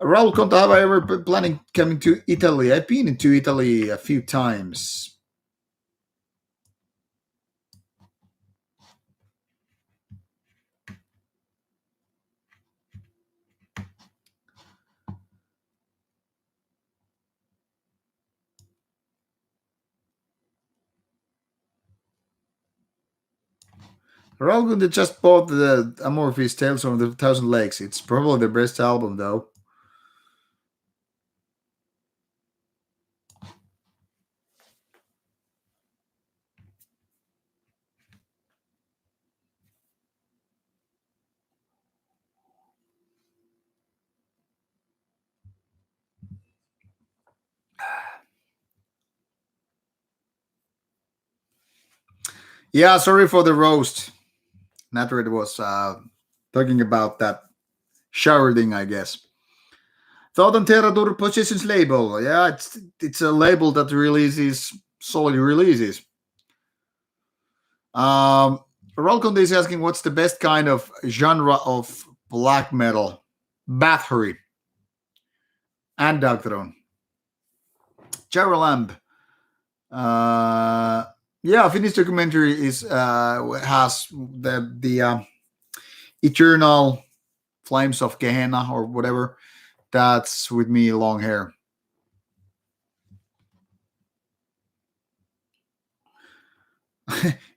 Speaker 1: Raul Conta, have I ever been planning coming to Italy? I've been into Italy a few times. Raul they just bought the Amorphis Tales from the Thousand Lakes. It's probably the best album though. Yeah, sorry for the roast. Natred was talking about that shower thing, I guess. Thought on Terratur Positions label. Yeah, it's a label that releases solid releases. Um, Rolcon is asking what's the best kind of genre of black metal? Bathory and Darkthrone. Lamb. Uh, yeah, Finnish documentary is has the eternal flames of Gehenna or whatever. That's with me, long hair.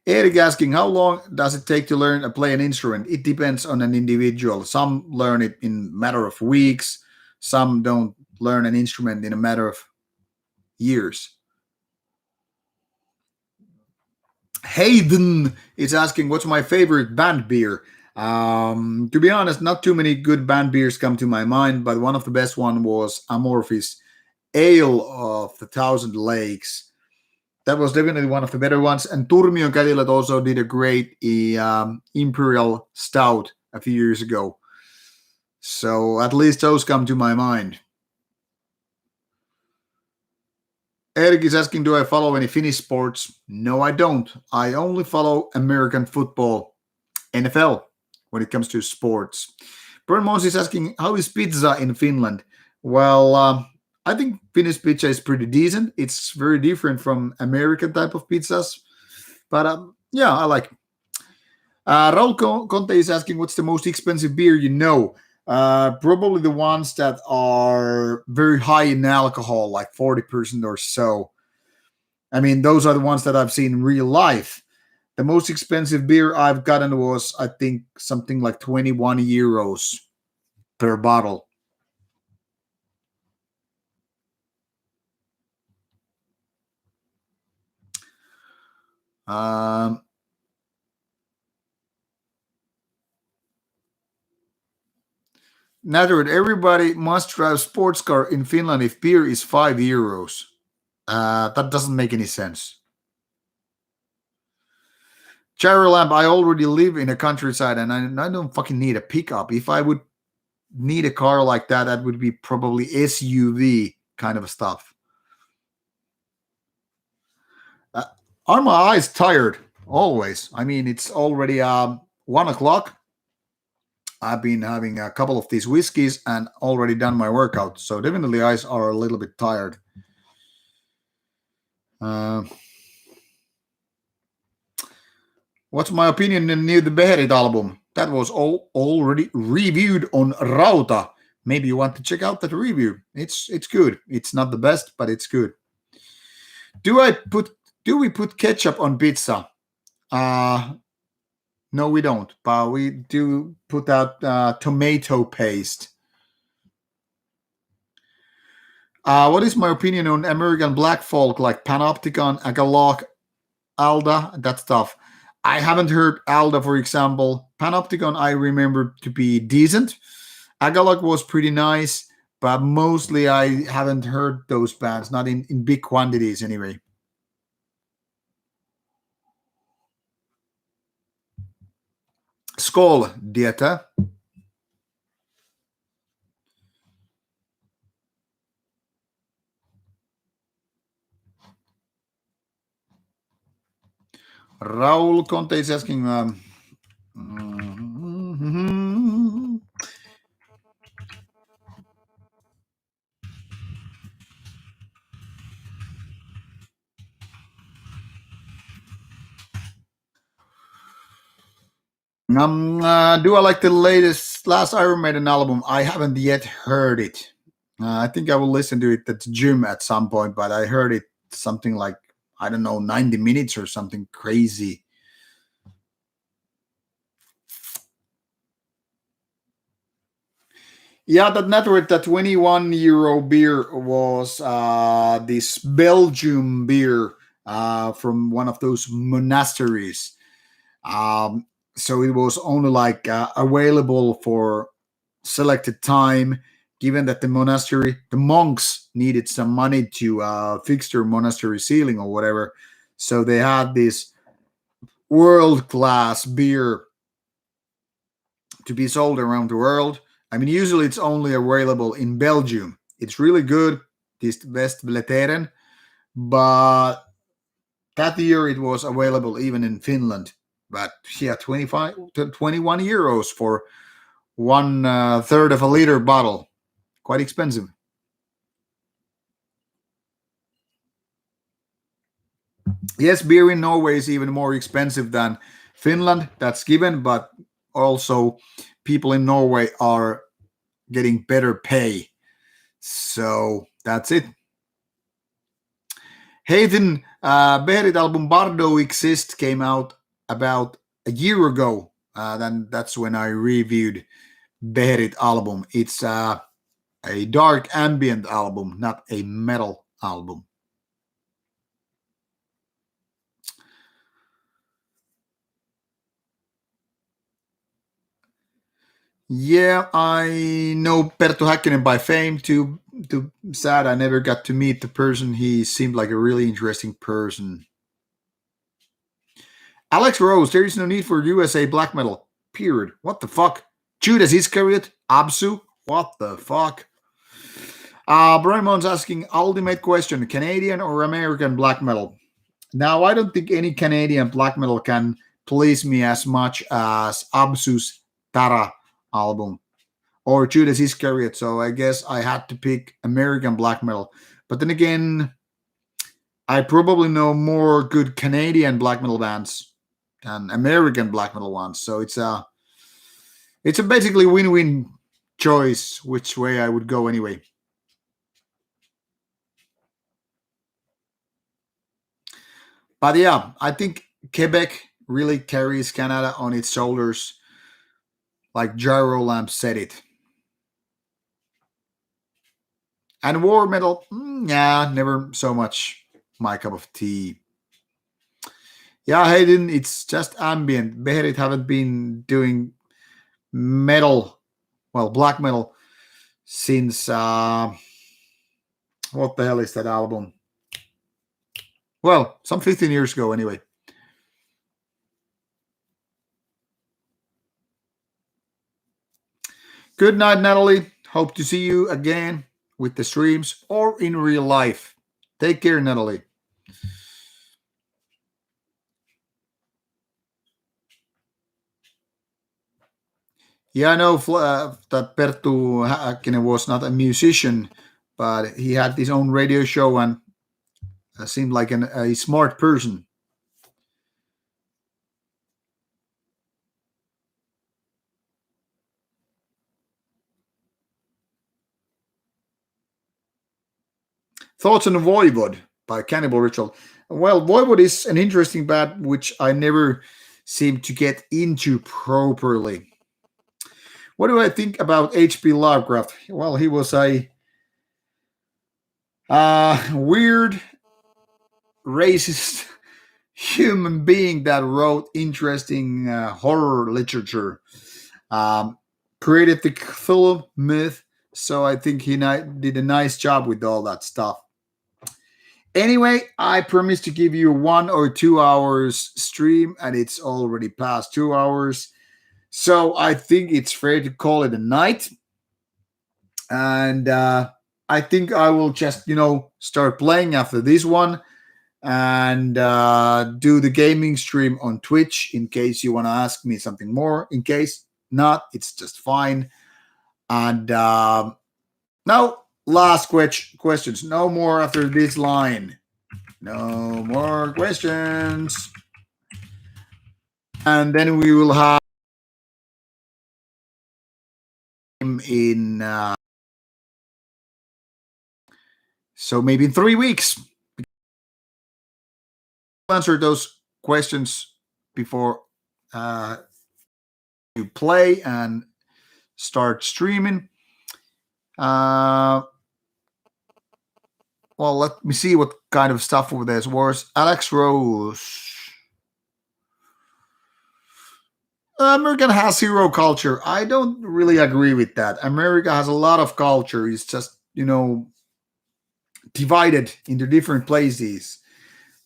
Speaker 1: Eric asking, how long does it take to learn to play an instrument? It depends on an individual. Some learn it in a matter of weeks. Some don't learn an instrument in a matter of years. Hayden is asking, what's my favorite band beer? To be honest, not too many good band beers come to my mind, but one of the best one was Amorphis Ale of the Thousand Lakes. That was definitely one of the better ones. And Turmion Kätilöt also did a great Imperial Stout a few years ago. So at least those come to my mind. Eric is asking, do I follow any Finnish sports? No, I don't. I only follow American football, NFL, when it comes to sports. Bern Mons is asking, how is pizza in Finland? Well, I think Finnish pizza is pretty decent. It's very different from American type of pizzas. But yeah, I like it. Raul Conte is asking, what's the most expensive beer you know? Probably the ones that are very high in alcohol, like 40% or so. I mean, those are the ones that I've seen in real life. The most expensive beer I've gotten was, I think, something like 21 euros per bottle. Um, Nathan, everybody must drive sports car in Finland if beer is 5 euros. That doesn't make any sense. Lamp, I already live in a countryside and I don't fucking need a pickup. If I would need a car like that, that would be probably SUV kind of stuff. Are my eyes tired? Always. I mean, it's already 1 o'clock. I've been having a couple of these whiskeys and already done my workout. So definitely eyes are a little bit tired. What's my opinion on the new The Beheaded album? That was already reviewed on Rauta. Maybe you want to check out that review. It's good. It's not the best, but it's good. Do we put ketchup on pizza? No, we don't. But we do put out tomato paste. What is my opinion on American black folk like Panopticon, Agalok, Alda, that stuff? I haven't heard Alda, for example. Panopticon, I remember to be decent. Agalok was pretty nice, but mostly I haven't heard those bands, not in big quantities anyway. Skål, Dieta. Raul Conte is asking, do I like the last Iron Maiden album? I haven't yet heard it. I think I will listen to it at the gym at some point, but I heard it something like, I don't know, 90 minutes or something crazy. Yeah, that network, that 21 euro beer was this Belgium beer from one of those monasteries. Um, so it was only like available for selected time, given that the monastery, the monks needed some money to fix their monastery ceiling or whatever. So they had this world class beer to be sold around the world. I mean, usually it's only available in Belgium. It's really good, this West Bleteren, but that year it was available even in Finland. But yeah, 25 to 21 euros for one third of a liter bottle. Quite expensive. Yes, beer in Norway is even more expensive than Finland. That's given, but also people in Norway are getting better pay. So that's it. Hayden Beherit album Bardo Exist came out about a year ago. Then that's when I reviewed Beherit album. It's a dark ambient album, not a metal album. Yeah, I know Perttu Häkkinen by fame. Too sad I never got to meet the person. He seemed like a really interesting person. Alex Rose, there is no need for USA black metal. Period. What the fuck? Judas Iscariot? Absu? What the fuck? Brimon's asking ultimate question: Canadian or American black metal? Now, I don't think any Canadian black metal can please me as much as Absu's Tara album or Judas Iscariot. So I guess I had to pick American black metal. But then again, I probably know more good Canadian black metal bands than American black metal ones. So it's a basically win-win choice which way I would go anyway. But yeah, I think Quebec really carries Canada on its shoulders, like Gyro Lamp said it. And war metal, yeah, never so much my cup of tea. Yeah, Hayden, it's just ambient. Beherit haven't been doing metal, well, black metal, since what the hell is that album? Well, some 15 years ago, anyway. Good night, Natalie. Hope to see you again with the streams or in real life. Take care, Natalie. Yeah, I know that Perttu Häkkinen was not a musician, but he had his own radio show and seemed like a smart person. Thoughts on Voivod by Cannibal Ritual. Well, Voivod is an interesting band which I never seem to get into properly. What do I think about H.P. Lovecraft? Well, he was a weird, racist human being that wrote interesting horror literature. Um, Created the Cthulhu myth, so I think he did a nice job with all that stuff. Anyway, I promised to give you 1 or 2 hours stream, and it's already past 2 hours. So I think it's fair to call it a night. And I think I will just, start playing after this one and do the gaming stream on Twitch in case you want to ask me something more. In case not, it's just fine. And now, last questions. No more after this line. No more questions. And then we will have him in, so maybe in 3 weeks. I'll answer those questions before you play and start streaming. Uh, well, let me see what kind of stuff over there was. Alex Rose. American has hero culture. I don't really agree with that. America has a lot of culture. It's just, divided into different places.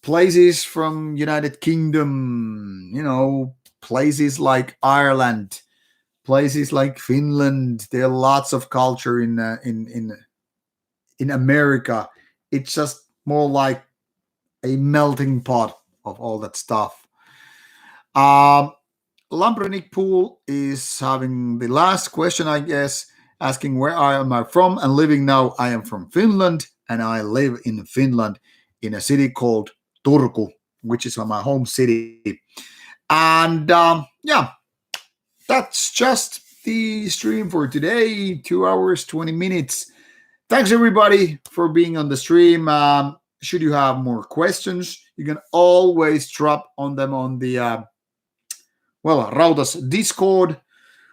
Speaker 1: Places from United Kingdom, places like Ireland, places like Finland. There are lots of culture in America. It's just more like a melting pot of all that stuff. Um, Lamprenik Pool is having the last question, I guess, asking where I am I from and living now. I am from Finland and I live in Finland in a city called Turku, which is my home city. And yeah, that's just the stream for today. 2 hours, 20 minutes. Thanks everybody for being on the stream. Should you have more questions, you can always drop on them on the Rauta's Discord,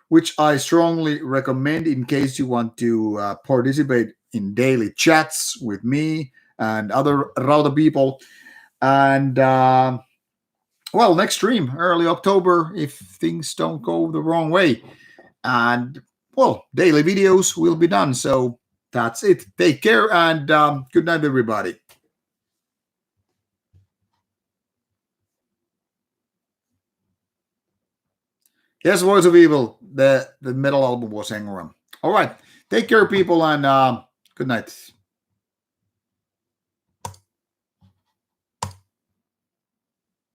Speaker 1: which I strongly recommend in case you want to participate in daily chats with me and other Rauta people. And next stream, early October, if things don't go the wrong way. And daily videos will be done. So that's it. Take care and good night, everybody. Yes, Voice of Evil. The metal album was Engram. All right. Take care, people, and good night.